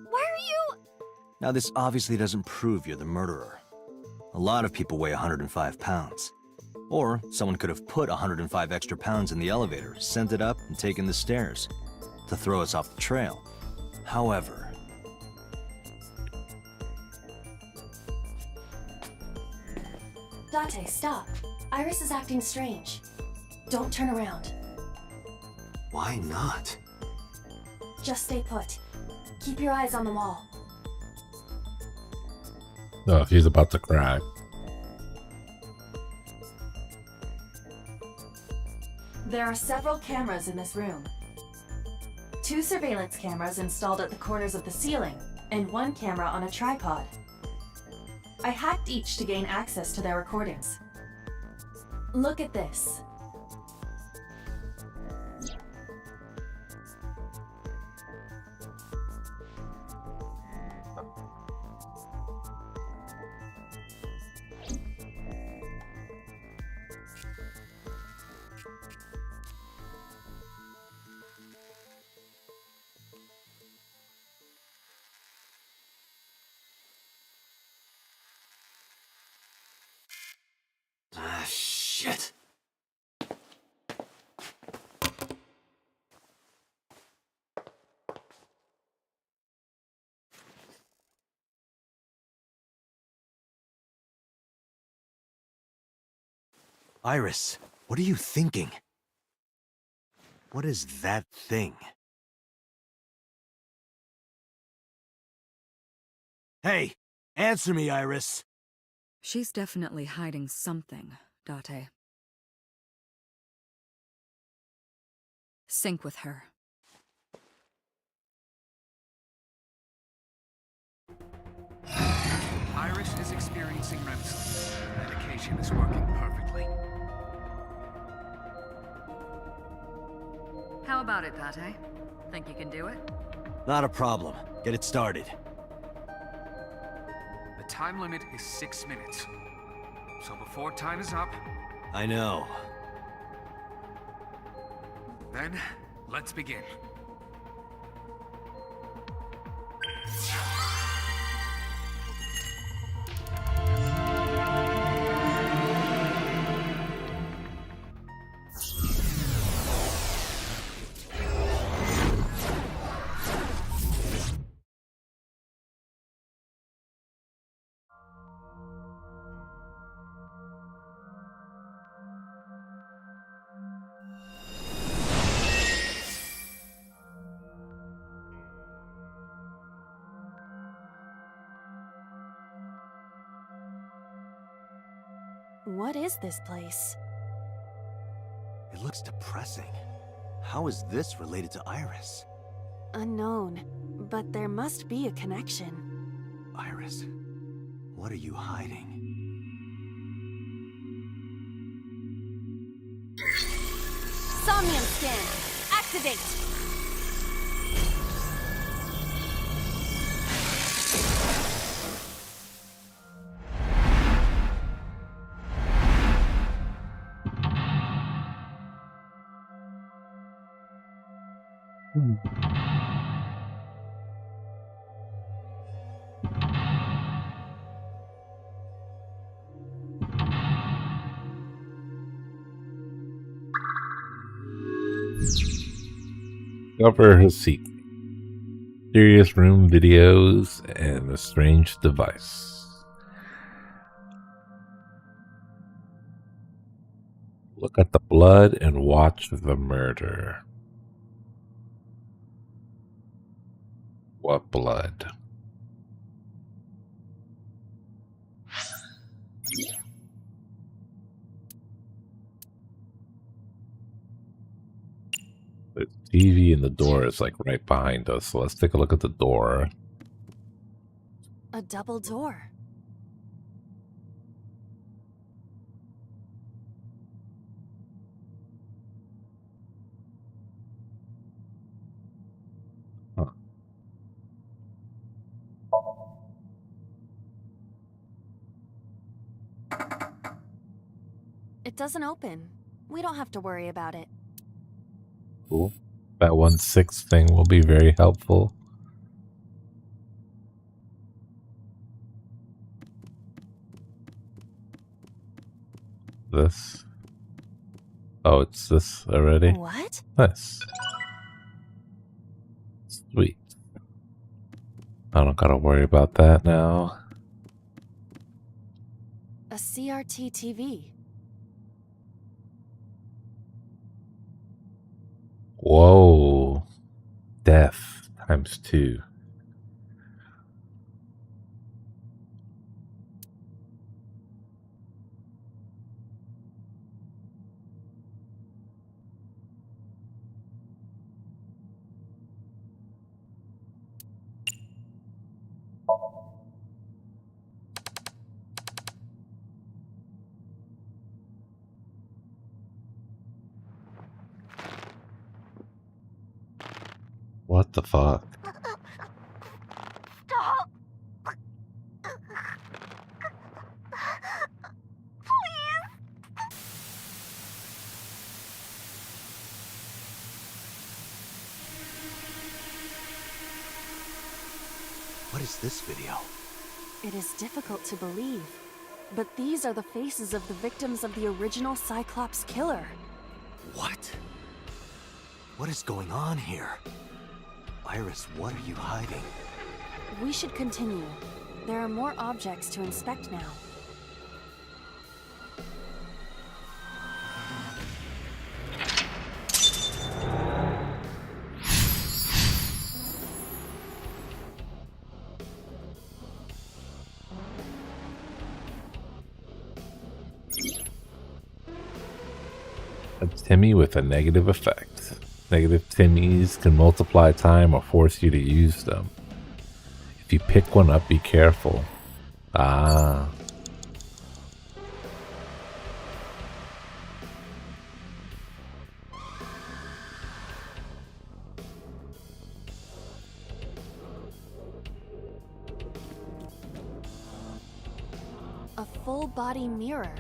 C: Why are you...
B: Now, this obviously doesn't prove you're the murderer. A lot of people weigh 105 pounds. Or someone could have put 105 extra pounds in the elevator, sent it up, and taken the stairs to throw us off the trail. However...
D: Date, stop. Iris is acting strange. Don't turn around.
B: Why not?
D: Just stay put. Keep your eyes on the wall.
A: Oh, he's about to cry.
D: There are several cameras in this room. 2 surveillance cameras installed at the corners of the ceiling, and 1 camera on a tripod. I hacked each to gain access to their recordings. Look at this.
B: Ah, shit. Iris, what are you thinking? What is that thing? Hey, answer me, Iris.
F: She's definitely hiding something, Date. Sync with her.
G: Iris is experiencing REM sleep. Medication is working perfectly.
E: How about it, Date? Think you can do it?
B: Not a problem. Get it started.
G: The time limit is 6 minutes. So before time is up,
B: I know.
G: then let's begin.
S: What is this place?
B: It looks depressing. How is this related to Iris?
S: Unknown, but there must be a connection.
B: Iris, what are you hiding?
K: Somnium scan! Activate!
A: Cover her secret. Serious room videos and a strange device. Look at the blood and watch the murder. What blood? The TV and the door is like right behind us, so let's take a look at the door.
S: A double door.
A: Huh.
S: It doesn't open. We don't have to worry about it.
A: Cool. That 1/6 thing will be very helpful. This. Oh, it's this already?
S: What?
A: Nice. Sweet. I don't gotta worry about that now.
S: A CRT TV.
A: Whoa. Death times 2. What the fuck?
K: Stop!
B: What is this video?
S: It is difficult to believe, but these are the faces of the victims of the original Cyclops killer.
B: What? What is going on here? Iris, what are you hiding?
S: We should continue. There are more objects to inspect now.
A: A Timmy with a negative effect. Negative Timmies can multiply time or force you to use them. If you pick one up, be careful. Ah.
S: A full body mirror.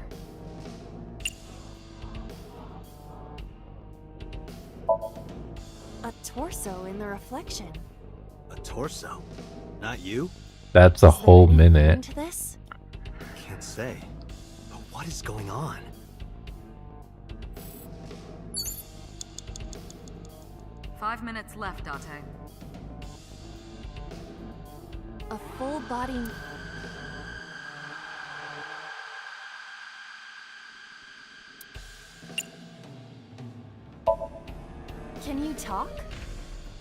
S: A torso in the reflection.
B: A torso? Not you?
A: That's a whole minute.
S: Into this?
B: Can't say. But what is going on?
E: Five minutes left, Date.
S: A full body. Can you talk?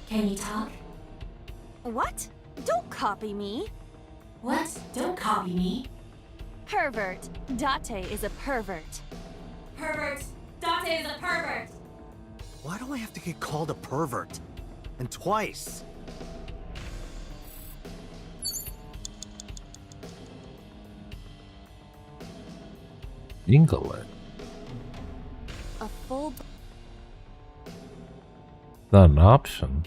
K: Can you talk?
S: What? Don't copy me.
K: What? Don't copy me.
S: Pervert. Date is a pervert.
K: Pervert. Date is a pervert.
B: Why do I have to get called a pervert? And twice?
A: England.
S: A full.
A: Not an option.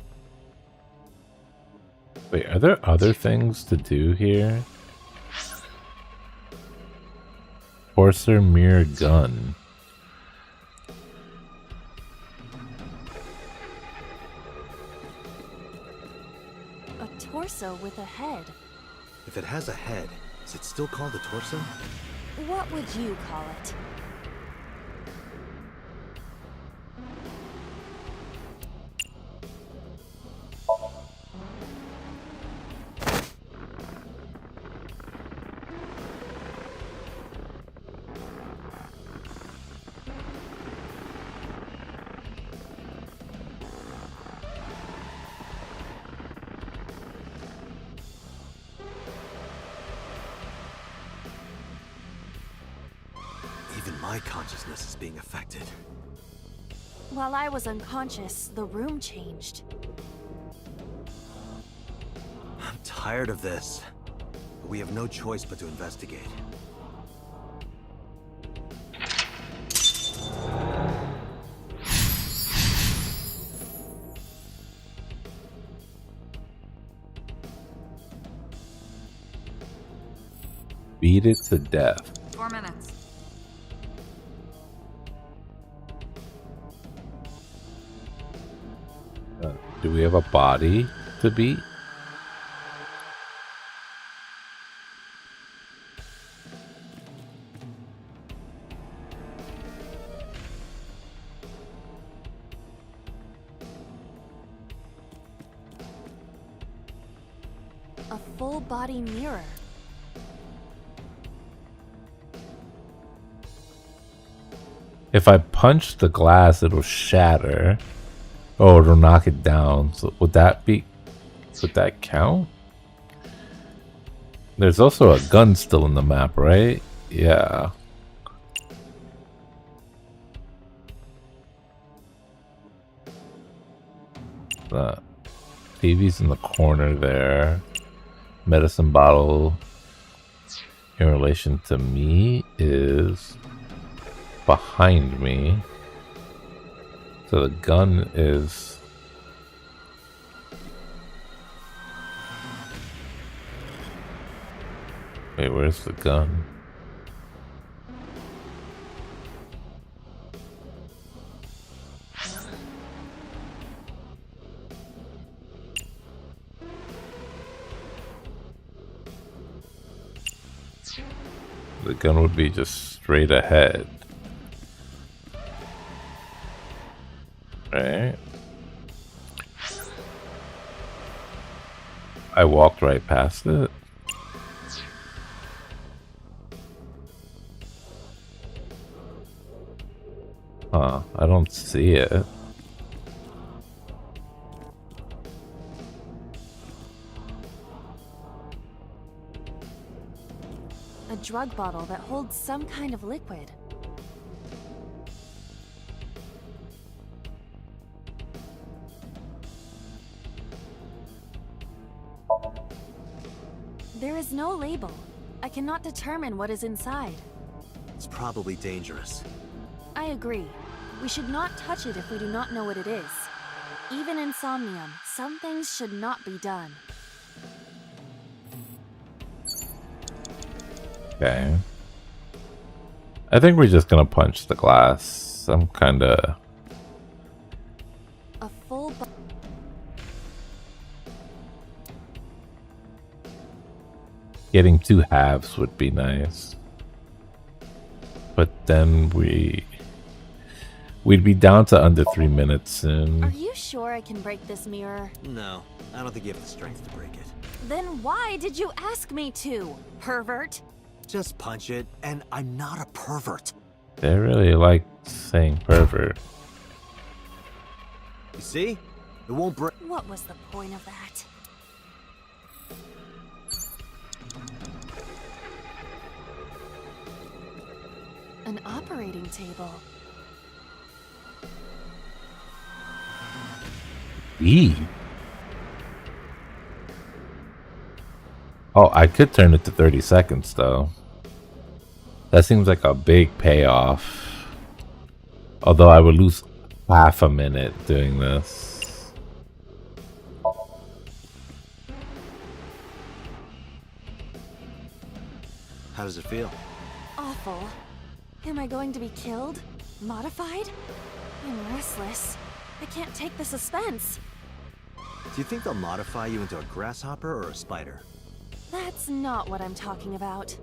A: Wait, are there other things to do here? Forcer mirror gun.
S: A torso with a head.
B: If it has a head, is it still called a torso?
S: What would you call it?
B: Even my consciousness is being affected.
S: While I was unconscious, the room changed.
B: I'm tired of this. But we have no choice but to investigate.
A: Beat it to death.
E: 4 minutes.
A: Do we have a body to beat?
S: A full body mirror.
A: If I punch the glass, it'll shatter. Oh, it'll knock it down. So would that count? There's also a gun still in the map, right? Yeah. The TV's in the corner there. Medicine bottle in relation to me is behind me. So the gun is... Wait, where's the gun? The gun would be just straight ahead. Right. I walked right past it. Huh, I don't see it.
S: A drug bottle that holds some kind of liquid. is no label. I cannot determine what is inside.
B: It's probably dangerous.
S: I agree. We should not touch it if we do not know what it is. Even in Somnium, some things should not be done.
A: Okay. I think we're just gonna punch the glass. I'm kinda...
S: A full
A: Getting 2 halves would be nice. But then we'd be down to under 3 minutes soon.
S: Are you sure I can break this mirror?
B: No, I don't think you have the strength to break it.
S: Then why did you ask me to, pervert?
B: Just punch it, and I'm not a pervert.
A: They really like saying pervert.
B: You see? It won't break.
S: What was the point of that? An operating table.
A: Eee. Oh, I could turn it to 30 seconds though. That seems like a big payoff. Although I would lose half a minute doing this.
B: How does it feel?
S: Awful. Am I going to be killed? Modified? I'm restless. I can't take the suspense.
B: Do you think they'll modify you into a grasshopper or a spider?
S: That's not what I'm talking about.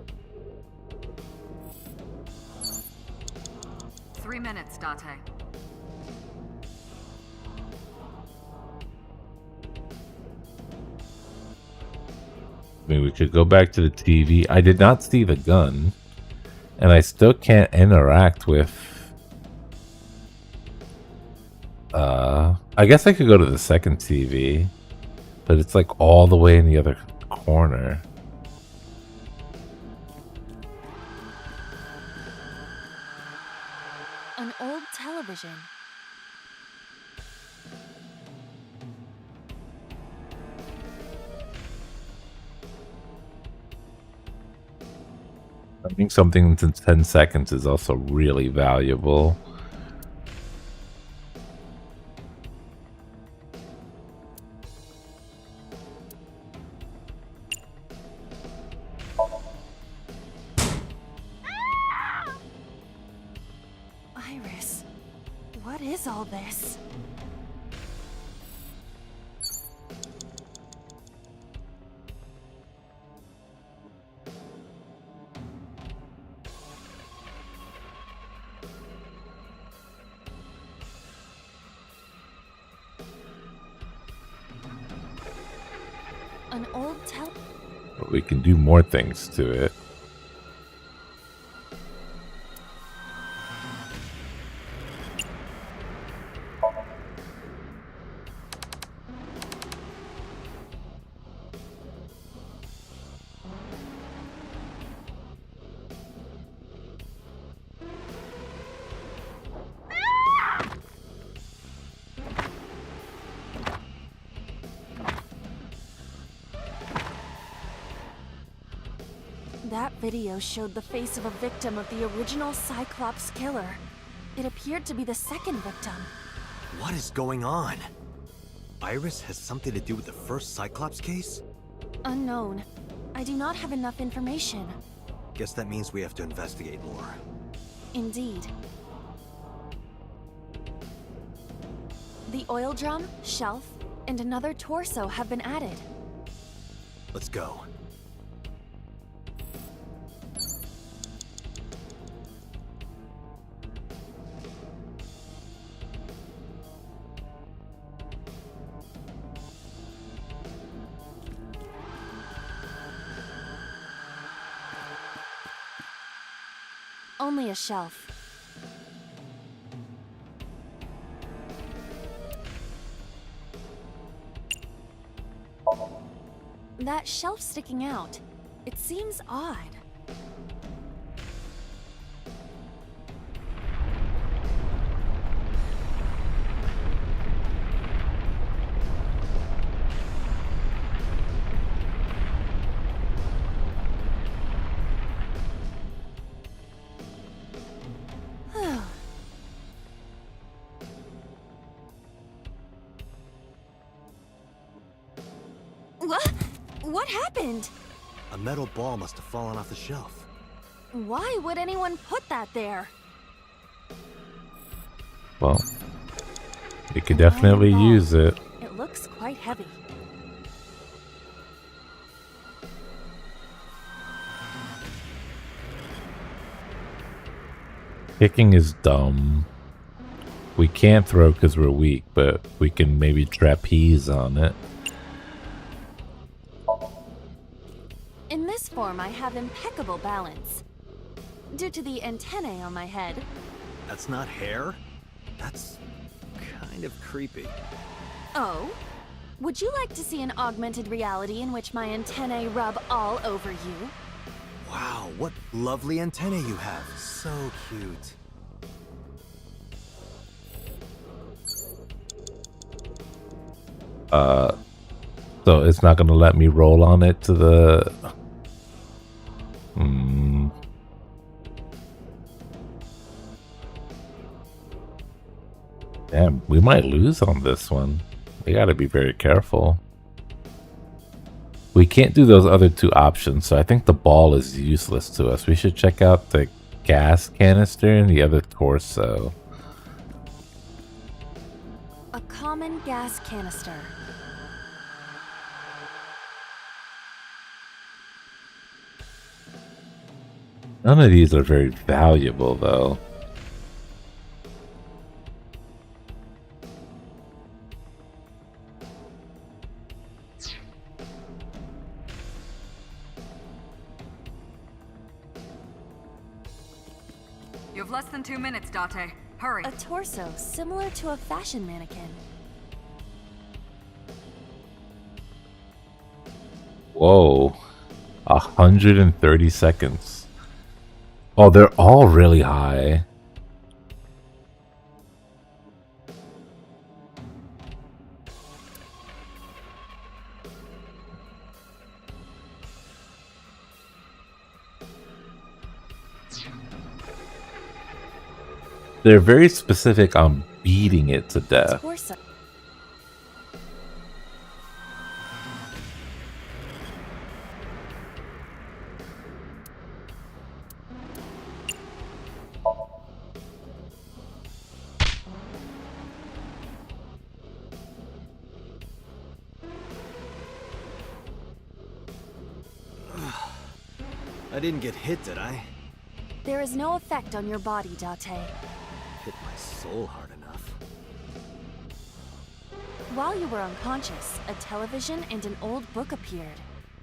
E: 3 minutes, Date.
A: I mean, we could go back to the TV. I did not see the gun. And I still can't interact with... I guess I could go to the second TV. But it's like all the way in the other corner.
S: An old television.
A: Finding something in 10 seconds is also really valuable.
S: Iris, what is all this? An old
A: But we can do more things to it.
S: That video showed the face of a victim of the original Cyclops killer. It appeared to be the second victim.
B: What is going on? Iris has something to do with the first Cyclops case?
S: Unknown. I do not have enough information.
B: Guess that means we have to investigate more.
S: Indeed. The oil drum, shelf, and another torso have been added.
B: Let's go.
S: Only a shelf. That shelf sticking out. It seems odd. What happened?
B: A metal ball must have fallen off the shelf.
S: Why would anyone put that there?
A: Well, we could definitely use it.
S: It looks quite heavy.
A: Kicking is dumb. We can't throw because we're weak, but we can maybe trapeze on it.
S: In this form, I have impeccable balance. Due to the antennae on my head.
B: That's not hair? That's kind of creepy.
S: Oh? Would you like to see an augmented reality in which my antennae rub all over you?
B: Wow, what lovely antennae you have. So cute.
A: So it's not gonna let me roll on it to the... Damn, we might lose on this one. We gotta be very careful. We can't do those other two options, so I think the ball is useless to us. We should check out the gas canister and the other torso.
S: A common gas canister.
A: None of these are very valuable, though.
F: You have less than 2 minutes, Date. Hurry.
S: A torso similar to a fashion mannequin.
A: Whoa. 130 seconds. Oh, they're all really high. They're very specific on beating it to death.
S: Torso.
B: I didn't get hit, did I?
S: There is no effect on your body, Date.
B: Hit my soul hard enough.
S: While you were unconscious, a television and an old book appeared.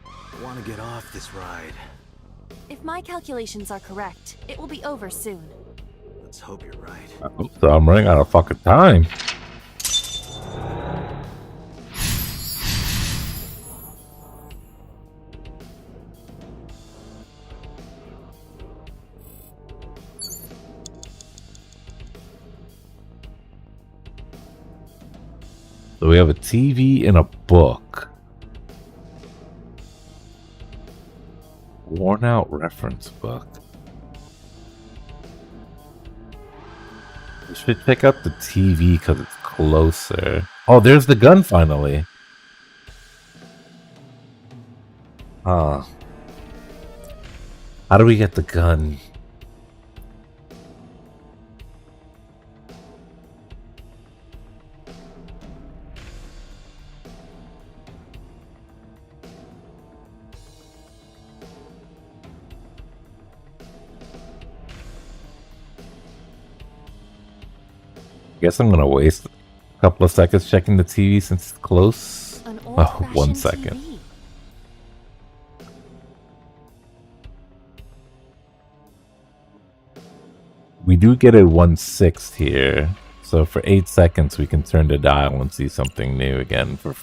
B: I want to get off this ride.
S: If my calculations are correct, it will be over soon.
B: Let's hope you're right.
A: I hope so. I'm running out of fucking time. So we have a TV and a book. Worn out reference book. We should check out the TV because it's closer. Oh, there's the gun finally. How do we get the gun? Guess I'm gonna waste a couple of seconds checking the TV since it's close. Oh, 1 second.
S: TV.
A: We do get a 1/6 here, so for 8 seconds we can turn the dial and see something new again for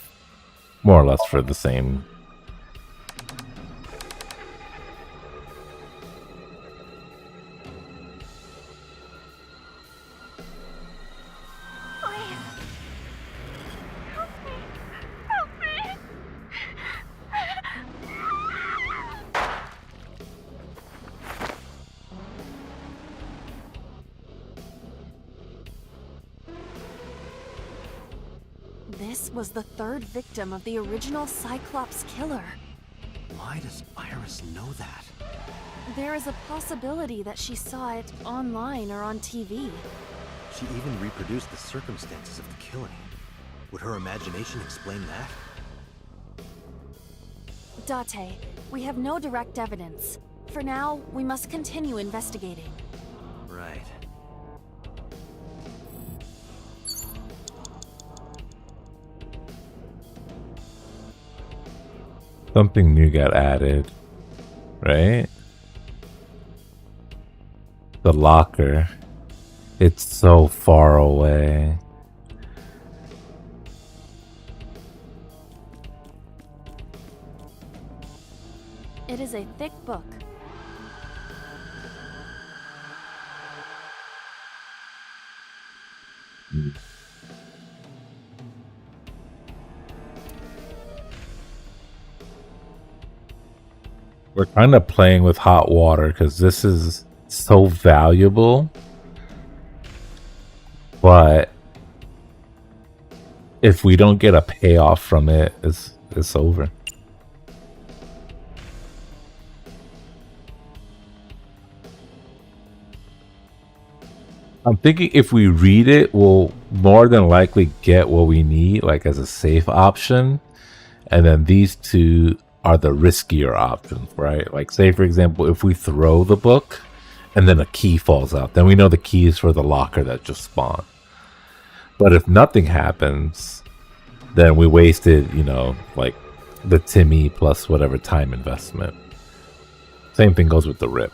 A: more or less for the same.
S: This was the third victim of the original Cyclops killer.
B: Why does Iris know that?
S: There is a possibility that she saw it online or on TV.
B: She even reproduced the circumstances of the killing. Would her imagination explain that?
S: Date, we have no direct evidence. For now, we must continue investigating.
B: Right.
A: Something new got added, right? The locker. It's so far away.
S: It is a thick book.
A: We're kind of playing with hot water because this is so valuable. But if we don't get a payoff from it, it's over. I'm thinking if we read it, we'll more than likely get what we need, like as a safe option. And then these two are the riskier options, right? Like say, for example, if we throw the book and then a key falls out, then we know the key is for the locker that just spawned. But if nothing happens, then we wasted, you know, like the Timmy plus whatever time investment. Same thing goes with the rip.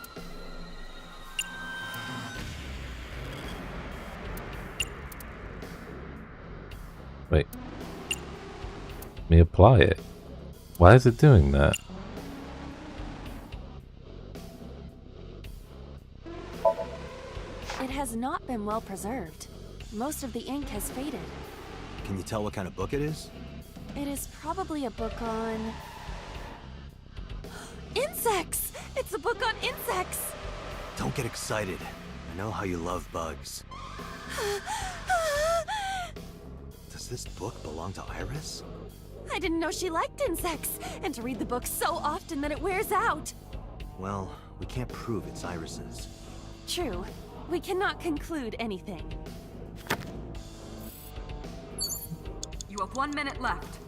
A: Wait. Let me apply it. Why is it doing that?
S: It has not been well preserved. Most of the ink has faded.
B: Can you tell what kind of book it is?
S: It is probably a book on... insects! It's a book on insects!
B: Don't get excited. I know how you love bugs. Does this book belong to Iris?
S: I didn't know she liked insects, and to read the book so often that it wears out.
B: Well, we can't prove it's Iris's.
S: True. We cannot conclude anything.
E: You have 1 minute left.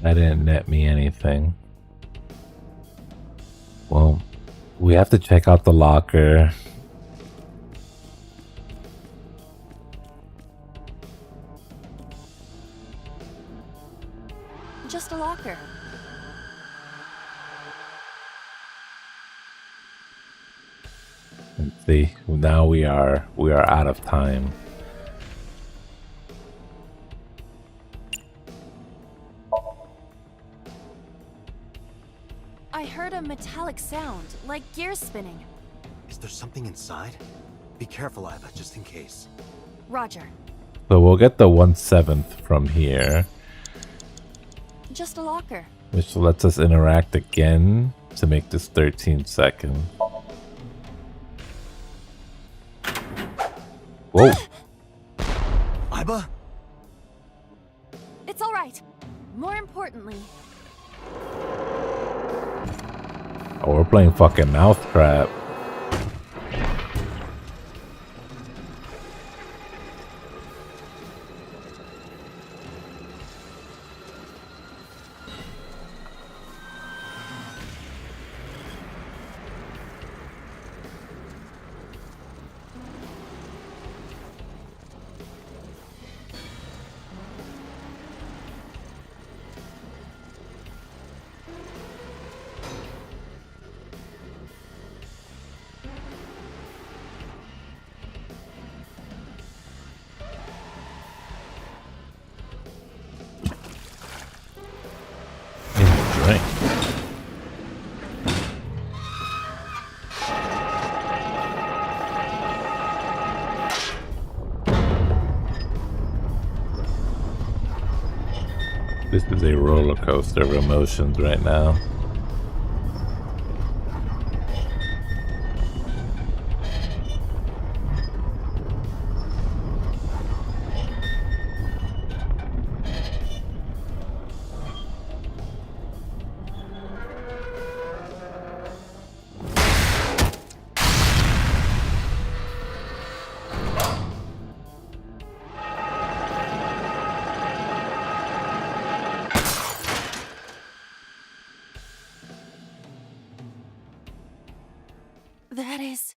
A: That didn't net me anything. Well, we have to check out the locker.
S: Just a locker.
A: Let's see. Now we are out of time.
S: I heard a metallic sound, like gears spinning.
B: Is there something inside? Be careful, Iva, just in case.
S: Roger.
A: So we'll get the 1/7 from here,
S: Just a locker.
A: which lets us interact again to make this 13 seconds. Whoa.
B: Iba?
S: It's all right. More importantly,
A: Oh, we're playing fucking Mousetrap. Drink. This is a roller coaster of emotions right now.
S: That is...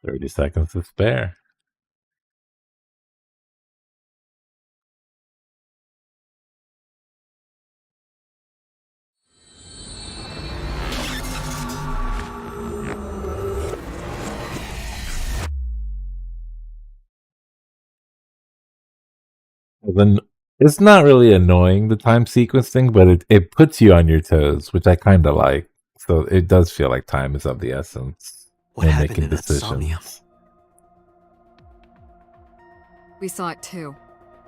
A: 30 seconds to spare. Then it's not really annoying, the time sequence thing, but it puts you on your toes, which I kind of like. So it does feel like time is of the essence
B: What
A: when
B: happened
A: making
B: in that somnium?
A: decisions.
F: We saw it too.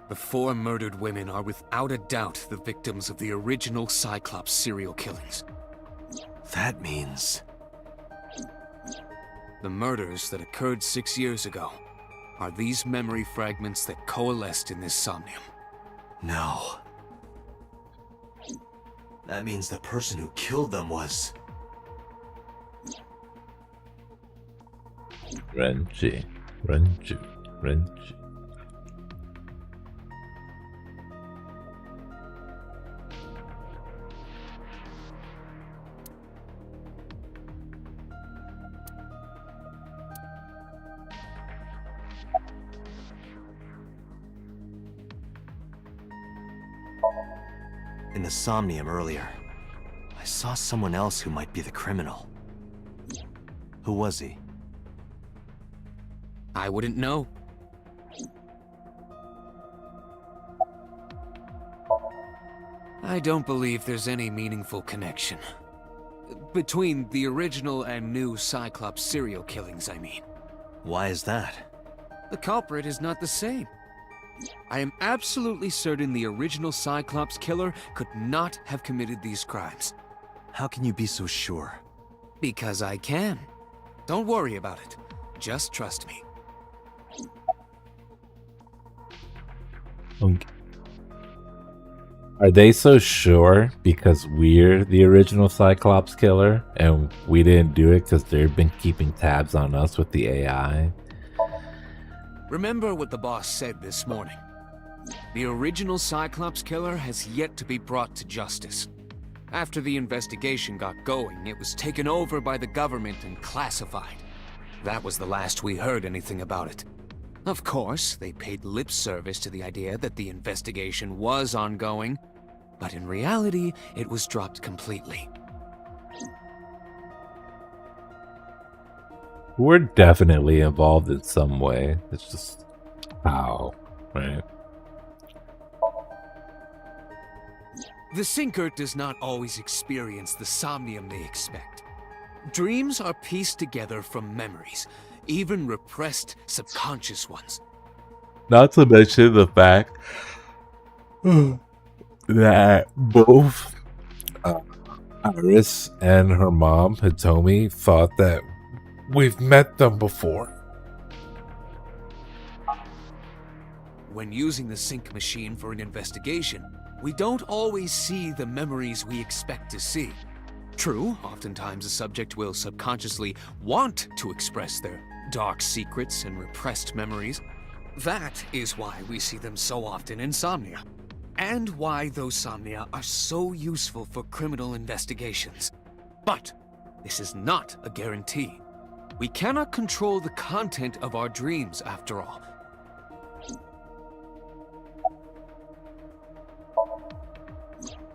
G: The 4 murdered women are without a doubt the victims of the original Cyclops serial killings.
B: That means...
G: The murders that occurred 6 years ago are these memory fragments that coalesced in this somnium.
B: No. That means the person who killed them was...
A: Renji.
B: In the somnium earlier, I saw someone else who might be the criminal. Who was he?
G: I wouldn't know. I don't believe there's any meaningful connection. Between the original and new Cyclops serial killings, I mean.
B: Why is that?
G: The culprit is not the same. I am absolutely certain the original Cyclops killer could not have committed these crimes.
B: How can you be so sure?
G: Because I can. Don't worry about it. Just trust me.
A: Are they so sure because we're the original Cyclops killer and we didn't do it because they've been keeping tabs on us with the AI?
G: Remember what the boss said this morning. The original Cyclops killer has yet to be brought to justice. After the investigation got going, it was taken over by the government and classified. That was the last we heard anything about it. Of course, they paid lip service to the idea that the investigation was ongoing, but in reality, it was dropped completely.
A: We're definitely involved in some way. It's just how, right?
G: The Sinker does not always experience the somnium they expect. Dreams are pieced together from memories, even repressed subconscious ones.
A: Not to mention the fact that both Iris and her mom, Hitomi, thought that we've met them before.
G: When using the sync machine for an investigation, we don't always see the memories we expect to see. True, oftentimes the subject will subconsciously want to express their dark secrets and repressed memories. That is why we see them so often in Somnia, and why those Somnia are so useful for criminal investigations. But this is not a guarantee. We cannot control the content of our dreams, after all.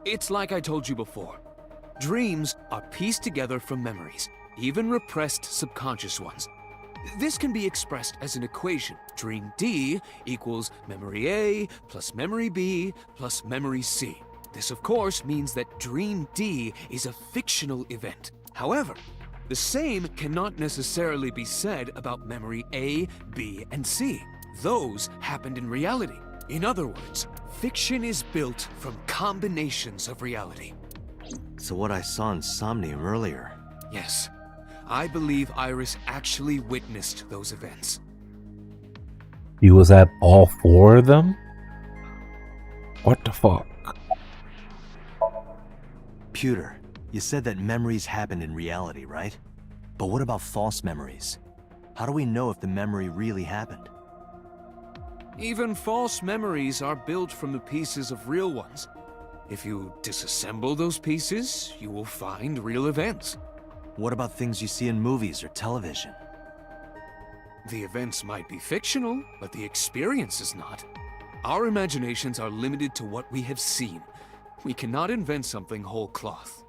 G: It's like I told you before. Dreams are pieced together from memories, even repressed subconscious ones. This can be expressed as an equation. Dream D equals memory A plus memory B plus memory C. This, of course, means that Dream D is a fictional event. However, the same cannot necessarily be said about memory A, B, and C. Those happened in reality. In other words, fiction is built from combinations of reality.
B: So what I saw in Somnium earlier...
G: Yes. I believe Iris actually witnessed those events.
A: He was at all 4 of them? What the fuck?
B: Pewter, you said that memories happen in reality, right? But what about false memories? How do we know if the memory really happened?
G: Even false memories are built from the pieces of real ones. If you disassemble those pieces, you will find real events.
B: What about things you see in movies or television?
G: The events might be fictional, but the experience is not. Our imaginations are limited to what we have seen. We cannot invent something whole cloth.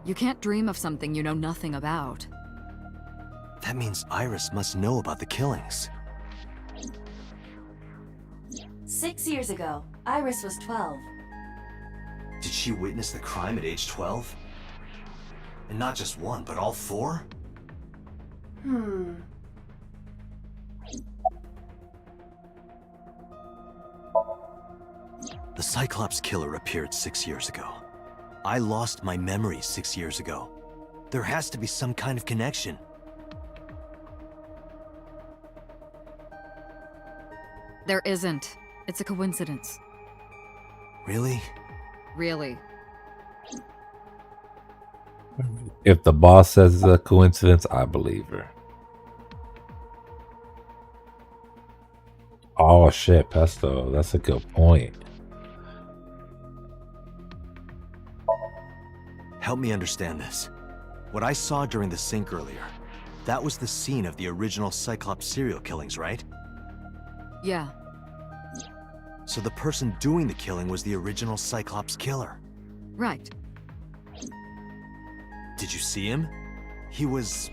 F: You can't dream of something you know nothing about.
B: That means Iris must know about the killings.
D: 6 years ago, Iris was 12.
B: Did she witness the crime at age 12? And not just one, but all 4? The Cyclops killer appeared 6 years ago. I lost my memory 6 years ago. There has to be some kind of connection.
F: There isn't. It's a coincidence.
B: Really?
F: Really.
A: If the boss says it's a coincidence, I believe her. Oh shit, Pesto. That's a good point.
B: Help me understand this. What I saw during the sink earlier, that was the scene of the original Cyclops serial killings, right?
F: Yeah.
B: So the person doing the killing was the original Cyclops killer.
F: Right.
B: Did you see him? He was...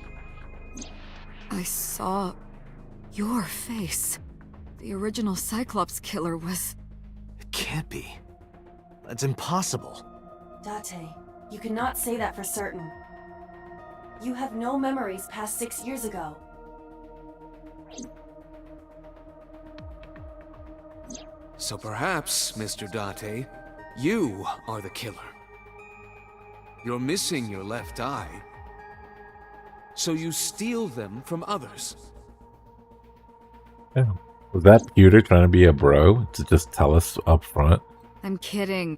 F: I saw your face. The original Cyclops killer was...
B: It can't be. That's impossible.
D: Date, you cannot say that for certain. You have no memories past 6 years ago.
G: So perhaps, Mr. Date, you are the killer. You're missing your left eye, so you steal them from others.
A: Yeah. Was that Pewter trying to be a bro to just tell us up front?
F: I'm kidding.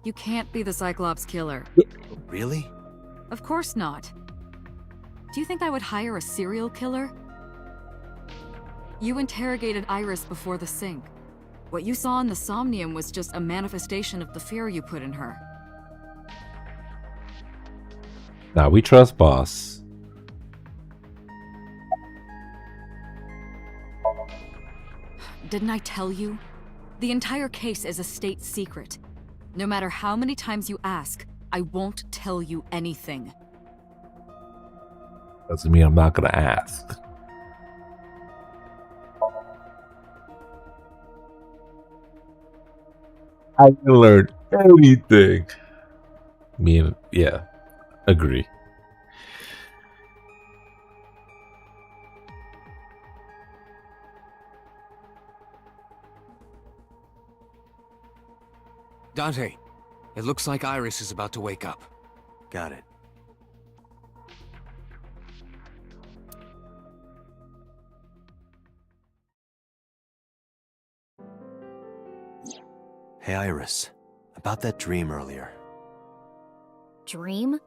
F: You can't be the Cyclops killer.
B: Really?
F: Of course not. Do you think I would hire a serial killer? You interrogated Iris before the sink. What you saw in the somnium was just a manifestation of the fear you put in her.
A: Nah, we trust boss.
F: Didn't I tell you? The entire case is a state secret. No matter how many times you ask, I won't tell you anything.
A: Doesn't mean I'm not gonna ask. I didn't learn anything. Yeah, agree.
G: Dante, it looks like Iris is about to wake up.
B: Got it. Hey, Iris. About that dream earlier.
C: Dream?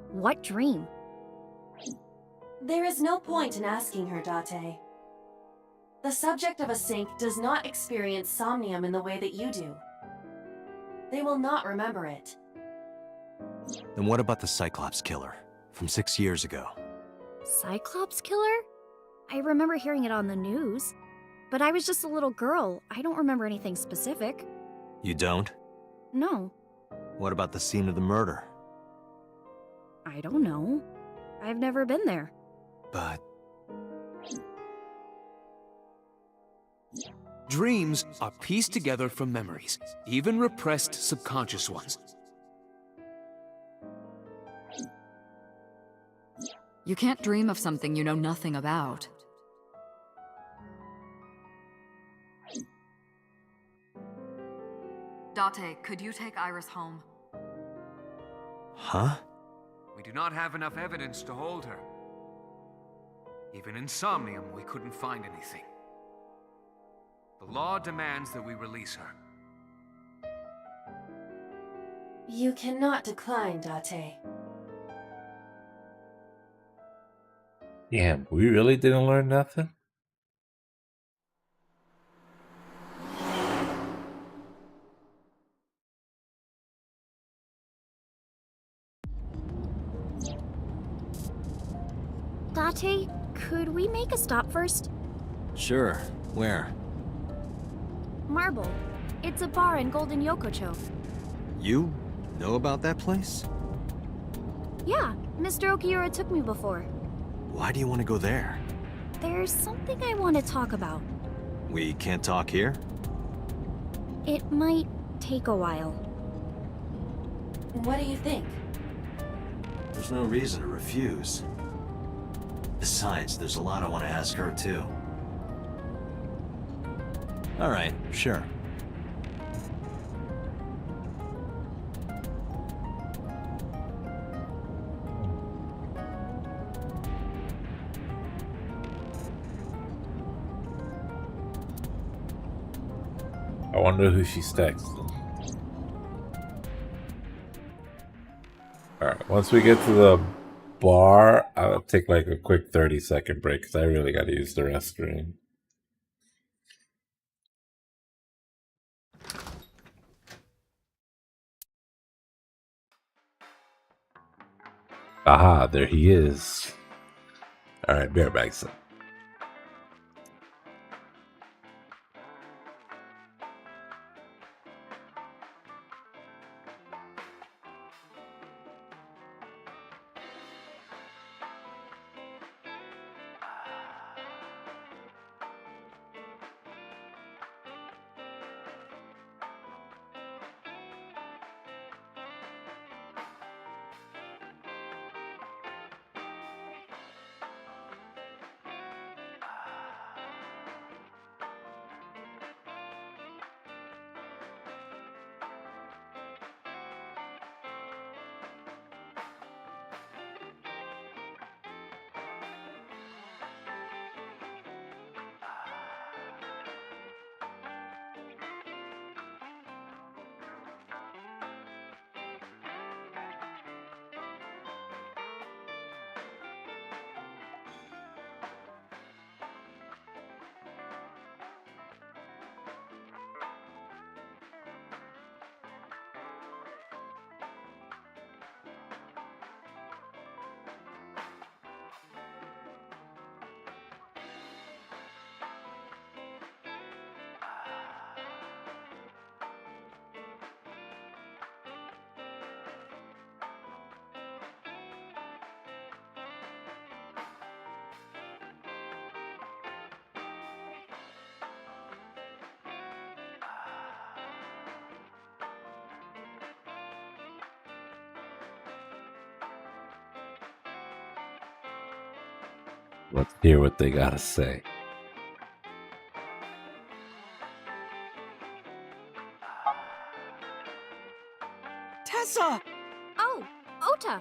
C: What dream?
D: There is no point in asking her, Date. The subject of a sink does not experience somnium in the way that you do. They will not remember it.
B: Then what about the Cyclops killer from 6 years ago?
C: Cyclops killer? I remember hearing it on the news. But I was just a little girl. I don't remember anything specific.
B: You don't?
C: No.
B: What about the scene of the murder?
C: I don't know. I've never been there.
B: But...
G: Dreams are pieced together from memories, even repressed subconscious ones.
F: You can't dream of something you know nothing about. Date, could you take Iris home?
B: Huh?
G: We do not have enough evidence to hold her. Even in Somnium, we couldn't find anything. The law demands that we release her.
D: You cannot decline, Date.
A: Damn, we really didn't learn nothing?
C: Date, could we make a stop first?
B: Sure. Where?
C: Marble. It's a bar in Golden Yokocho.
B: You know about that place?
C: Yeah, Mr. Okiura took me before.
B: Why do you want to go there?
C: There's something I want to talk about.
B: We can't talk here?
C: It might take a while.
D: What do you think?
B: There's no reason to refuse. Besides, there's a lot I want to ask her, too. Alright, sure.
A: I wonder who she's texting. Alright, once we get to the bar, I'll take like a quick 30-second break because I really got to use the restroom. Aha, there he is. Alright, bear back, son. Let's hear what they gotta say.
R: Tessa!
C: Oh, Outta!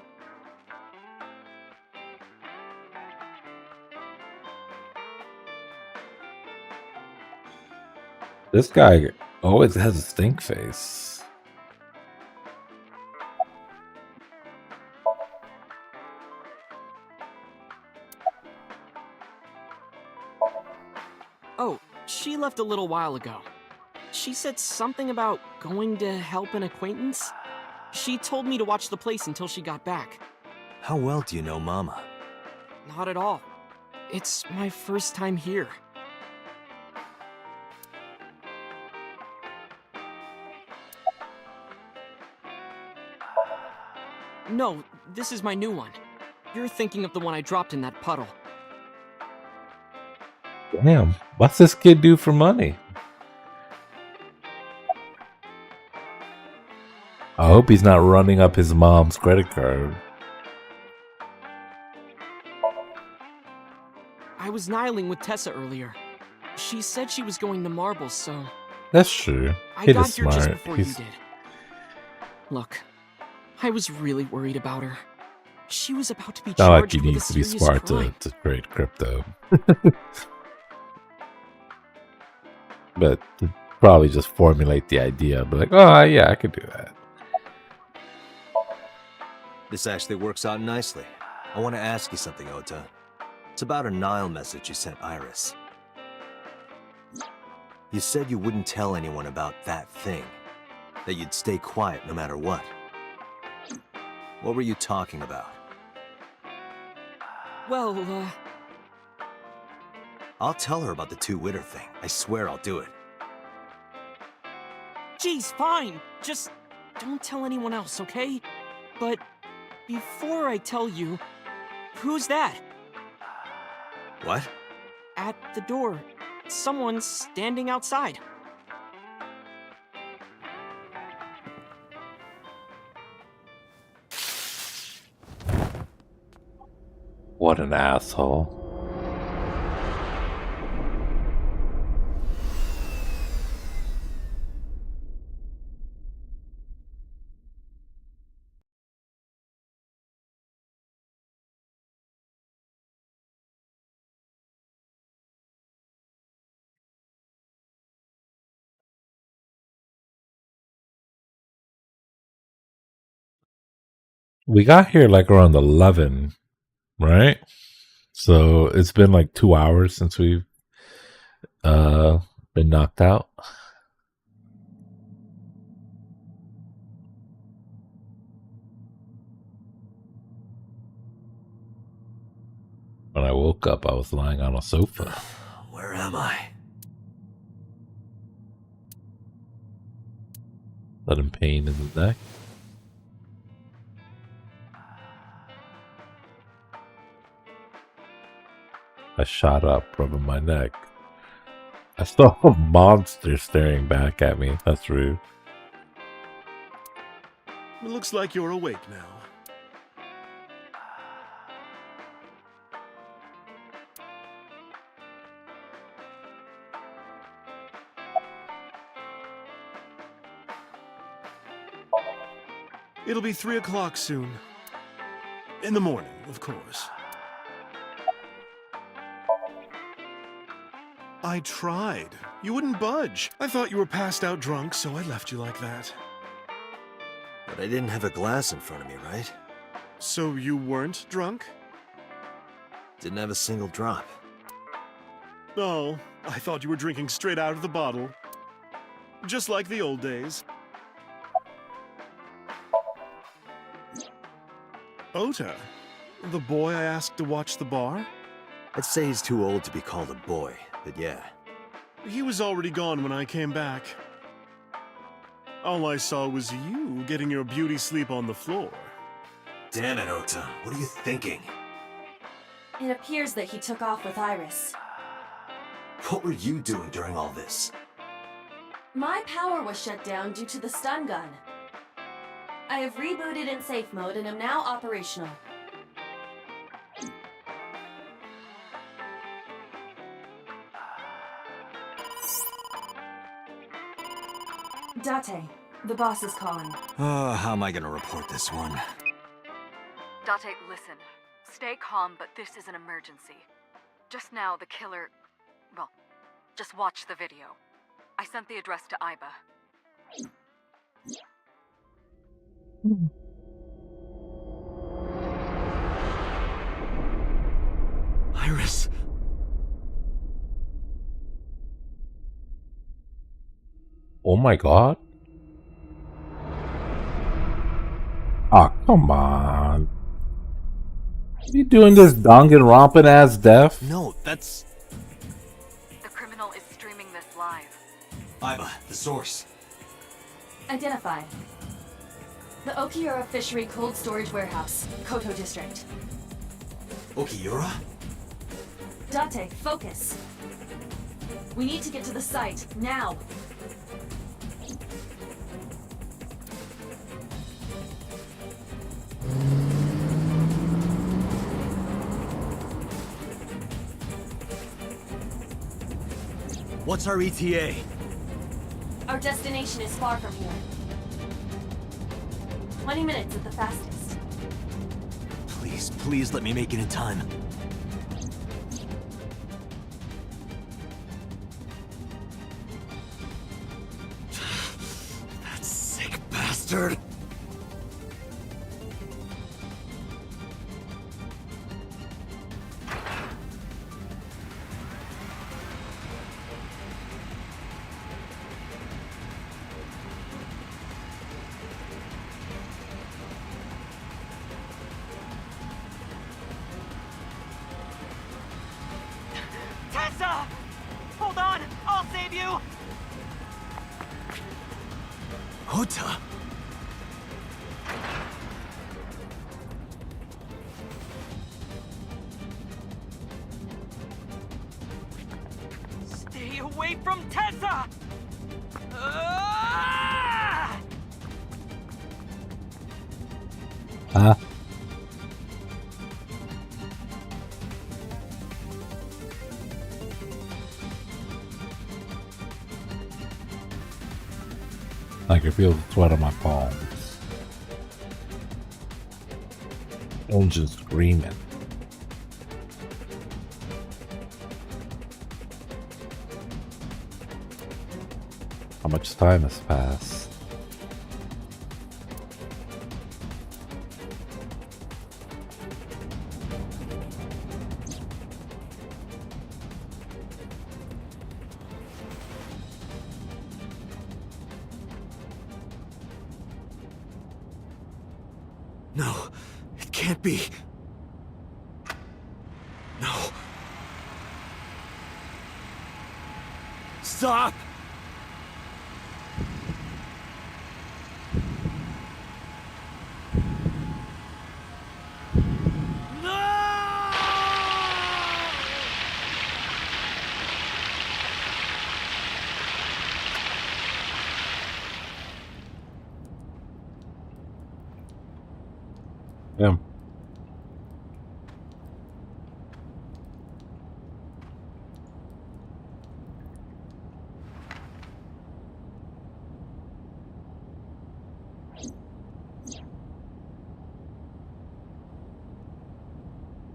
A: This guy always has a stink face.
R: Oh, she left a little while ago. She said something about going to help an acquaintance. She told me to watch the place until she got back.
B: How well do you know Mama?
R: Not at all. It's my first time here. No, this is my new one. You're thinking of the one I dropped in that puddle.
A: Damn, what's this kid do for money? I hope he's not running up his mom's credit card.
R: I was nihiling with Tessa earlier. She said she was going to Marbles, so
A: That's true.
R: I
A: Kid
R: got
A: is
R: here just
A: smart.
R: before you
A: He's
R: did. Look, I was really worried about her. She was about to be
A: not like
R: charged
A: you
R: with a
A: need to be
R: serious
A: smart
R: crime.
A: to trade crypto. But probably just formulate the idea. Be like, oh yeah, I could do that.
B: This actually works out nicely. I want to ask you something, Outta. It's about a Nile message you sent Iris. You said you wouldn't tell anyone about that thing. That you'd stay quiet no matter what. What were you talking about?
R: Well,
B: I'll tell her about the two-witter thing. I swear I'll do it.
R: geez, fine. Just don't tell anyone else, okay? But before I tell you, who's that?
B: What?
R: At the door. Someone's standing outside.
A: What an asshole. We got here like around 11, right? So it's been like 2 hours since we've been knocked out. When I woke up, I was lying on a sofa.
B: Where am I?
A: Sudden pain in the neck. I shot up, rubbing my neck. I saw a monster staring back at me. That's rude.
H: It looks like you're awake now. It'll be 3 o'clock soon. In the morning, of course. I tried. You wouldn't budge. I thought you were passed out drunk, so I left you like that.
B: But I didn't have a glass in front of me, right?
H: So you weren't drunk?
B: Didn't have a single drop.
H: Oh, I thought you were drinking straight out of the bottle. Just like the old days. Otta, the boy I asked to watch the bar?
B: I'd say he's too old to be called a boy, but yeah.
H: He was already gone when I came back. All I saw was you getting your beauty sleep on the floor.
B: Damn it, Otta. What are you thinking?
D: It appears that he took off with Iris.
B: What were you doing during all this?
D: My power was shut down due to the stun gun. I have rebooted in safe mode and am now operational. Date, the boss is calling.
B: Oh, how am I gonna report this one?
E: Date, listen. Stay calm, but this is an emergency. Just now, the killer... Well, just watch the video. I sent the address to Iba.
M: Iris.
A: Oh my god. Ah, come on. You doing this Danganronpa ass deaf?
B: No, that's...
E: The criminal is streaming this live.
B: Iba, the source.
D: Identified. The Okiura Fishery Cold Storage Warehouse, Koto District.
B: Okiura?
D: Date, focus. We need to get to the site, now.
B: What's our ETA?
D: Our destination is far from here. 20 minutes at the fastest.
B: Please let me make it in time. That sick bastard!
T: Tessa! Hold on! I'll save you!
B: Outta!
T: Stay away from Tessa! Ah!
A: Huh? I can feel the sweat on my palms. I'm just screaming. How much time has passed?
B: No, it can't be. No. Stop!
A: Yeah.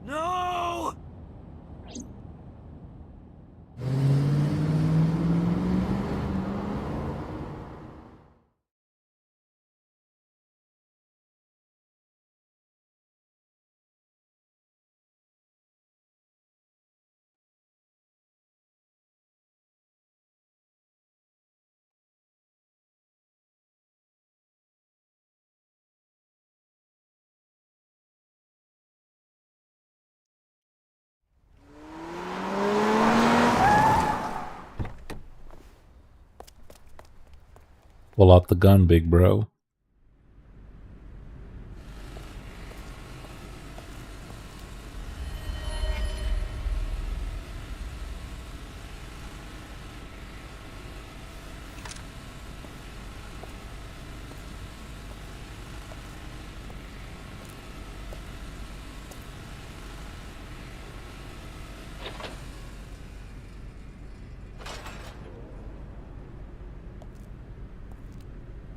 T: No!
A: Pull out the gun, big bro.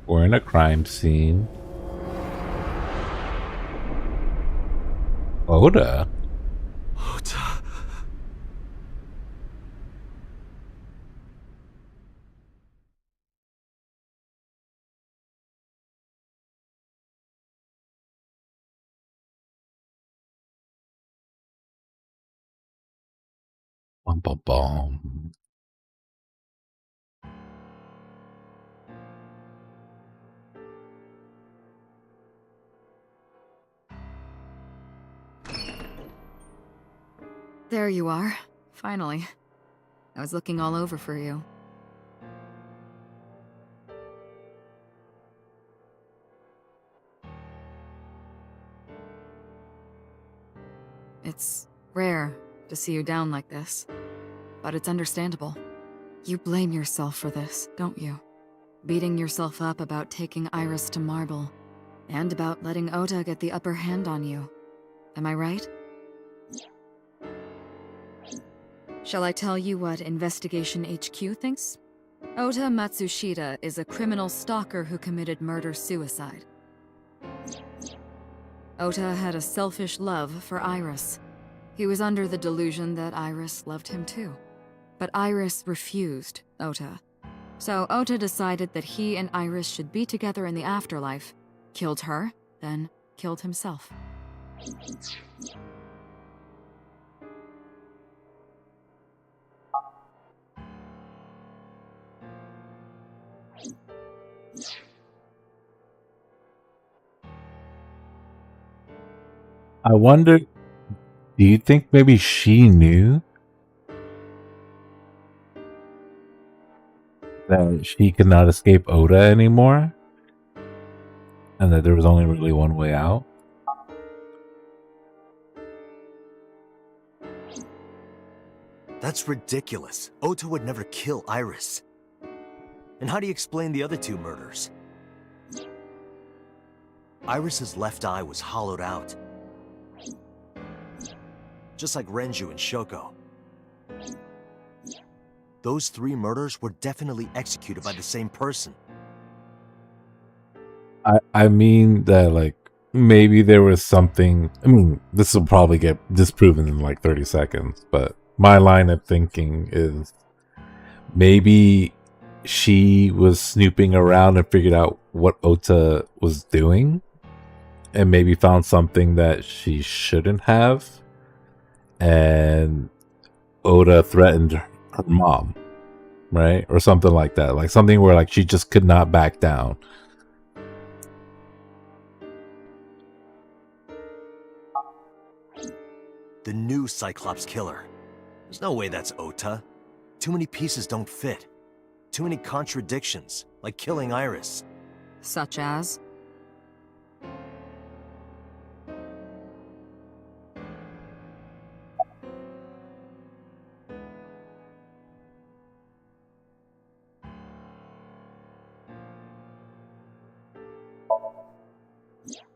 A: We're in a crime scene. Outta?
B: Outta.
A: Bum bum bum.
F: There you are. Finally. I was looking all over for you. It's rare to see you down like this, but it's understandable. You blame yourself for this, don't you? Beating yourself up about taking Iris to Marble, and about letting Outta get the upper hand on you. Am I right? Shall I tell you what Investigation HQ thinks? Outta Matsushita is a criminal stalker who committed murder-suicide. Otta had a selfish love for Iris. He was under the delusion that Iris loved him too. But Iris refused Otta. So Otta decided that he and Iris should be together in the afterlife, killed her, then killed himself.
A: I wonder, do you think maybe she knew that she could not escape Oda anymore? And that there was only really one way out?
B: That's ridiculous. Otta would never kill Iris. And how do you explain the other two murders? Iris's left eye was hollowed out. Just like Renju and Shoko. Those three murders were definitely executed by the same person.
A: I mean that, like, maybe there was something. I mean, this will probably get disproven in like 30 seconds, but my line of thinking is maybe she was snooping around and figured out what Otta was doing and maybe found something that she shouldn't have, and Oda threatened her mom, right? Or something like that. Like something where like she just could not back down.
B: The new Cyclops killer. There's no way that's Otta. Too many pieces don't fit. Too many contradictions, like killing Iris.
F: Such as?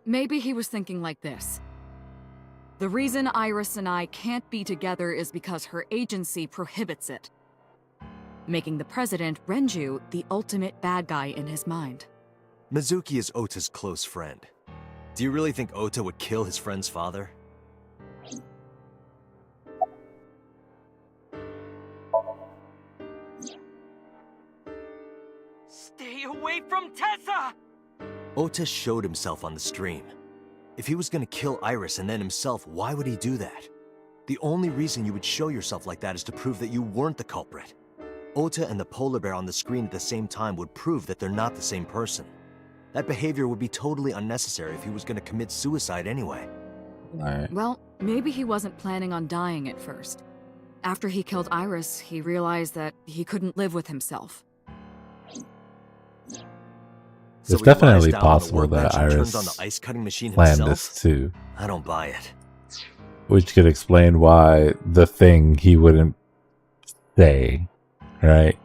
F: Maybe he was thinking like this. The reason Iris and I can't be together is because her agency prohibits it, making the president, Renju, the ultimate bad guy in his mind.
B: Mizuki is Ota's close friend. Do you really think Otta would kill his friend's father?
T: Stay away from Tessa!
B: Otta showed himself on the stream. If he was gonna kill Iris and then himself, why would he do that? The only reason you would show yourself like that is to prove that you weren't the culprit. Otta and the polar bear on the screen at the same time would prove that they're not the same person. That behavior would be totally unnecessary if he was gonna commit suicide anyway.
A: Right.
F: Well, maybe he wasn't planning on dying at first. After he killed Iris, he realized that he couldn't live with himself.
A: It's definitely possible that Iris planned this too.
B: I don't buy it.
A: Which could explain why the thing he wouldn't say, right?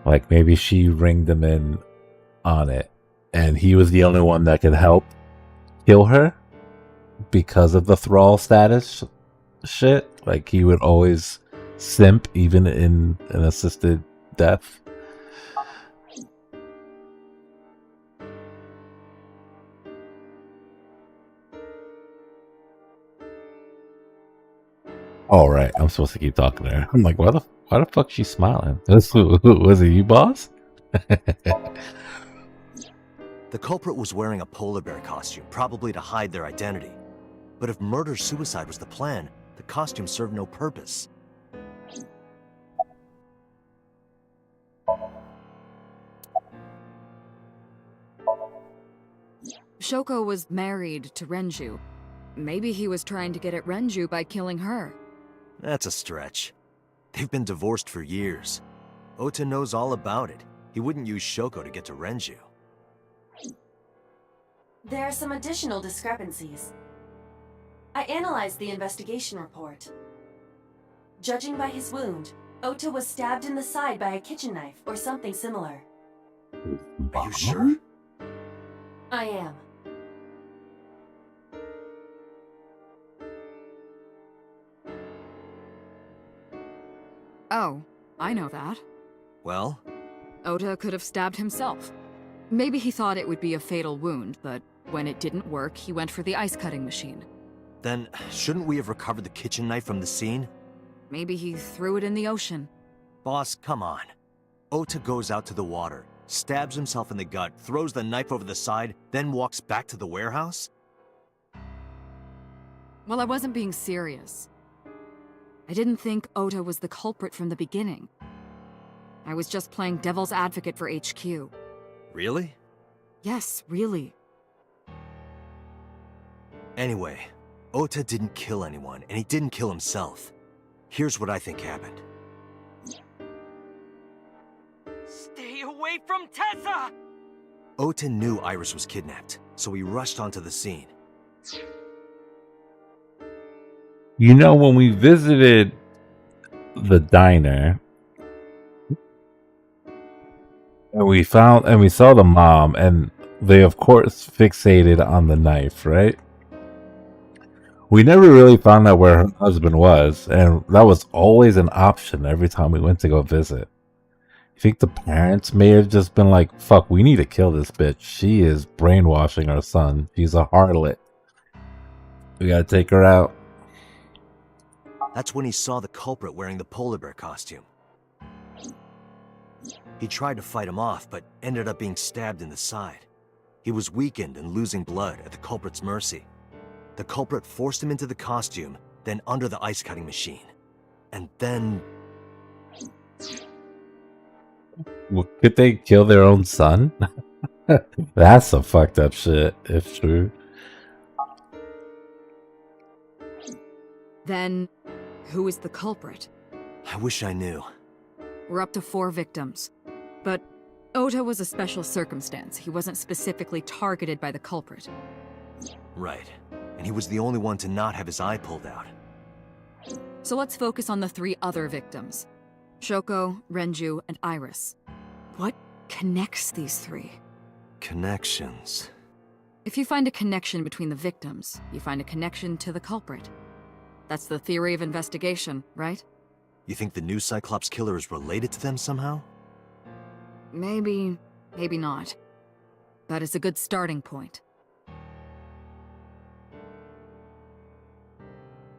A: Like maybe she ringed him in on it, and he was the only one that could help kill her because of the thrall status shit. Like he would always simp even in an assisted death. All right, I'm supposed to keep talking to her. I'm like, why the fuck she's smiling? Was it you, boss?
B: The culprit was wearing a polar bear costume, probably to hide their identity. But if murder-suicide was the plan, the costume served no purpose.
F: Shoko was married to Renju. Maybe he was trying to get at Renju by killing her.
B: That's a stretch. They've been divorced for years. Otta knows all about it. He wouldn't use Shoko to get to Renju.
D: There are some additional discrepancies. I analyzed the investigation report. Judging by his wound, Otta was stabbed in the side by a kitchen knife or something similar.
B: Are you sure?
D: I am.
F: Oh, I know that.
B: Well?
F: Outta could have stabbed himself. Maybe he thought it would be a fatal wound, but when it didn't work, he went for the ice-cutting machine.
B: Then, shouldn't we have recovered the kitchen knife from the scene?
F: Maybe he threw it in the ocean.
B: Boss, come on. Outta goes out to the water, stabs himself in the gut, throws the knife over the side, then walks back to the warehouse?
F: Well, I wasn't being serious. I didn't think Otta was the culprit from the beginning. I was just playing devil's advocate for HQ.
B: Really?
F: Yes, really.
B: Anyway, Otta didn't kill anyone, and he didn't kill himself. Here's what I think happened.
T: Stay away from Tessa!
B: Otta knew Iris was kidnapped, so he rushed onto the scene.
A: You know, when we visited the diner and we saw the mom, and they of course fixated on the knife, right? We never really found out where her husband was, and that was always an option every time we went to go visit. You think the parents may have just been like, fuck, we need to kill this bitch. She is brainwashing our son. She's a harlot. We gotta take her out.
B: That's when he saw the culprit wearing the polar bear costume. He tried to fight him off, but ended up being stabbed in the side. He was weakened and losing blood at the culprit's mercy. The culprit forced him into the costume, then under the ice-cutting machine. And then...
A: Well, could they kill their own son? That's some fucked up shit, if true.
F: Then, who is the culprit?
B: I wish I knew.
F: We're up to 4 victims. But Otta was a special circumstance. He wasn't specifically targeted by the culprit.
B: Right. And he was the only one to not have his eye pulled out.
F: So let's focus on the 3 other victims. Shoko, Renju, and Iris. What connects these 3?
B: Connections.
F: If you find a connection between the victims, you find a connection to the culprit. That's the theory of investigation, right?
B: You think the new Cyclops killer is related to them somehow?
F: Maybe, maybe not. But it's a good starting point.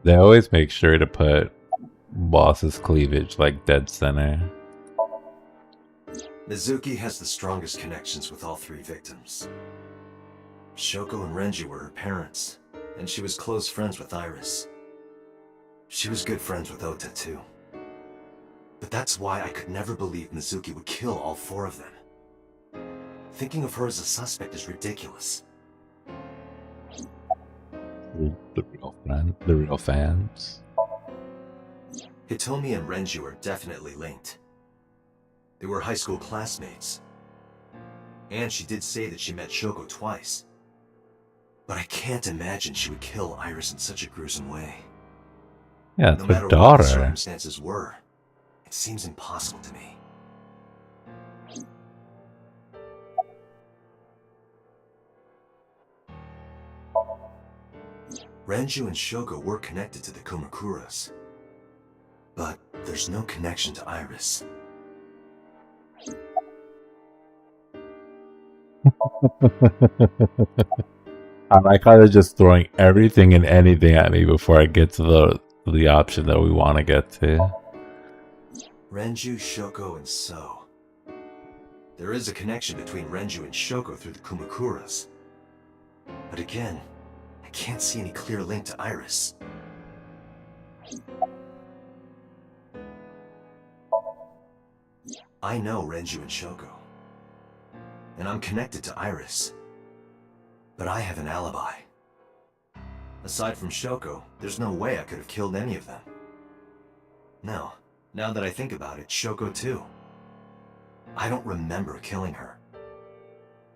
A: They always make sure to put boss's cleavage like dead center.
B: Mizuki has the strongest connections with all 3 victims. Shoko and Renji were her parents, and she was close friends with Iris. She was good friends with Otta too. But that's why I could never believe Mizuki would kill all 4 of them. Thinking of her as a suspect is ridiculous.
A: The real friend, the real fans.
B: Hitomi and Renju are definitely linked. They were high school classmates. And she did say that she met Shoko twice. But I can't imagine she would kill Iris in such a gruesome way.
A: Yeah, it's
B: no
A: her
B: matter
A: daughter.
B: what the circumstances were, it seems impossible to me. Renju and Shoko were connected to the Kumakuras. But there's no connection to Iris.
A: I like how they're just throwing everything and anything at me before I get to the option that we want to get to.
B: Renju, Shoko, and So. There is a connection between Renju and Shoko through the Kumakuras. But again, I can't see any clear link to Iris. I know Renju and Shoko. And I'm connected to Iris. But I have an alibi. Aside from Shoko, there's no way I could have killed any of them. No, now that I think about it, Shoko too. I don't remember killing her.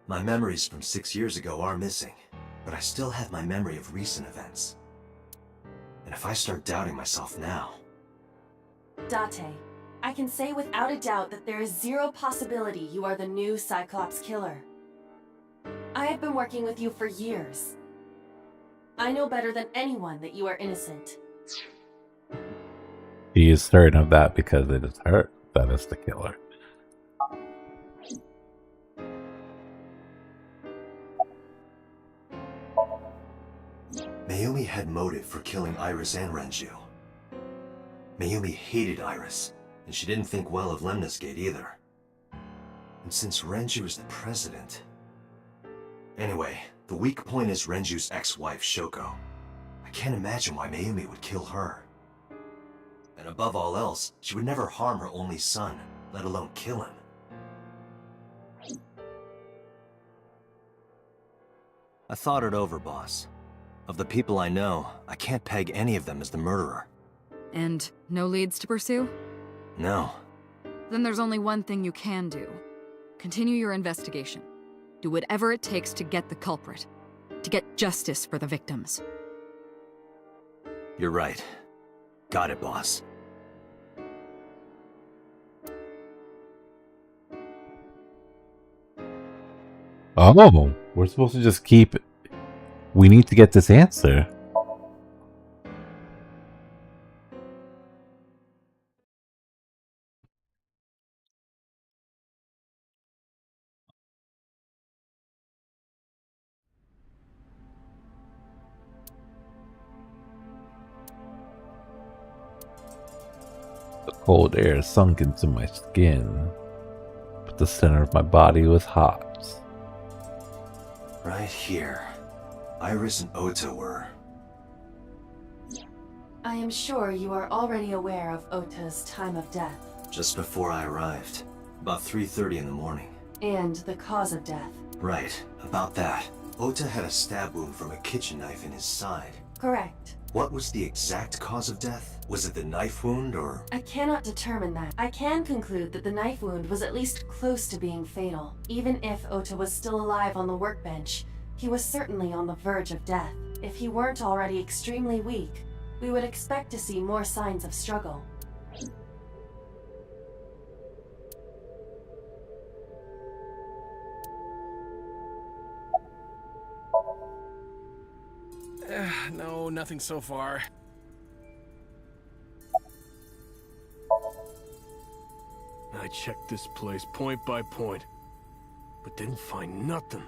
B: My memories from 6 years ago are missing, but I still have my memory of recent events. And if I start doubting myself now...
D: Date, I can say without a doubt that there is zero possibility you are the new Cyclops killer. I have been working with you for years. I know better than anyone that you are innocent.
A: He is certain of that because it is her that is the killer.
B: Mayumi had motive for killing Iris and Renju. Mayumi hated Iris, and she didn't think well of Lemniscate either. And since Renju is the president... Anyway, the weak point is Renju's ex-wife, Shoko. I can't imagine why Mayumi would kill her. And above all else, she would never harm her only son, let alone kill him. I thought it over, boss. Of the people I know, I can't peg any of them as the murderer.
F: And no leads to pursue?
B: No.
F: Then there's only one thing you can do. Continue your investigation. Do whatever it takes to get the culprit. To get justice for the victims.
B: You're right. Got it, boss.
A: Oh, we're supposed to just keep... We need to get this answer. The cold air sunk into my skin, but the center of my body was hot.
B: Right here. Iris and Outta were...
D: I am sure you are already aware of Otta's time of death.
B: Just before I arrived. About 3:30 in the morning.
D: And the cause of death.
B: Right, about that. Otta had a stab wound from a kitchen knife in his side.
D: Correct.
B: What was the exact cause of death? Was it the knife wound, or...?
D: I cannot determine that. I can conclude that the knife wound was at least close to being fatal. Even if Otta was still alive on the workbench, he was certainly on the verge of death. If he weren't already extremely weak, we would expect to see more signs of struggle.
L: No, nothing so far.
M: I checked this place point by point, but didn't find nothing.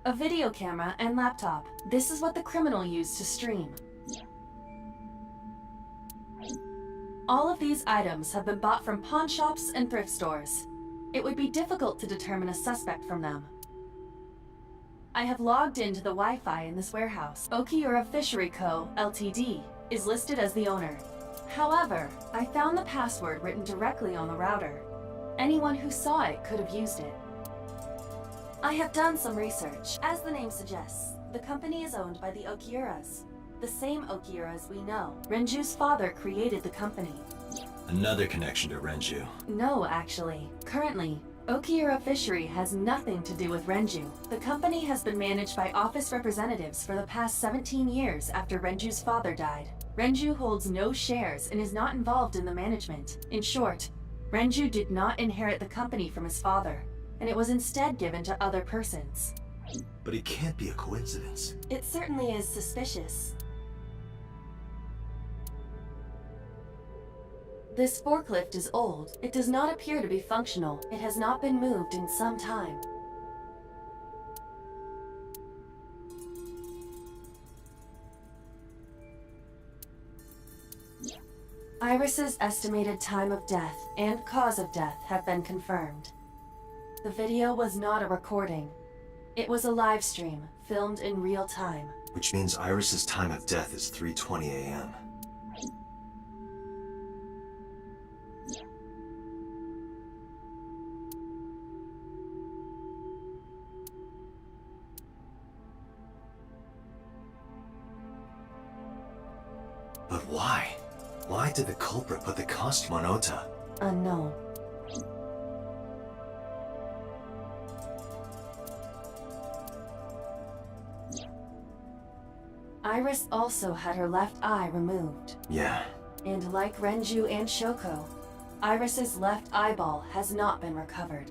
D: A video camera and laptop. This is what the criminal used to stream. All of these items have been bought from pawn shops and thrift stores. It would be difficult to determine a suspect from them. I have logged into the Wi-Fi in this warehouse. Okiura Fishery Co., Ltd. is listed as the owner. However, I found the password written directly on the router. Anyone who saw it could have used it. I have done some research. As the name suggests, the company is owned by the Okiuras. The same Okiuras we know. Renju's father created the company.
B: Another connection to Renju.
D: No, actually. Currently, Okiura Fishery has nothing to do with Renju. The company has been managed by office representatives for the past 17 years after Renju's father died. Renju holds no shares and is not involved in the management. In short, Renju did not inherit the company from his father, and it was instead given to other persons.
B: But it can't be a coincidence.
D: It certainly is suspicious. This forklift is old. It does not appear to be functional. It has not been moved in some time. Iris's estimated time of death and cause of death have been confirmed. The video was not a recording. It was a live stream, filmed in real time.
B: Which means Iris's time of death is 3:20 a.m. But why? Why did the culprit put the costume on Otta?
D: Unknown. Iris also had her left eye removed.
B: Yeah.
D: And like Renju and Shoko, Iris's left eyeball has not been recovered.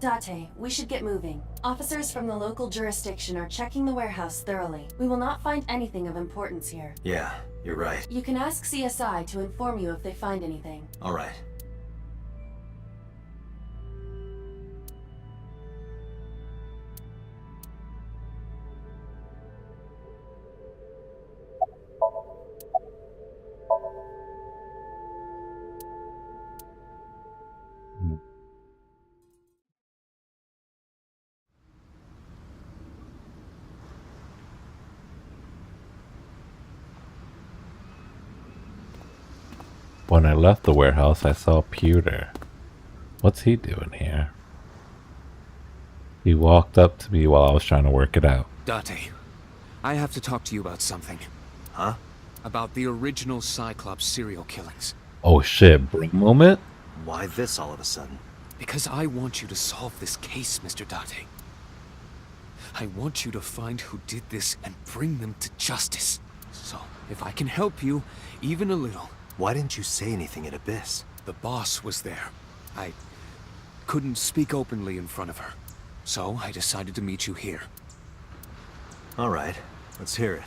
D: Date, we should get moving. Officers from the local jurisdiction are checking the warehouse thoroughly. We will not find anything of importance here.
B: Yeah, you're right.
D: You can ask CSI to inform you if they find anything.
B: All right.
A: When I left the warehouse, I saw Pewter. What's he doing here? He walked up to me while I was trying to work it out.
G: Date, I have to talk to you about something.
B: Huh?
G: About the original Cyclops serial killings.
A: Oh shit, bro moment?
B: Why this all of a sudden?
G: Because I want you to solve this case, Mr. Date. I want you to find who did this and bring them to justice. So, if I can help you, even a little...
B: Why didn't you say anything at Abyss?
G: The boss was there. I couldn't speak openly in front of her. So I decided to meet you here.
B: All right, let's hear it.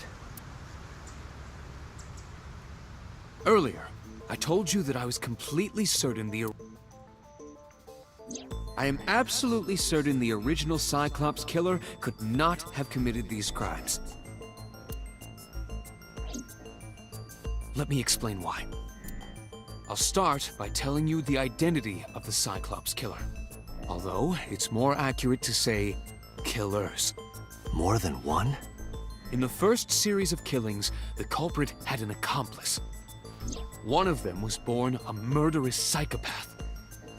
G: Earlier, I told you that I was completely certain I am absolutely certain the original Cyclops killer could not have committed these crimes. Let me explain why. I'll start by telling you the identity of the Cyclops killer. Although, it's more accurate to say, killers.
B: More than one?
G: In the first series of killings, the culprit had an accomplice. One of them was born a murderous psychopath.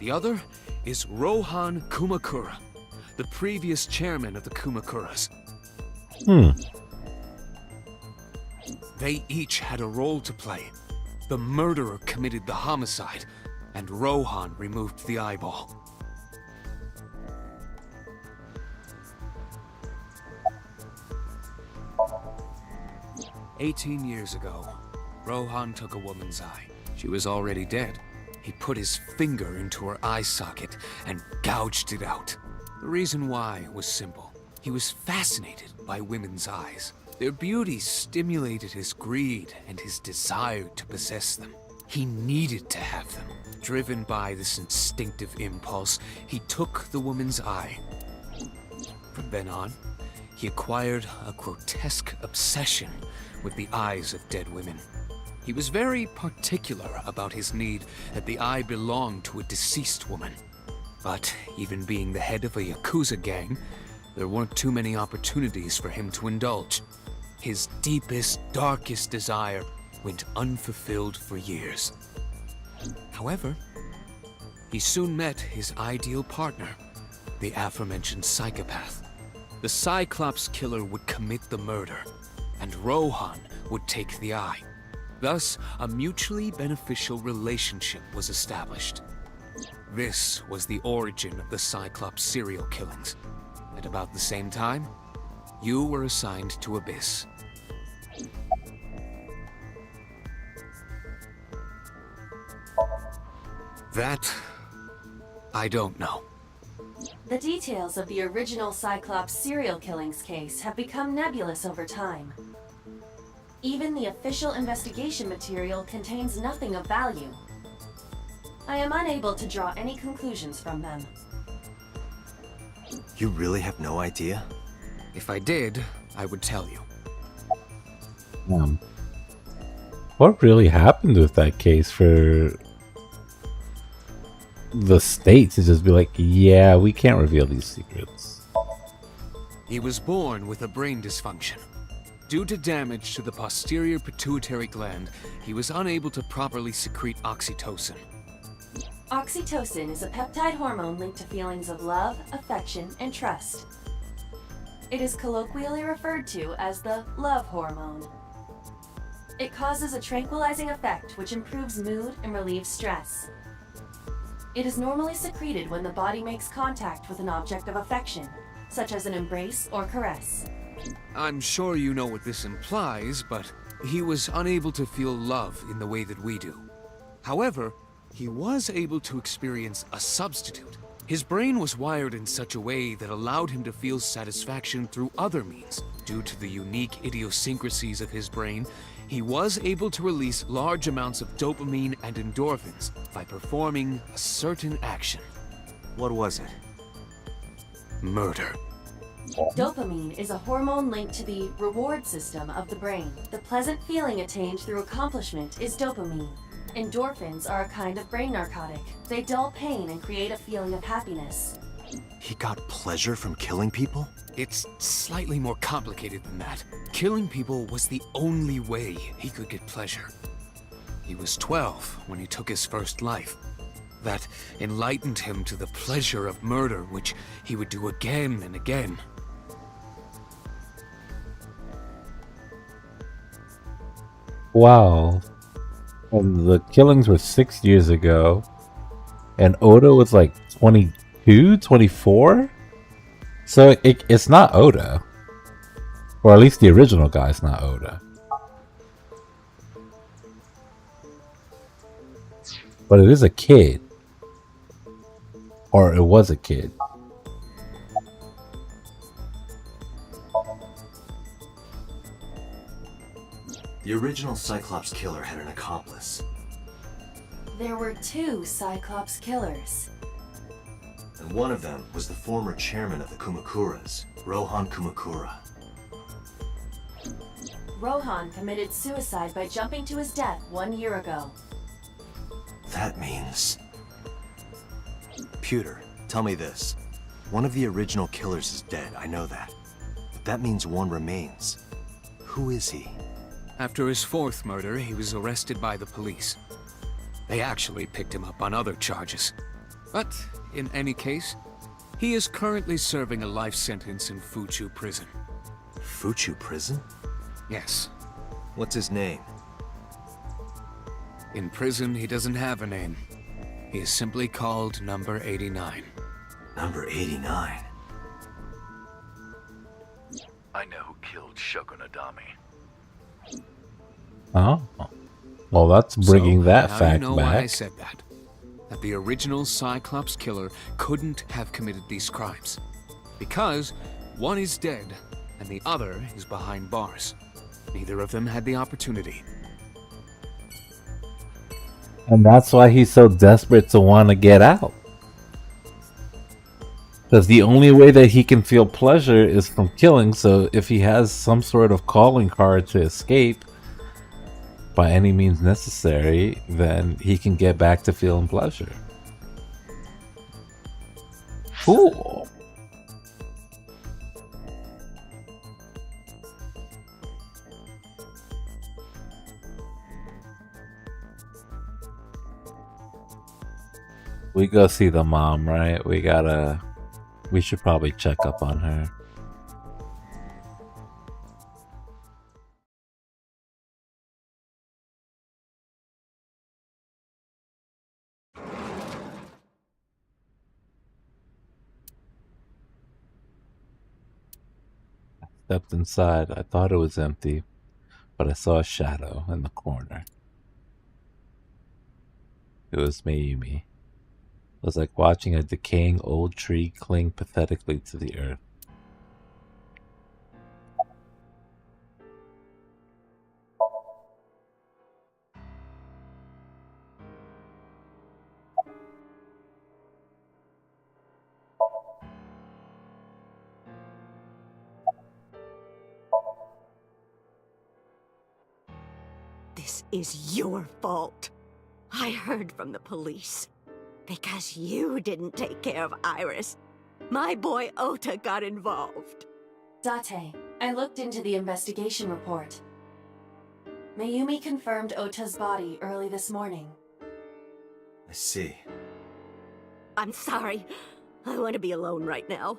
G: The other is Rohan Kumakura, the previous chairman of the Kumakuras. They each had a role to play. The murderer committed the homicide, and Rohan removed the eyeball. "18 years ago, Rohan took a woman's eye. She was already dead. He put his finger into her eye socket and gouged it out. The reason why was simple. He was fascinated by women's eyes. Their beauty stimulated his greed and his desire to possess them. He needed to have them. Driven by this instinctive impulse, he took the woman's eye. From then on, he acquired a grotesque obsession with the eyes of dead women. He was very particular about his need that the eye belonged to a deceased woman. But even being the head of a Yakuza gang, there weren't too many opportunities for him to indulge. His deepest, darkest desire went unfulfilled for years. However, he soon met his ideal partner, the aforementioned psychopath. The Cyclops killer would commit the murder, and Rohan would take the eye. Thus, a mutually beneficial relationship was established. This was the origin of the Cyclops serial killings. At about the same time, you were assigned to Abyss. That, I don't know.
D: The details of the original Cyclops serial killings case have become nebulous over time. Even the official investigation material contains nothing of value. I am unable to draw any conclusions from them.
B: You really have no idea?
G: If I did, I would tell you.
A: What really happened with that case for the state to just be like, yeah, we can't reveal these secrets?
G: He was born with a brain dysfunction. Due to damage to the posterior pituitary gland, he was unable to properly secrete oxytocin.
D: Oxytocin is a peptide hormone linked to feelings of love, affection, and trust. It is colloquially referred to as the love hormone. It causes a tranquilizing effect which improves mood and relieves stress. It is normally secreted when the body makes contact with an object of affection, such as an embrace or caress.
G: I'm sure you know what this implies, but he was unable to feel love in the way that we do. However, he was able to experience a substitute, His brain was wired in such a way that allowed him to feel satisfaction through other means. Due to the unique idiosyncrasies of his brain, he was able to release large amounts of dopamine and endorphins by performing a certain action.
B: What was it?
G: Murder.
D: Dopamine is a hormone linked to the reward system of the brain. The pleasant feeling attained through accomplishment is dopamine. Endorphins are a kind of brain narcotic. They dull pain and create a feeling of happiness.
B: He got pleasure from killing people?
G: It's slightly more complicated than that. Killing people was the only way he could get pleasure. He was 12 when he took his first life. That enlightened him to the pleasure of murder, which he would do again and again.
A: Wow. And the killings were 6 years ago. And Oda was like 22, 24? So it's not Oda. Or at least the original guy's not Oda. But it is a kid. Or it was a kid.
B: The original Cyclops killer had an accomplice.
D: There were 2 Cyclops killers.
B: And one of them was the former chairman of the Kumakuras, Rohan Kumakura.
D: Rohan committed suicide by jumping to his death 1 year ago.
B: That means... Pewter, tell me this. One of the original killers is dead, I know that. But that means one remains. Who is he?
G: After his 4th murder, he was arrested by the police. They actually picked him up on other charges. But, in any case, he is currently serving a life sentence in Fuchu prison.
B: Fuchu prison?
G: Yes.
B: What's his name?
G: In prison, he doesn't have a name. He is simply called Number 89.
B: Number 89?
Q: I know who killed Shogunadami.
A: Oh. Well, that's bringing that
G: now
A: fact
G: you know why I
A: back.
G: said that. That the original Cyclops killer couldn't have committed these crimes. Because one is dead and the other is behind bars. Neither of them had the opportunity.
A: And that's why he's so desperate to want to get out. Because the only way that he can feel pleasure is from killing, so if he has some sort of calling card to escape by any means necessary, then he can get back to feeling pleasure. Cool. We go see the mom, right? We should probably check up on her. Stepped inside. I thought it was empty, but I saw a shadow in the corner. It was Mayumi. It was like watching a decaying old tree cling pathetically to the earth.
J: This is your fault. I heard from the police. Because you didn't take care of Iris, my boy Outta got involved.
D: Date, I looked into the investigation report. Mayumi confirmed Otta's body early this morning.
B: I see.
J: I'm sorry. I want to be alone right now.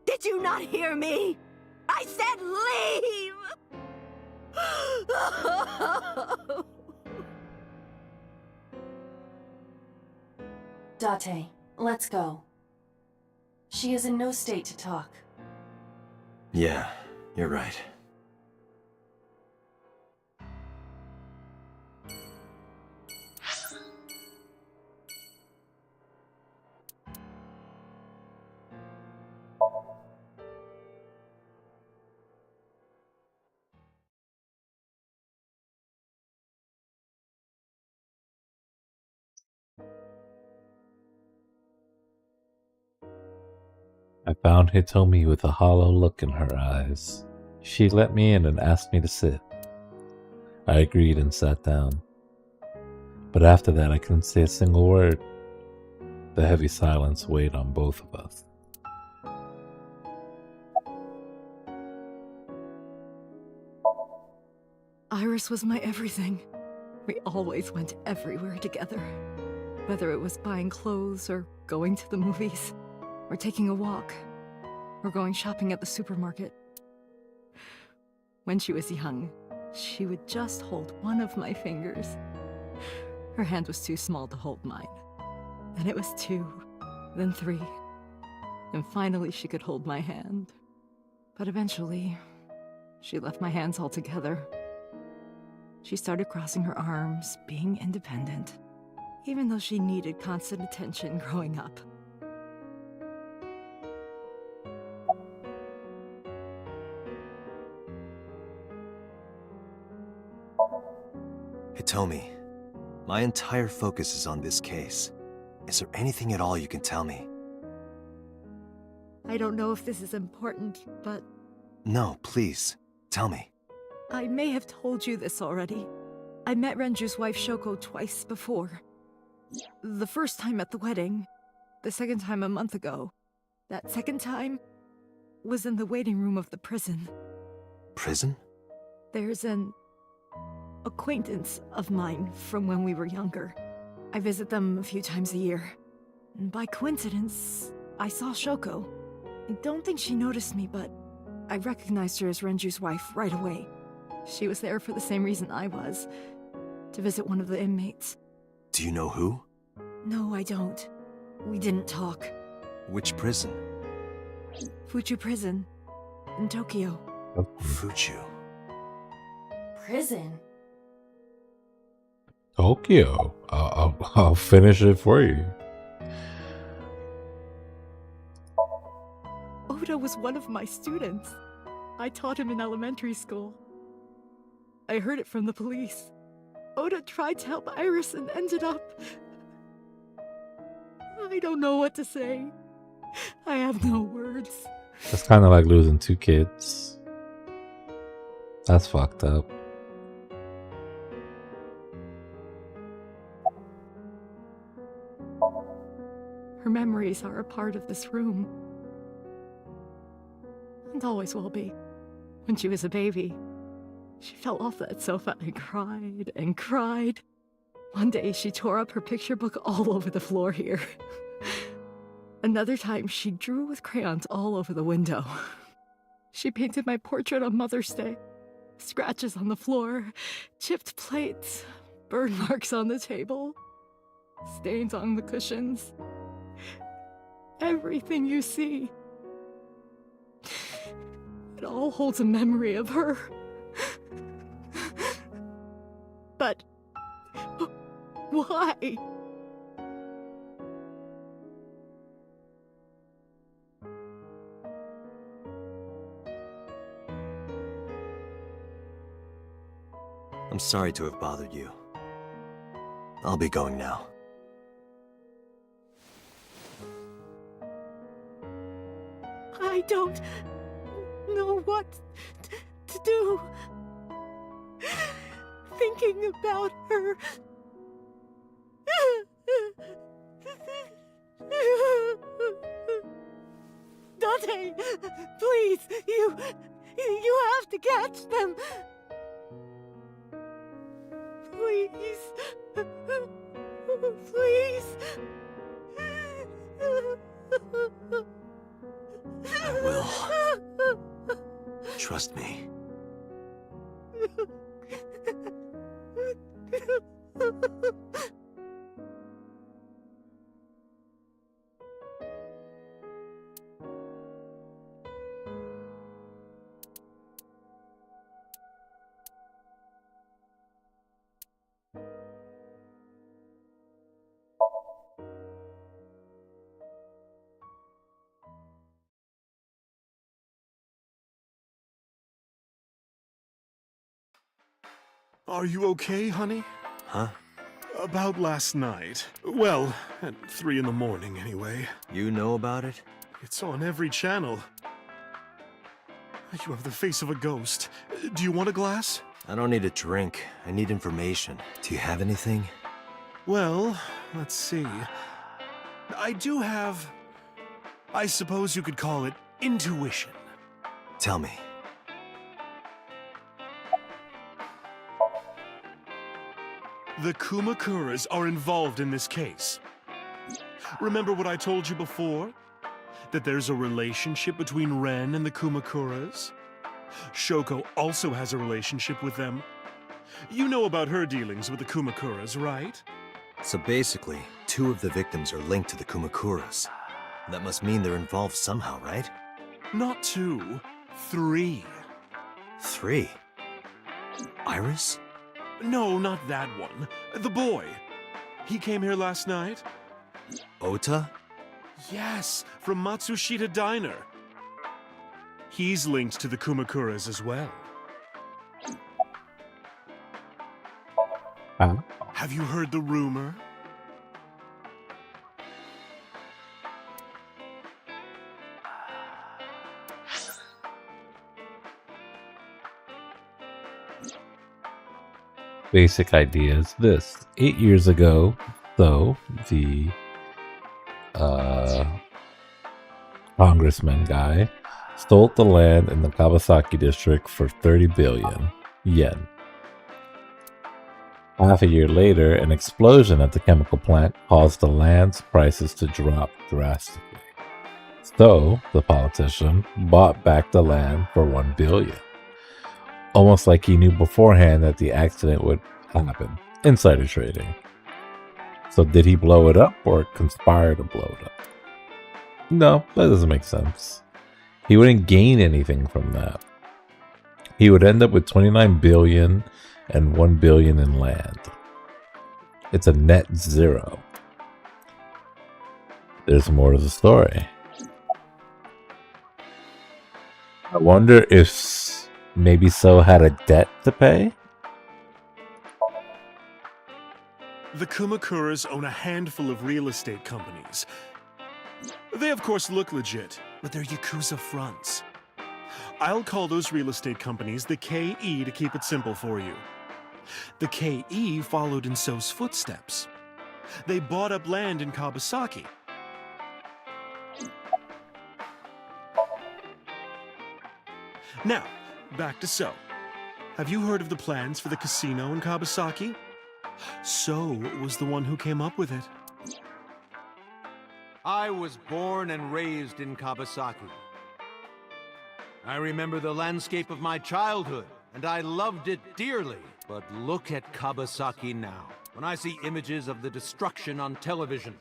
J: Did you not hear me? I said leave!
D: Date, let's go. She is in no state to talk.
B: Yeah, you're right.
A: I found Hitomi with a hollow look in her eyes. She let me in and asked me to sit. I agreed and sat down. But after that, I couldn't say a single word. The heavy silence weighed on both of us.
F: Iris was my everything. We always went everywhere together. Whether it was buying clothes, or going to the movies, or taking a walk, or going shopping at the supermarket. When she was young, she would just hold one of my fingers. Her hand was too small to hold mine. Then it was 2, then 3, and finally she could hold my hand. But eventually, she left my hands altogether. She started crossing her arms, being independent, even though she needed constant attention growing up.
B: Hitomi, my entire focus is on this case. Is there anything at all you can tell me?
F: I don't know if this is important, but
B: No, please, tell me.
F: I may have told you this already. I met Renju's wife Shoko twice before. The first time at the wedding, the second time a month ago. That second time was in the waiting room of the prison.
B: Prison?
F: There's an acquaintance of mine from when we were younger. I visit them a few times a year. And by coincidence, I saw Shoko. I don't think she noticed me, but I recognized her as Renju's wife right away. She was there for the same reason I was, to visit one of the inmates.
B: Do you know who?
F: No, I don't. We didn't talk.
B: Which prison?
F: Fuchu Prison, in Tokyo.
B: Fuchu.
D: Prison?
A: Tokyo. I'll finish it for you.
F: Outta was one of my students. I taught him in elementary school. I heard it from the police. Outta tried to help Iris and ended up... I don't know what to say. I have no words.
A: That's kind of like losing 2 kids. That's fucked up.
F: Her memories are a part of this room. And always will be. When she was a baby, she fell off that sofa and cried and cried. One day she tore up her picture book all over the floor here. Another time she drew with crayons all over the window. She painted my portrait on Mother's Day. Scratches on the floor, chipped plates, burn marks on the table, stains on the cushions. Everything you see. It all holds a memory of her. But why?
B: I'm sorry to have bothered you. I'll be going now.
F: I don't know what to do. Thinking about her. Dante, please, you have to catch them. Please. Please.
B: I will. Trust me.
H: Are you okay, honey?
B: Huh?
H: About last night. Well, at 3 in the morning, anyway.
B: You know about it?
H: It's on every channel. You have the face of a ghost. Do you want a glass?
B: I don't need a drink. I need information. Do you have anything?
H: Well, let's see. I do have... I suppose you could call it intuition.
B: Tell me.
H: The Kumakuras are involved in this case. Remember what I told you before? That there's a relationship between Ren and the Kumakuras? Shoko also has a relationship with them. You know about her dealings with the Kumakuras, right?
B: So basically, 2 of the victims are linked to the Kumakuras. That must mean they're involved somehow, right?
H: Not 2, 3.
B: 3? Iris?
H: No, not that one. The boy. He came here last night.
B: Outta?
H: Yes, from Matsushita Diner. He's linked to the Kumakuras as well. Have you heard the rumor?
A: Basic idea is this. 8 years ago, though, the congressman guy stole the land in the Kawasaki district for 30 billion yen. Half a year later, an explosion at the chemical plant caused the land's prices to drop drastically. So, the politician bought back the land for 1 billion. Almost like he knew beforehand that the accident would happen. Insider trading. So did he blow it up or conspire to blow it up? No, that doesn't make sense. He wouldn't gain anything from that. He would end up with 29 billion and 1 billion in land. It's a net zero. There's more to the story. I wonder if maybe So had a debt to pay?
H: The Kumakuras own a handful of real estate companies. They of course look legit, but they're Yakuza fronts. I'll call those real estate companies the KE to keep it simple for you. The KE followed in So's footsteps. They bought up land in Kawasaki. Now, back to So. Have you heard of the plans for the casino in Kawasaki? So was the one who came up with it.
O: I was born and raised in Kawasaki. I remember the landscape of my childhood, and I loved it dearly. But look at Kawasaki now. When I see images of the destruction on television,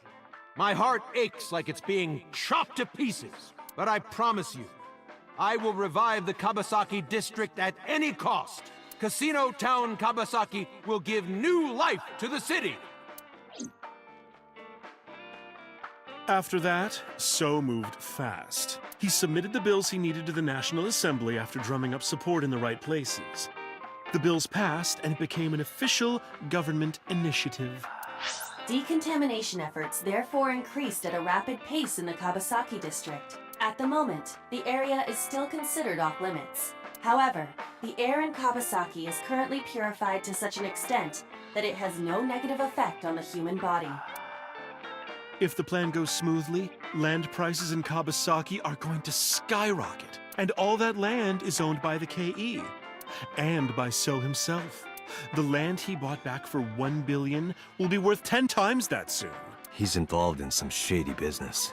O: my heart aches like it's being chopped to pieces. But I promise you, I will revive the Kawasaki district at any cost. Casino Town Kawasaki will give new life to the city.
H: After that, So moved fast. He submitted the bills he needed to the National Assembly after drumming up support in the right places. The bills passed, and it became an official government initiative.
D: Decontamination efforts therefore increased at a rapid pace in the Kawasaki district. At the moment, the area is still considered off-limits. However, the air in Kawasaki is currently purified to such an extent that it has no negative effect on the human body.
H: If the plan goes smoothly, land prices in Kawasaki are going to skyrocket. And all that land is owned by the KE. And by So himself. The land he bought back for 1 billion will be worth 10 times that soon.
B: He's involved in some shady business.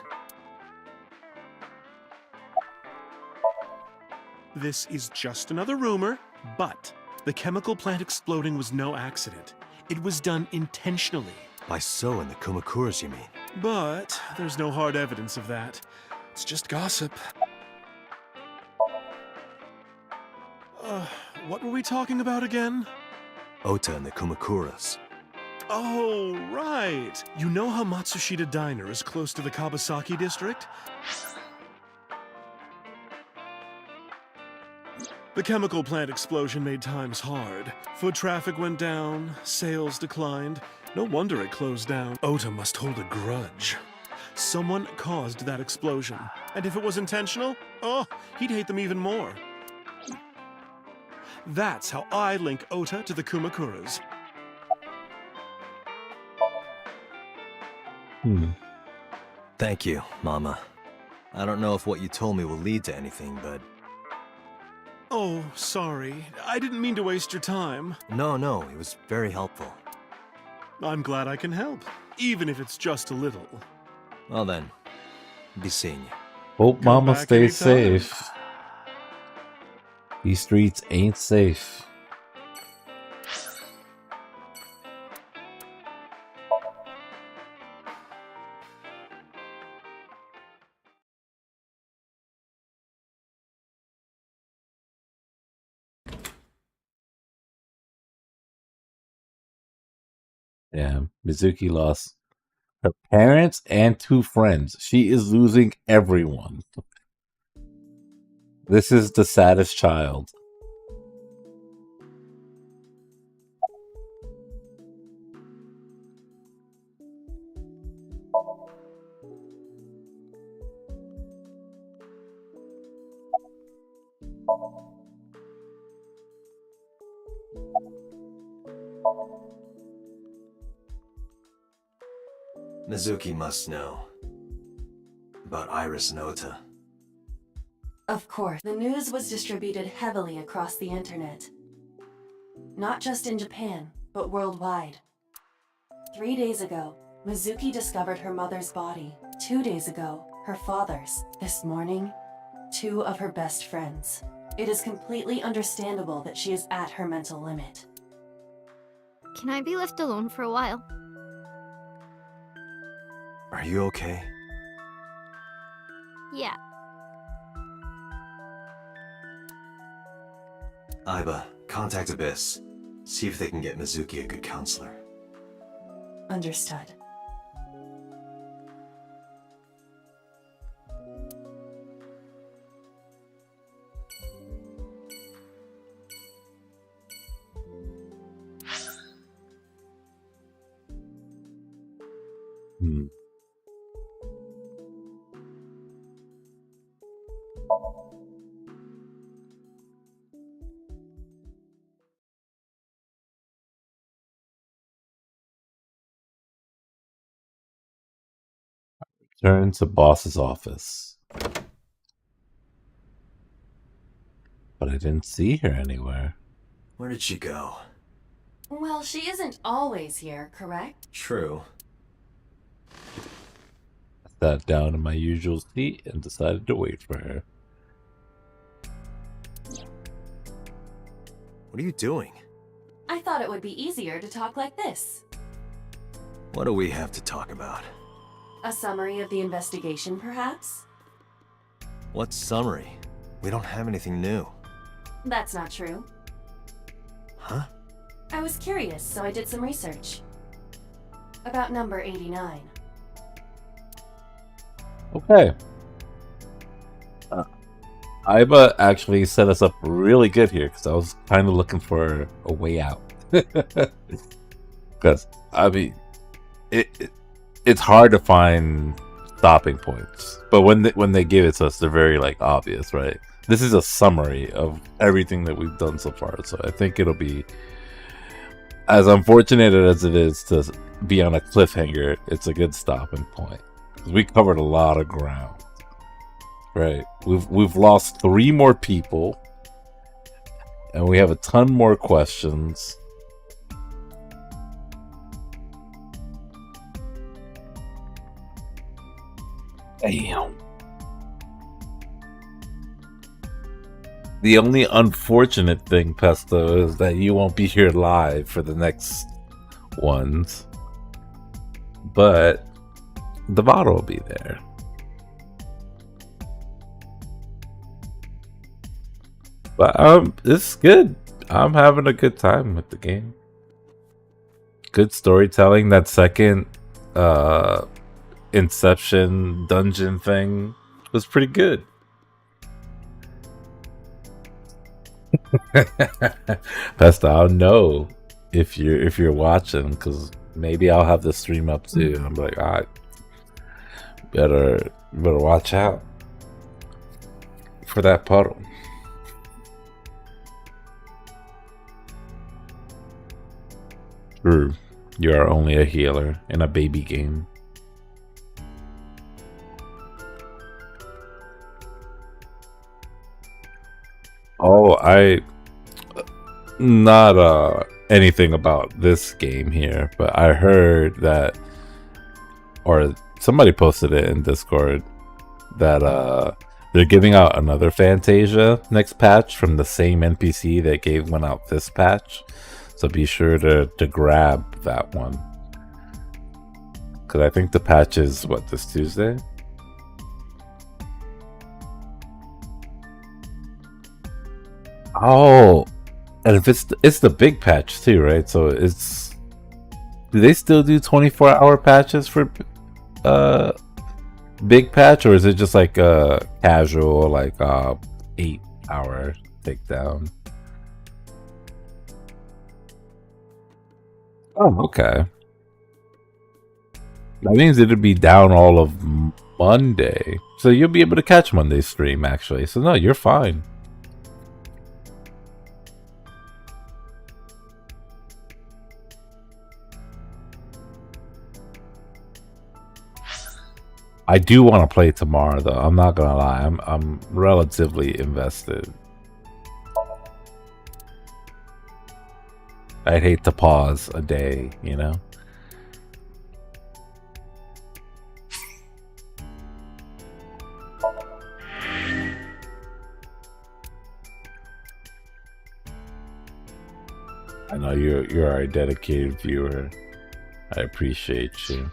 H: This is just another rumor, but the chemical plant exploding was no accident. It was done intentionally.
B: By So and the Kumakuras, you mean?
H: But there's no hard evidence of that. It's just gossip. What were we talking about again?
B: Outta and the Kumakuras.
H: Oh, right. You know how Matsushita Diner is close to the Kawasaki district? The chemical plant explosion made times hard. Foot traffic went down, sales declined. No wonder it closed down. Otta must hold a grudge. Someone caused that explosion, And if it was intentional, oh, he'd hate them even more. That's how I link Outta to the Kumakuras.
B: Thank you, Mama. I don't know if what you told me will lead to anything, but...
H: Oh, sorry. I didn't mean to waste your time.
B: No, it was very helpful.
H: I'm glad I can help, even if it's just a little.
B: Well then, be seeing you.
A: Hope
H: Come
A: Mama
H: back
A: stays
H: anytime.
A: safe. These streets ain't safe. Yeah, Mizuki lost her parents and 2 friends. She is losing everyone. This is the saddest child.
B: Mizuki must know about Iris and Outta.
D: Of course, the news was distributed heavily across the internet. Not just in Japan, but worldwide. 3 days ago, Mizuki discovered her mother's body. 2 days ago, her father's. This morning, 2 of her best friends. It is completely understandable that she is at her mental limit.
C: Can I be left alone for a while?
B: Are you okay?
C: Yeah.
B: Aiba, contact Abyss. See if they can get Mizuki a good counselor.
D: Understood.
A: Turn to boss's office. But I didn't see her anywhere.
B: Where did she go?
D: Well, she isn't always here, correct?
B: True.
A: I sat down in my usual seat and decided to wait for her.
B: What are you doing?
D: I thought it would be easier to talk like this.
B: What do we have to talk about?
D: A summary of the investigation, perhaps?
B: What summary? We don't have anything new.
D: That's not true.
B: Huh?
D: I was curious, so I did some research. About number 89.
A: Okay. Aiba actually set us up really good here because I was kind of looking for a way out. Because, I mean, it's hard to find stopping points. But when they give it to us, they're very, like, obvious, right? This is a summary of everything that we've done so far. So I think it'll be, as unfortunate as it is to be on a cliffhanger, it's a good stopping point. Because we covered a lot of ground. Right. We've lost 3 more people. And we have a ton more questions. Damn. The only unfortunate thing, Pesto, is that you won't be here live for the next ones. But the bottle will be there. But it's good. I'm having a good time with the game. Good storytelling. That second Inception dungeon thing was pretty good. Pesta, I'll know if you're watching, because maybe I'll have the stream up too. I'm like, all right, better watch out. for that puddle. True. You are only a healer in a baby game. Oh, not anything about this game here, but I heard that, or somebody posted it in Discord, that they're giving out another Fantasia next patch from the same NPC that gave one out this patch. So be sure to grab that one. Because I think the patch is, what, this Tuesday? Oh, and if it's the big patch too, right? So it's, do they still do 24-hour patches for big patch, or is it just like a casual, like 8-hour takedown? Oh, okay. That means it'd be down all of Monday, so you'll be able to catch Monday's stream actually. So no, you're fine. I do want to play tomorrow, though. I'm not gonna lie. I'm relatively invested. I'd hate to pause a day, you know? I know you're a dedicated viewer. I appreciate you.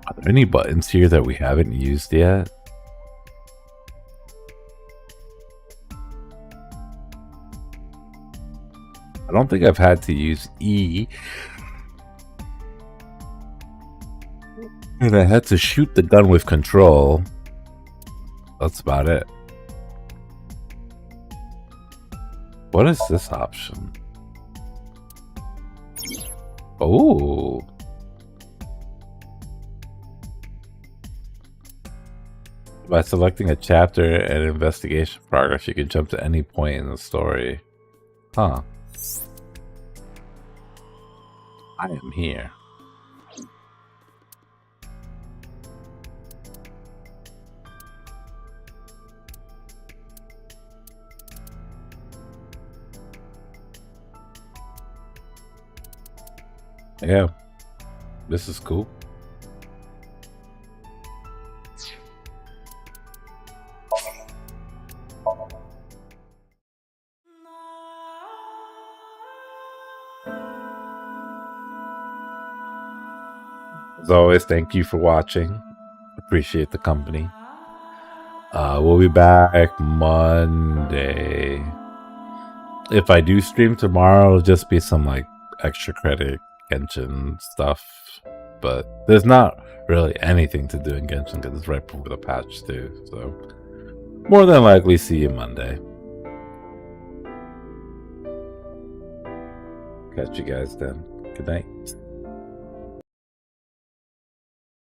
A: Are there any buttons here that we haven't used yet? I don't think I've had to use E. And I had to shoot the gun with control. That's about it. What is this option? Oh. By selecting a chapter and investigation progress, you can jump to any point in the story. Huh. I am here. Yeah. This is cool. As always, thank you for watching. Appreciate the company. We'll be back Monday. If I do stream tomorrow, it'll just be some like extra credit Genshin stuff. But there's not really anything to do in Genshin because it's right before the patch too. So more than likely see you Monday. Catch you guys then. Good night.